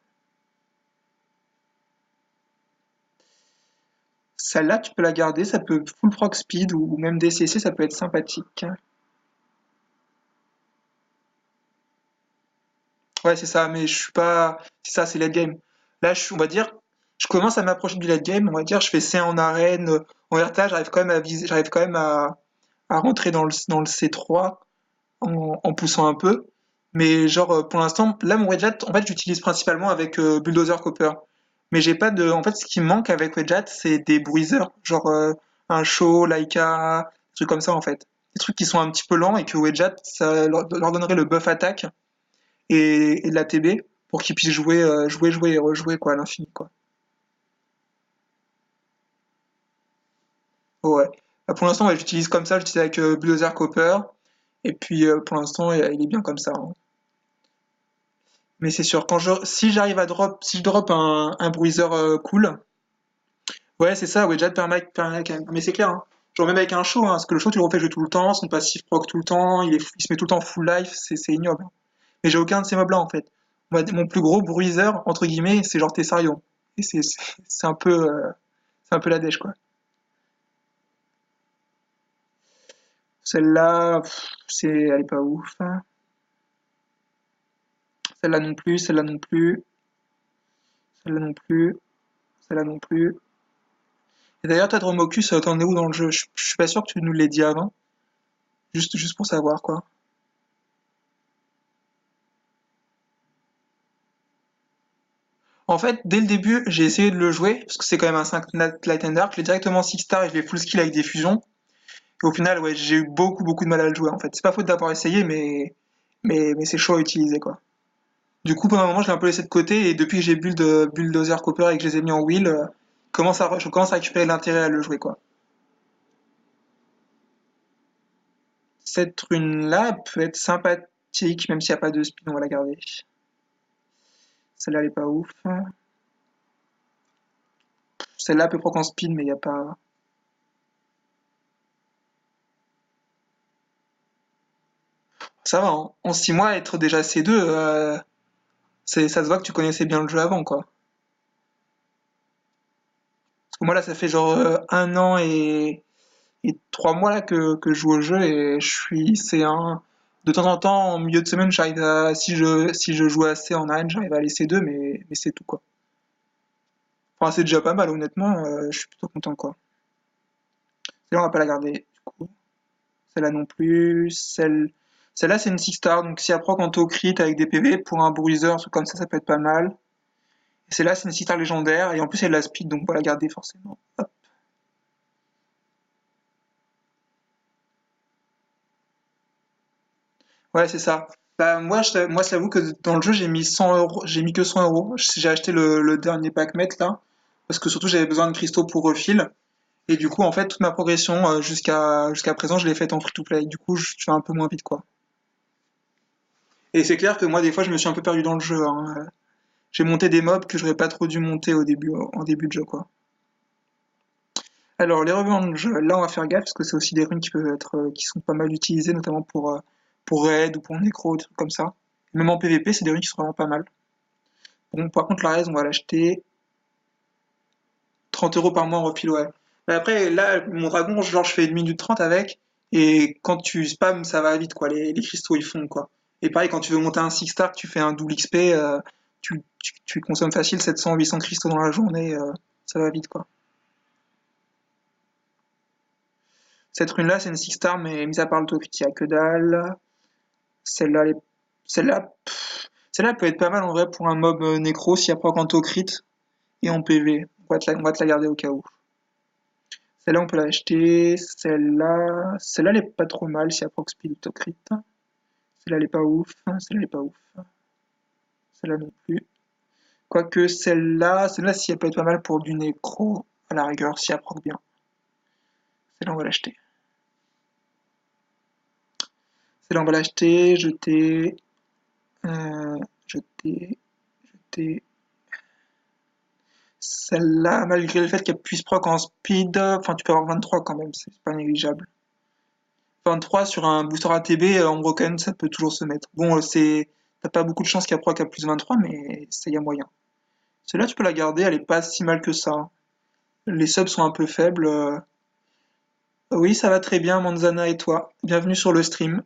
S1: Celle-là, tu peux la garder, ça peut full proc speed ou même DCC, ça peut être sympathique. Ouais, c'est ça, mais je suis pas. C'est ça, c'est late game. Là, on va dire, je commence à m'approcher du late game. On va dire, je fais C en arène. En RTA, j'arrive quand même à viser, j'arrive quand même à rentrer dans le C3 en poussant un peu. Mais genre, pour l'instant, là, mon Wedget, en fait, j'utilise principalement avec Bulldozer Copper. Mais j'ai pas de. En fait, ce qui me manque avec Wedget, c'est des bruisers. Genre un Shaw, Laika, des trucs comme ça, en fait. Des trucs qui sont un petit peu lents et que Wedget, ça leur donnerait le buff attaque et de la TB pour qu'ils puissent jouer, jouer et rejouer quoi, à l'infini. Quoi. Ouais. Pour l'instant, ouais, j'utilise comme ça, j'utilise avec Bulldozer Copper. Et puis pour l'instant, il est bien comme ça, hein. Mais c'est sûr, si j'arrive à si je drop un bruiser cool, ouais, c'est ça, ouais, Jad permac, mais c'est clair, hein. Genre même avec un show, hein, parce que le show, tu le refais jouer tout le temps, son passif proc tout le temps, il se met tout le temps full life, c'est ignoble, hein. Mais j'ai aucun de ces mobs-là, en fait. Mon plus gros bruiser, entre guillemets, c'est genre Tessarion. Et c'est c'est un peu la dèche, quoi. Celle-là, elle est pas ouf, hein. Celle-là non plus, celle-là non plus, celle-là non plus, celle-là non plus. Et d'ailleurs, toi, Dromocus, t'en es où dans le jeu? Je suis pas sûr que tu nous l'aies dit avant. Juste pour savoir, quoi. En fait, dès le début, j'ai essayé de le jouer, parce que c'est quand même un 5 Light and Dark. Je l'ai directement 6 star et je l'ai full skill avec des fusions. Et au final, ouais, j'ai eu beaucoup de mal à le jouer, en fait. C'est pas faute d'avoir essayé, mais c'est chaud à utiliser, quoi. Du coup, pendant un moment, je l'ai un peu laissé de côté, et depuis que j'ai Bulldozer Copper et que je les ai mis en wheel, je commence à récupérer l'intérêt à le jouer, quoi. Cette rune-là peut être sympathique, même s'il n'y a pas de speed, on va la garder. Celle-là, elle est pas ouf. Celle-là peut proc en speed, mais il n'y a pas. Ça va, hein. En 6 mois, être déjà C2, ça se voit que tu connaissais bien le jeu avant, quoi. Parce que moi, là, ça fait genre un an et 3 mois là, que je joue au jeu et je suis C1. De temps en temps, en milieu de semaine, si je joue assez en arène, j'arrive à aller C2, mais c'est tout, quoi. Enfin, c'est déjà pas mal, honnêtement, je suis plutôt content, quoi. Celle-là, on va pas la garder, du coup. Celle-là non plus. Celle-là, c'est une 6 star, donc si elle proc en taux crit avec des PV, pour un bruiser, un truc comme ça peut être pas mal. Et celle-là, c'est une 6 star légendaire, et en plus, elle a de la speed, donc on va la garder forcément. Hop. Ouais, c'est ça. Bah, moi, je t'avoue que dans le jeu, j'ai mis 100 euros, j'ai mis que 100 euros. J'ai acheté le dernier pack mec, là, parce que surtout, j'avais besoin de cristaux pour refill. Et du coup, en fait, toute ma progression jusqu'à présent, je l'ai faite en free-to-play. Du coup, je fais un peu moins vite, quoi. Et c'est clair que moi, des fois, je me suis un peu perdu dans le jeu, hein. J'ai monté des mobs que j'aurais pas trop dû monter en début de jeu, quoi. Alors, les revanches, là, on va faire gaffe parce que c'est aussi des runes qui peuvent être, qui sont pas mal utilisées, notamment pour raid ou pour nécro, des trucs comme ça. Même en PvP, c'est des runes qui sont vraiment pas mal. Bon, par contre, la raise, on va l'acheter 30 € par mois en refil, ouais. Mais après, là, mon dragon, genre, je fais 1 minute 30 avec, et quand tu spams, ça va vite, quoi. Les cristaux, ils fondent, quoi. Et pareil, quand tu veux monter un 6 star, tu fais un double XP, tu consommes facile 700-800 cristaux dans la journée, ça va vite, quoi. Cette rune-là, c'est une 6 star, mais mis à part le Tokyo, il y a que dalle. Celle-là, celle-là, celle-là peut être pas mal en vrai pour un mob nécro si elle proc en crit et en PV. On va te la garder au cas où. Celle-là, on peut l'acheter. Celle-là, elle est pas trop mal si elle proc speed ou crit. Celle-là, elle est pas ouf. Celle-là, elle est pas ouf. Celle-là non plus. Quoique celle-là, si elle peut être pas mal pour du nécro, à la rigueur, si elle proc bien. Celle-là, on va l'acheter. Celle-là, on va l'acheter, jeter, jeter, jeter. Celle-là, malgré le fait qu'elle puisse proc en speed, enfin tu peux avoir 23 quand même, c'est pas négligeable. 23 sur un booster ATB en broken, ça peut toujours se mettre. Bon, t'as pas beaucoup de chance qu'elle proc à plus 23, mais ça y a moyen. Celle-là, tu peux la garder, elle est pas si mal que ça. Les subs sont un peu faibles. Oui, ça va très bien, Manzana et toi. Bienvenue sur le stream.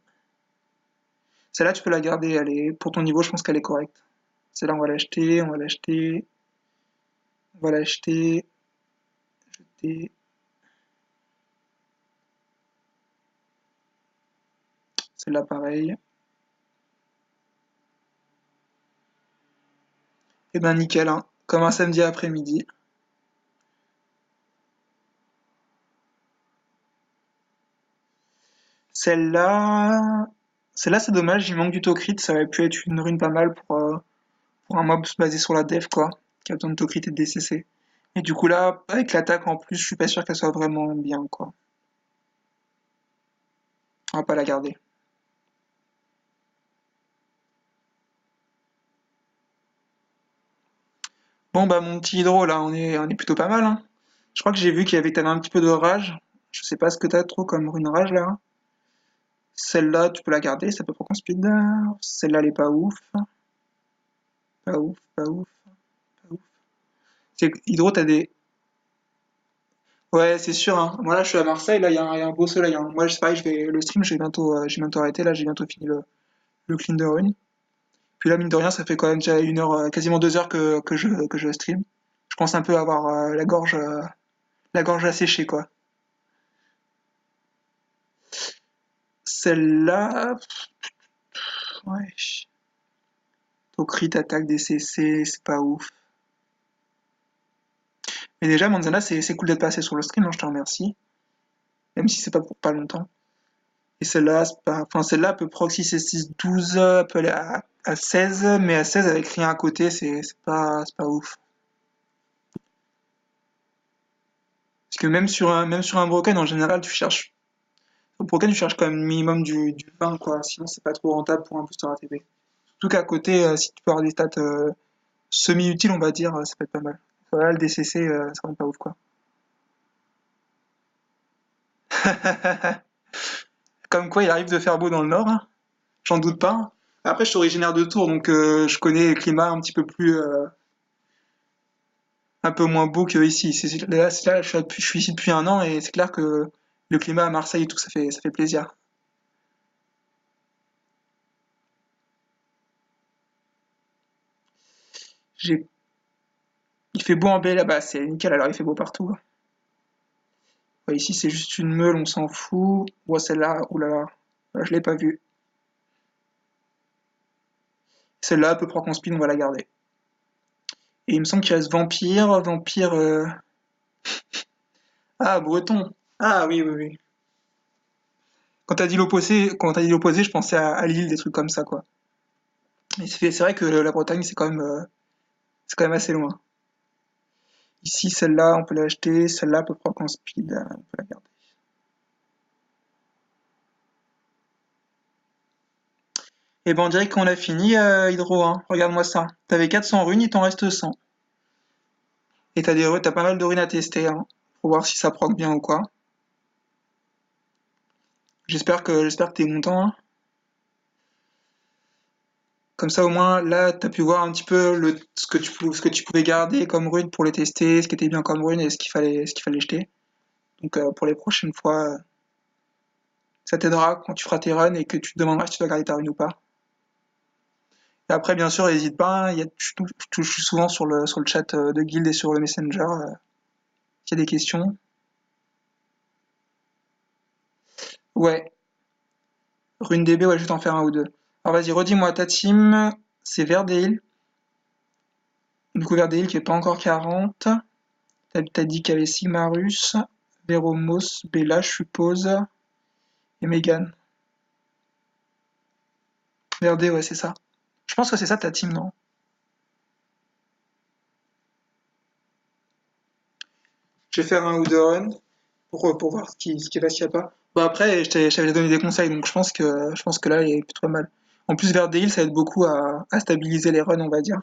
S1: Celle-là, tu peux la garder, elle est, pour ton niveau, je pense qu'elle est correcte. Celle-là, on va l'acheter, on va l'acheter, on va l'acheter, jeter. Celle-là, pareil. Et ben nickel, hein. Comme un samedi après-midi. Celle-là, celle-là c'est dommage, il manque du Tokrit, ça aurait pu être une rune pas mal pour un mob basé sur la def quoi, qui a besoin de Tokrit et de DCC. Et du coup là, avec l'attaque en plus, je suis pas sûr qu'elle soit vraiment bien quoi. On va pas la garder. Bon bah mon petit Hydro là, on est plutôt pas mal hein. Je crois que j'ai vu t'avais un petit peu de rage. Je sais pas ce que t'as trop comme rune rage là. Celle-là, tu peux la garder, ça peut prendre en speed. Celle-là, elle est pas ouf. Pas ouf, pas ouf, pas ouf. Hydro, t'as des, ouais, c'est sûr, hein. Moi là, je suis à Marseille, là, il y a un beau soleil, hein. Moi, c'est pareil, le stream, j'ai bientôt arrêté, là, j'ai bientôt fini le clean de rune. Puis là, mine de rien, ça fait quand même déjà 1 heure, quasiment 2 heures que je stream. Je pense un peu avoir la gorge asséchée, quoi. Celle-là, ouais. Au crit, attaque, DCC, c'est pas ouf. Mais déjà, Manzana, c'est cool d'être passé sur le stream, hein, je te remercie. Même si c'est pas pour pas longtemps. Et celle-là, enfin, celle-là peut proxy C6 12, peut aller à 16, mais à 16 avec rien à côté, c'est pas ouf. Parce que même sur un broken, en général, au broken, tu cherches quand même minimum du 20, quoi. Sinon, c'est pas trop rentable pour un booster ATP. Surtout qu'à côté, si tu peux avoir des stats semi-utiles, on va dire, ça peut être pas mal. Voilà, le DCC, c'est quand même pas ouf, quoi. Comme quoi, il arrive de faire beau dans le nord, hein. J'en doute pas. Après, je suis originaire de Tours, donc je connais le climat un peu moins beau que ici. Là, je suis ici depuis 1 an et c'est clair que le climat à Marseille et tout, ça fait plaisir. J'ai, il fait beau en baie là-bas, c'est nickel, alors il fait beau partout. Ouais, ici, c'est juste une meule, on s'en fout. Ouais, celle-là, oulala, je l'ai pas vue. Celle-là, à peu près qu'on spin, on va la garder. Et il me semble qu'il reste vampire. Ah, breton. Ah oui, oui, oui. Quand t'as dit l'opposé, je pensais à Lille, des trucs comme ça, quoi. Mais c'est vrai que la Bretagne, c'est quand même assez loin. Ici, celle-là, on peut l'acheter. Celle-là, à peu près qu'en speed, on peut la garder. Et ben, on dirait qu'on a fini, Hydro, hein. Regarde-moi ça. T'avais 400 runes, il t'en reste 100. Et t'as pas mal de runes à tester, hein. pour voir si ça proc bien ou quoi. J'espère que t'es content, hein. Comme ça, au moins, là, t'as pu voir un petit peu ce que tu pouvais garder comme rune pour les tester, ce qui était bien comme rune et ce qu'il fallait jeter. Donc, pour les prochaines fois, ça t'aidera quand tu feras tes runs et que tu te demanderas si tu dois garder ta rune ou pas. Et après, bien sûr, n'hésite pas, hein, je suis souvent sur le chat de guild et sur le messenger, s'il y a des questions. Ouais, rune DB, ouais, je vais t'en faire un ou deux. Alors vas-y, redis-moi ta team, c'est Verdeil. Du coup, Verdeil qui est pas encore 40. T'as dit qu'il y avait Sigmarus, Veromos, Bella, je suppose, et Megan. Verde, ouais, c'est ça. Je pense que c'est ça ta team, non? Je vais faire un ou deux runs pour voir ce qui va, ce qu'il n'y a pas. Bon, après, je t'avais donné des conseils, donc je pense que là, il est plutôt pas mal. En plus, Verde Hill, ça aide beaucoup à stabiliser les runs, on va dire.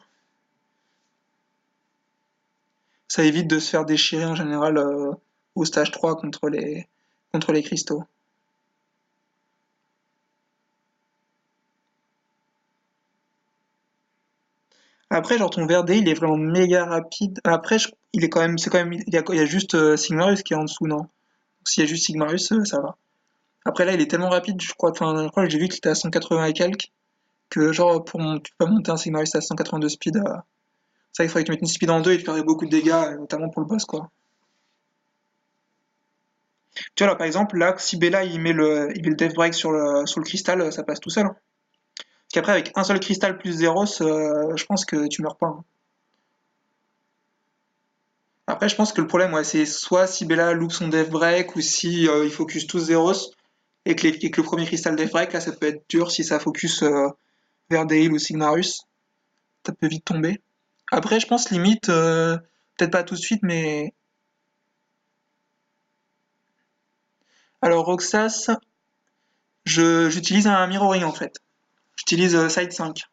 S1: Ça évite de se faire déchirer en général au stage 3 contre les cristaux. Après, genre ton Verde, il est vraiment méga rapide. Après, il est quand même, c'est quand même, il y a juste Sigmarus qui est en dessous, non? S'il y a juste Sigmarus, ça va. Après là, il est tellement rapide, je crois, enfin, je crois que j'ai vu qu'il était à 180 et quelques, que genre, tu peux pas monter un Sigmarus à 182 speed. C'est vrai qu'il faudrait que tu mettes une speed en 2 et tu ferais beaucoup de dégâts, notamment pour le boss, quoi. Tu vois, là, par exemple, là, si Bella, il met le Death Break sur le cristal, ça passe tout seul, hein. Parce qu'après, avec un seul cristal plus Zeros, je pense que tu meurs pas, hein. Après, je pense que le problème, ouais, c'est soit si Bella loupe son Death Break, ou si il focus tous Zeros, et que le premier cristal Death Break, là, ça peut être dur si ça focus vers Dale ou Sigmarus. Ça peut vite tomber. Après, je pense limite, peut-être pas tout de suite, mais. Alors, Roxas, j'utilise un mirroring en fait. J'utilise Side 5.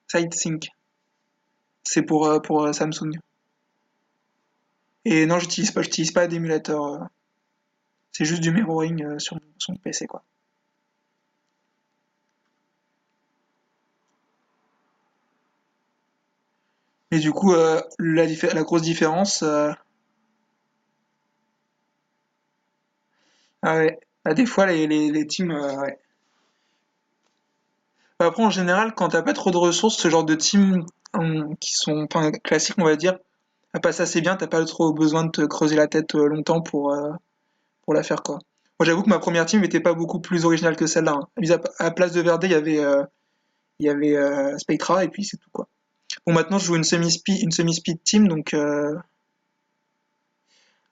S1: Side Sync. C'est pour Samsung. Et non, j'utilise pas d'émulateur. C'est juste du mirroring sur mon PC, quoi. Et du coup, la grosse différence. Ah ouais. Ah, des fois, les teams. Ouais. Après, en général, quand t'as pas trop de ressources, ce genre de teams qui sont enfin, classiques, on va dire, ça passe assez bien, t'as pas trop besoin de te creuser la tête longtemps pour la faire, quoi. Moi, j'avoue que ma première team n'était pas beaucoup plus originale que celle-là, hein. À la place de Verde, il y avait Spectra, et puis c'est tout, quoi. Bon, maintenant, je joue une semi-speed team, donc un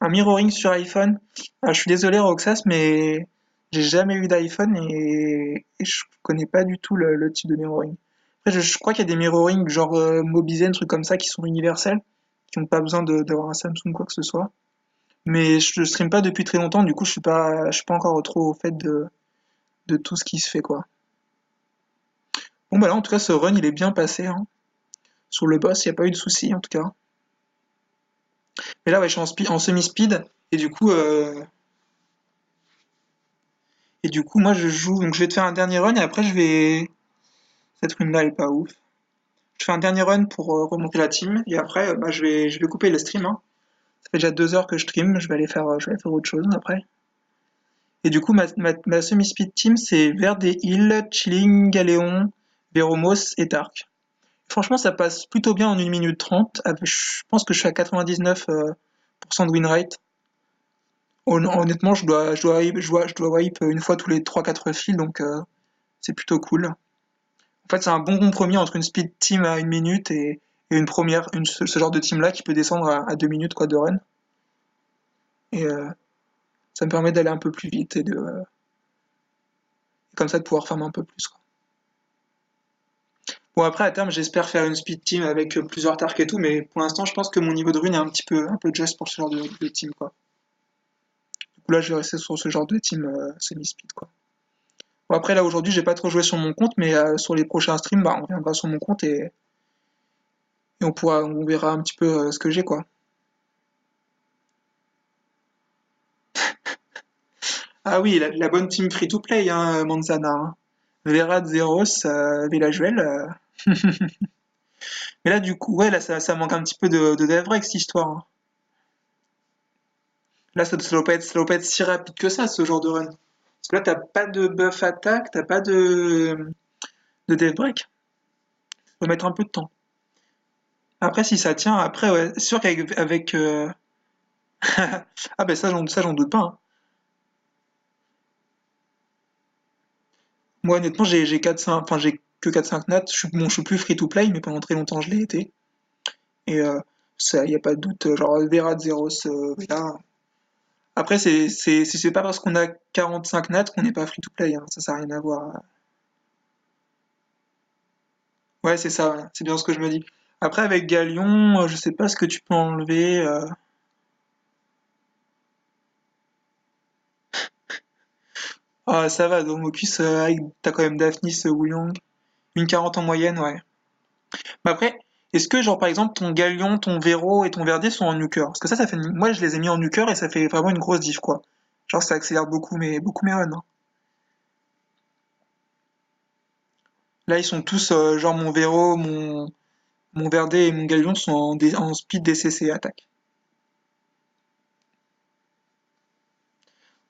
S1: mirroring sur iPhone. Ah, je suis désolé, Roxas, mais j'ai jamais eu d'iPhone et je connais pas du tout le type de mirroring. Après, je crois qu'il y a des mirroring genre Mobizen, trucs comme ça, qui sont universels, qui n'ont pas besoin d'avoir un Samsung ou quoi que ce soit. Mais je stream pas depuis très longtemps, du coup, je suis pas encore trop au fait de tout ce qui se fait, quoi. Bon, bah là, en tout cas, ce run, il est bien passé, hein. Sur le boss, il n'y a pas eu de soucis, en tout cas. Mais là, ouais, je suis en semi-speed, et du coup, moi, je joue, donc je vais te faire un dernier run, et après, cette rune-là, elle est pas ouf. Je fais un dernier run pour remonter la team, et après, bah, je vais couper le stream, hein. Ça fait déjà 2 heures que je stream, je vais aller faire autre chose après. Et du coup, ma semi-speed team, c'est Verde Hill, Chilling, Galéon, Veromos et Dark. Franchement, ça passe plutôt bien en 1 minute 30. Je pense que je suis à 99% de win rate. Honnêtement, je dois wipe une fois tous les 3-4 fils, donc c'est plutôt cool. En fait, c'est un bon compromis entre une speed team à 1 minute et ce genre de team là qui peut descendre à 2 minutes quoi, de run. Et ça me permet d'aller un peu plus vite comme ça de pouvoir farmer un peu plus, quoi. Bon, après, à terme, j'espère faire une speed team avec plusieurs tarks et tout, mais pour l'instant, je pense que mon niveau de rune est un peu just pour ce genre de team, quoi. Du coup, là, je vais rester sur ce genre de team semi-speed, quoi. Bon, après, là, aujourd'hui, j'ai pas trop joué sur mon compte, mais sur les prochains streams, bah, on reviendra sur mon compte et on verra un petit peu ce que j'ai, quoi. Ah oui, la bonne team free-to-play, hein, Manzana, hein. Vera, Zeros, Villajuel. Mais là, du coup, ouais, là, ça manque un petit peu de dev break, cette histoire, hein. Là, ça doit pas être si rapide que ça, ce genre de run. Parce que là, t'as pas de buff attaque, t'as pas de dev break. Ça va mettre un peu de temps. Après, si ça tient, après, ouais, c'est sûr qu'avec. Ah, ben ça, j'en doute pas, hein. Moi, honnêtement, j'ai 4-5, enfin, j'ai que 4-5 nats. Je suis plus free to play, mais pendant très longtemps, je l'ai été. Et ça, y a pas de doute. Genre, Vera, Zeros, là. Après, c'est pas parce qu'on a 45 nats qu'on n'est pas free to play, hein. Ça n'a rien à voir. Ouais, c'est ça, ouais. C'est bien ce que je me dis. Après, avec Galion, je sais pas ce que tu peux enlever. Ah, ça va, Domocus, t'as quand même Daphnis, Wuyong. Une 40 en moyenne, ouais. Mais après, est-ce que, genre, par exemple, ton Galion, ton Véro et ton Verdier sont en nuker? Parce que ça fait. Moi, je les ai mis en nuker et ça fait vraiment une grosse diff, quoi. Genre, ça accélère beaucoup mes runs, hein. Là, ils sont tous, genre, mon Véro, mon Verdet et mon Galion sont en speed DCC attaque.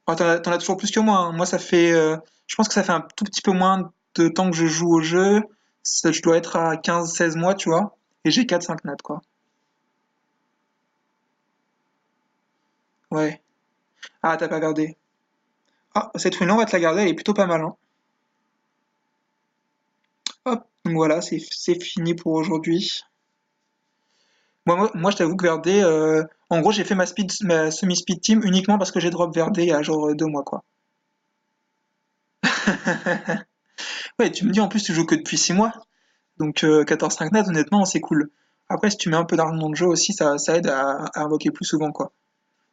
S1: Ah, t'en as toujours plus que moi, hein. Moi, ça fait. Je pense que ça fait un tout petit peu moins de temps que je joue au jeu. Je dois être à 15-16 mois, tu vois. Et j'ai 4-5 nats, quoi. Ouais. Ah, t'as pas gardé. Ah, cette ruine-là, on va te la garder, elle est plutôt pas mal, hein. Hop, donc voilà, c'est fini pour aujourd'hui. Moi, je t'avoue que Verdé, en gros, j'ai fait ma semi-speed team uniquement parce que j'ai drop Verdé il y a genre 2 mois, quoi. Ouais, tu me dis en plus, tu joues que depuis 6 mois. Donc 14-5 nats, honnêtement, c'est cool. Après, si tu mets un peu d'argent dans le jeu aussi, ça aide à invoquer plus souvent, quoi.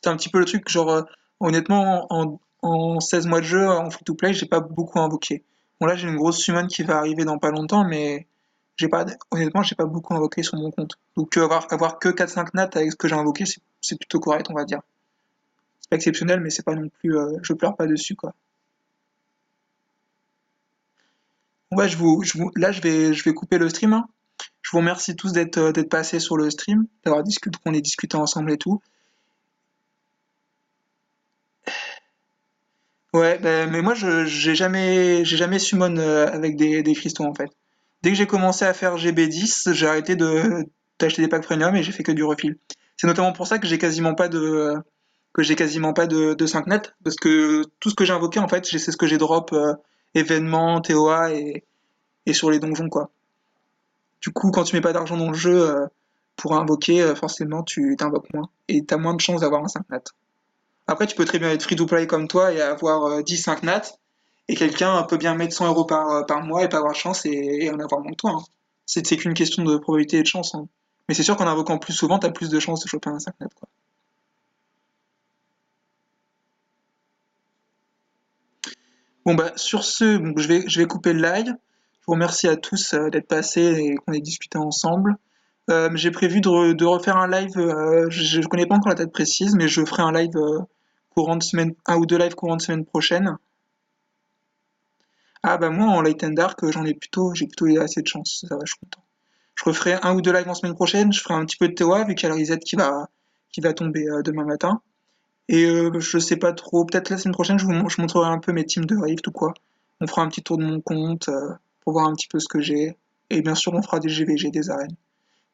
S1: C'est un petit peu le truc, genre, honnêtement, en 16 mois de jeu, en free-to-play, j'ai pas beaucoup invoqué. Bon, là, j'ai une grosse summon qui va arriver dans pas longtemps, mais honnêtement, j'ai pas beaucoup invoqué sur mon compte. Donc, avoir que 4-5 nats avec ce que j'ai invoqué, c'est plutôt correct, on va dire. C'est pas exceptionnel, mais c'est pas non plus, je pleure pas dessus, quoi. Ouais, là, je vais couper le stream, hein. Je vous remercie tous d'être passés sur le stream, qu'on ait discuté ensemble et tout. Ouais, mais moi j'ai jamais summon avec des cristaux en fait. Dès que j'ai commencé à faire GB10, j'ai arrêté d'acheter des packs premium et j'ai fait que du refill. C'est notamment pour ça que j'ai quasiment pas de 5 nets parce que tout ce que j'ai invoqué en fait, c'est ce que j'ai drop événements, TOA et sur les donjons quoi. Du coup, quand tu mets pas d'argent dans le jeu pour invoquer, forcément tu t'invoques moins et t'as moins de chances d'avoir un 5 nat. Après, tu peux très bien être free to play comme toi et avoir 10-5 nats, et quelqu'un peut bien mettre 100 € par mois et pas avoir de chance et en avoir moins que toi, hein. C'est qu'une question de probabilité et de chance, hein. Mais c'est sûr qu'en invoquant plus souvent, t'as plus de chances de choper un 5 nats, quoi. Bon, bah, sur ce, bon, je vais couper le live. Je vous remercie à tous d'être passés et qu'on ait discuté ensemble. J'ai prévu de refaire un live, je connais pas encore la date précise, mais je ferai un live courant de semaine, un ou deux lives courant de semaine prochaine. Ah bah moi en Light and Dark j'ai plutôt eu assez de chance, ça va, je suis content. Je referai un ou deux lives en semaine prochaine, je ferai un petit peu de TOA vu qu'il y a le reset qui va tomber demain matin. Et je sais pas trop, peut-être la semaine prochaine je montrerai un peu mes teams de Rift ou quoi. On fera un petit tour de mon compte pour voir un petit peu ce que j'ai. Et bien sûr on fera des GVG, des arènes,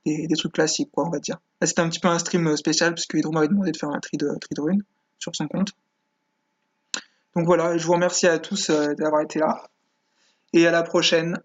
S1: des trucs classiques quoi on va dire. Là c'était un petit peu un stream spécial puisque Hydro m'avait demandé de faire un tri de runes sur son compte. Donc voilà, je vous remercie à tous d'avoir été là et à la prochaine.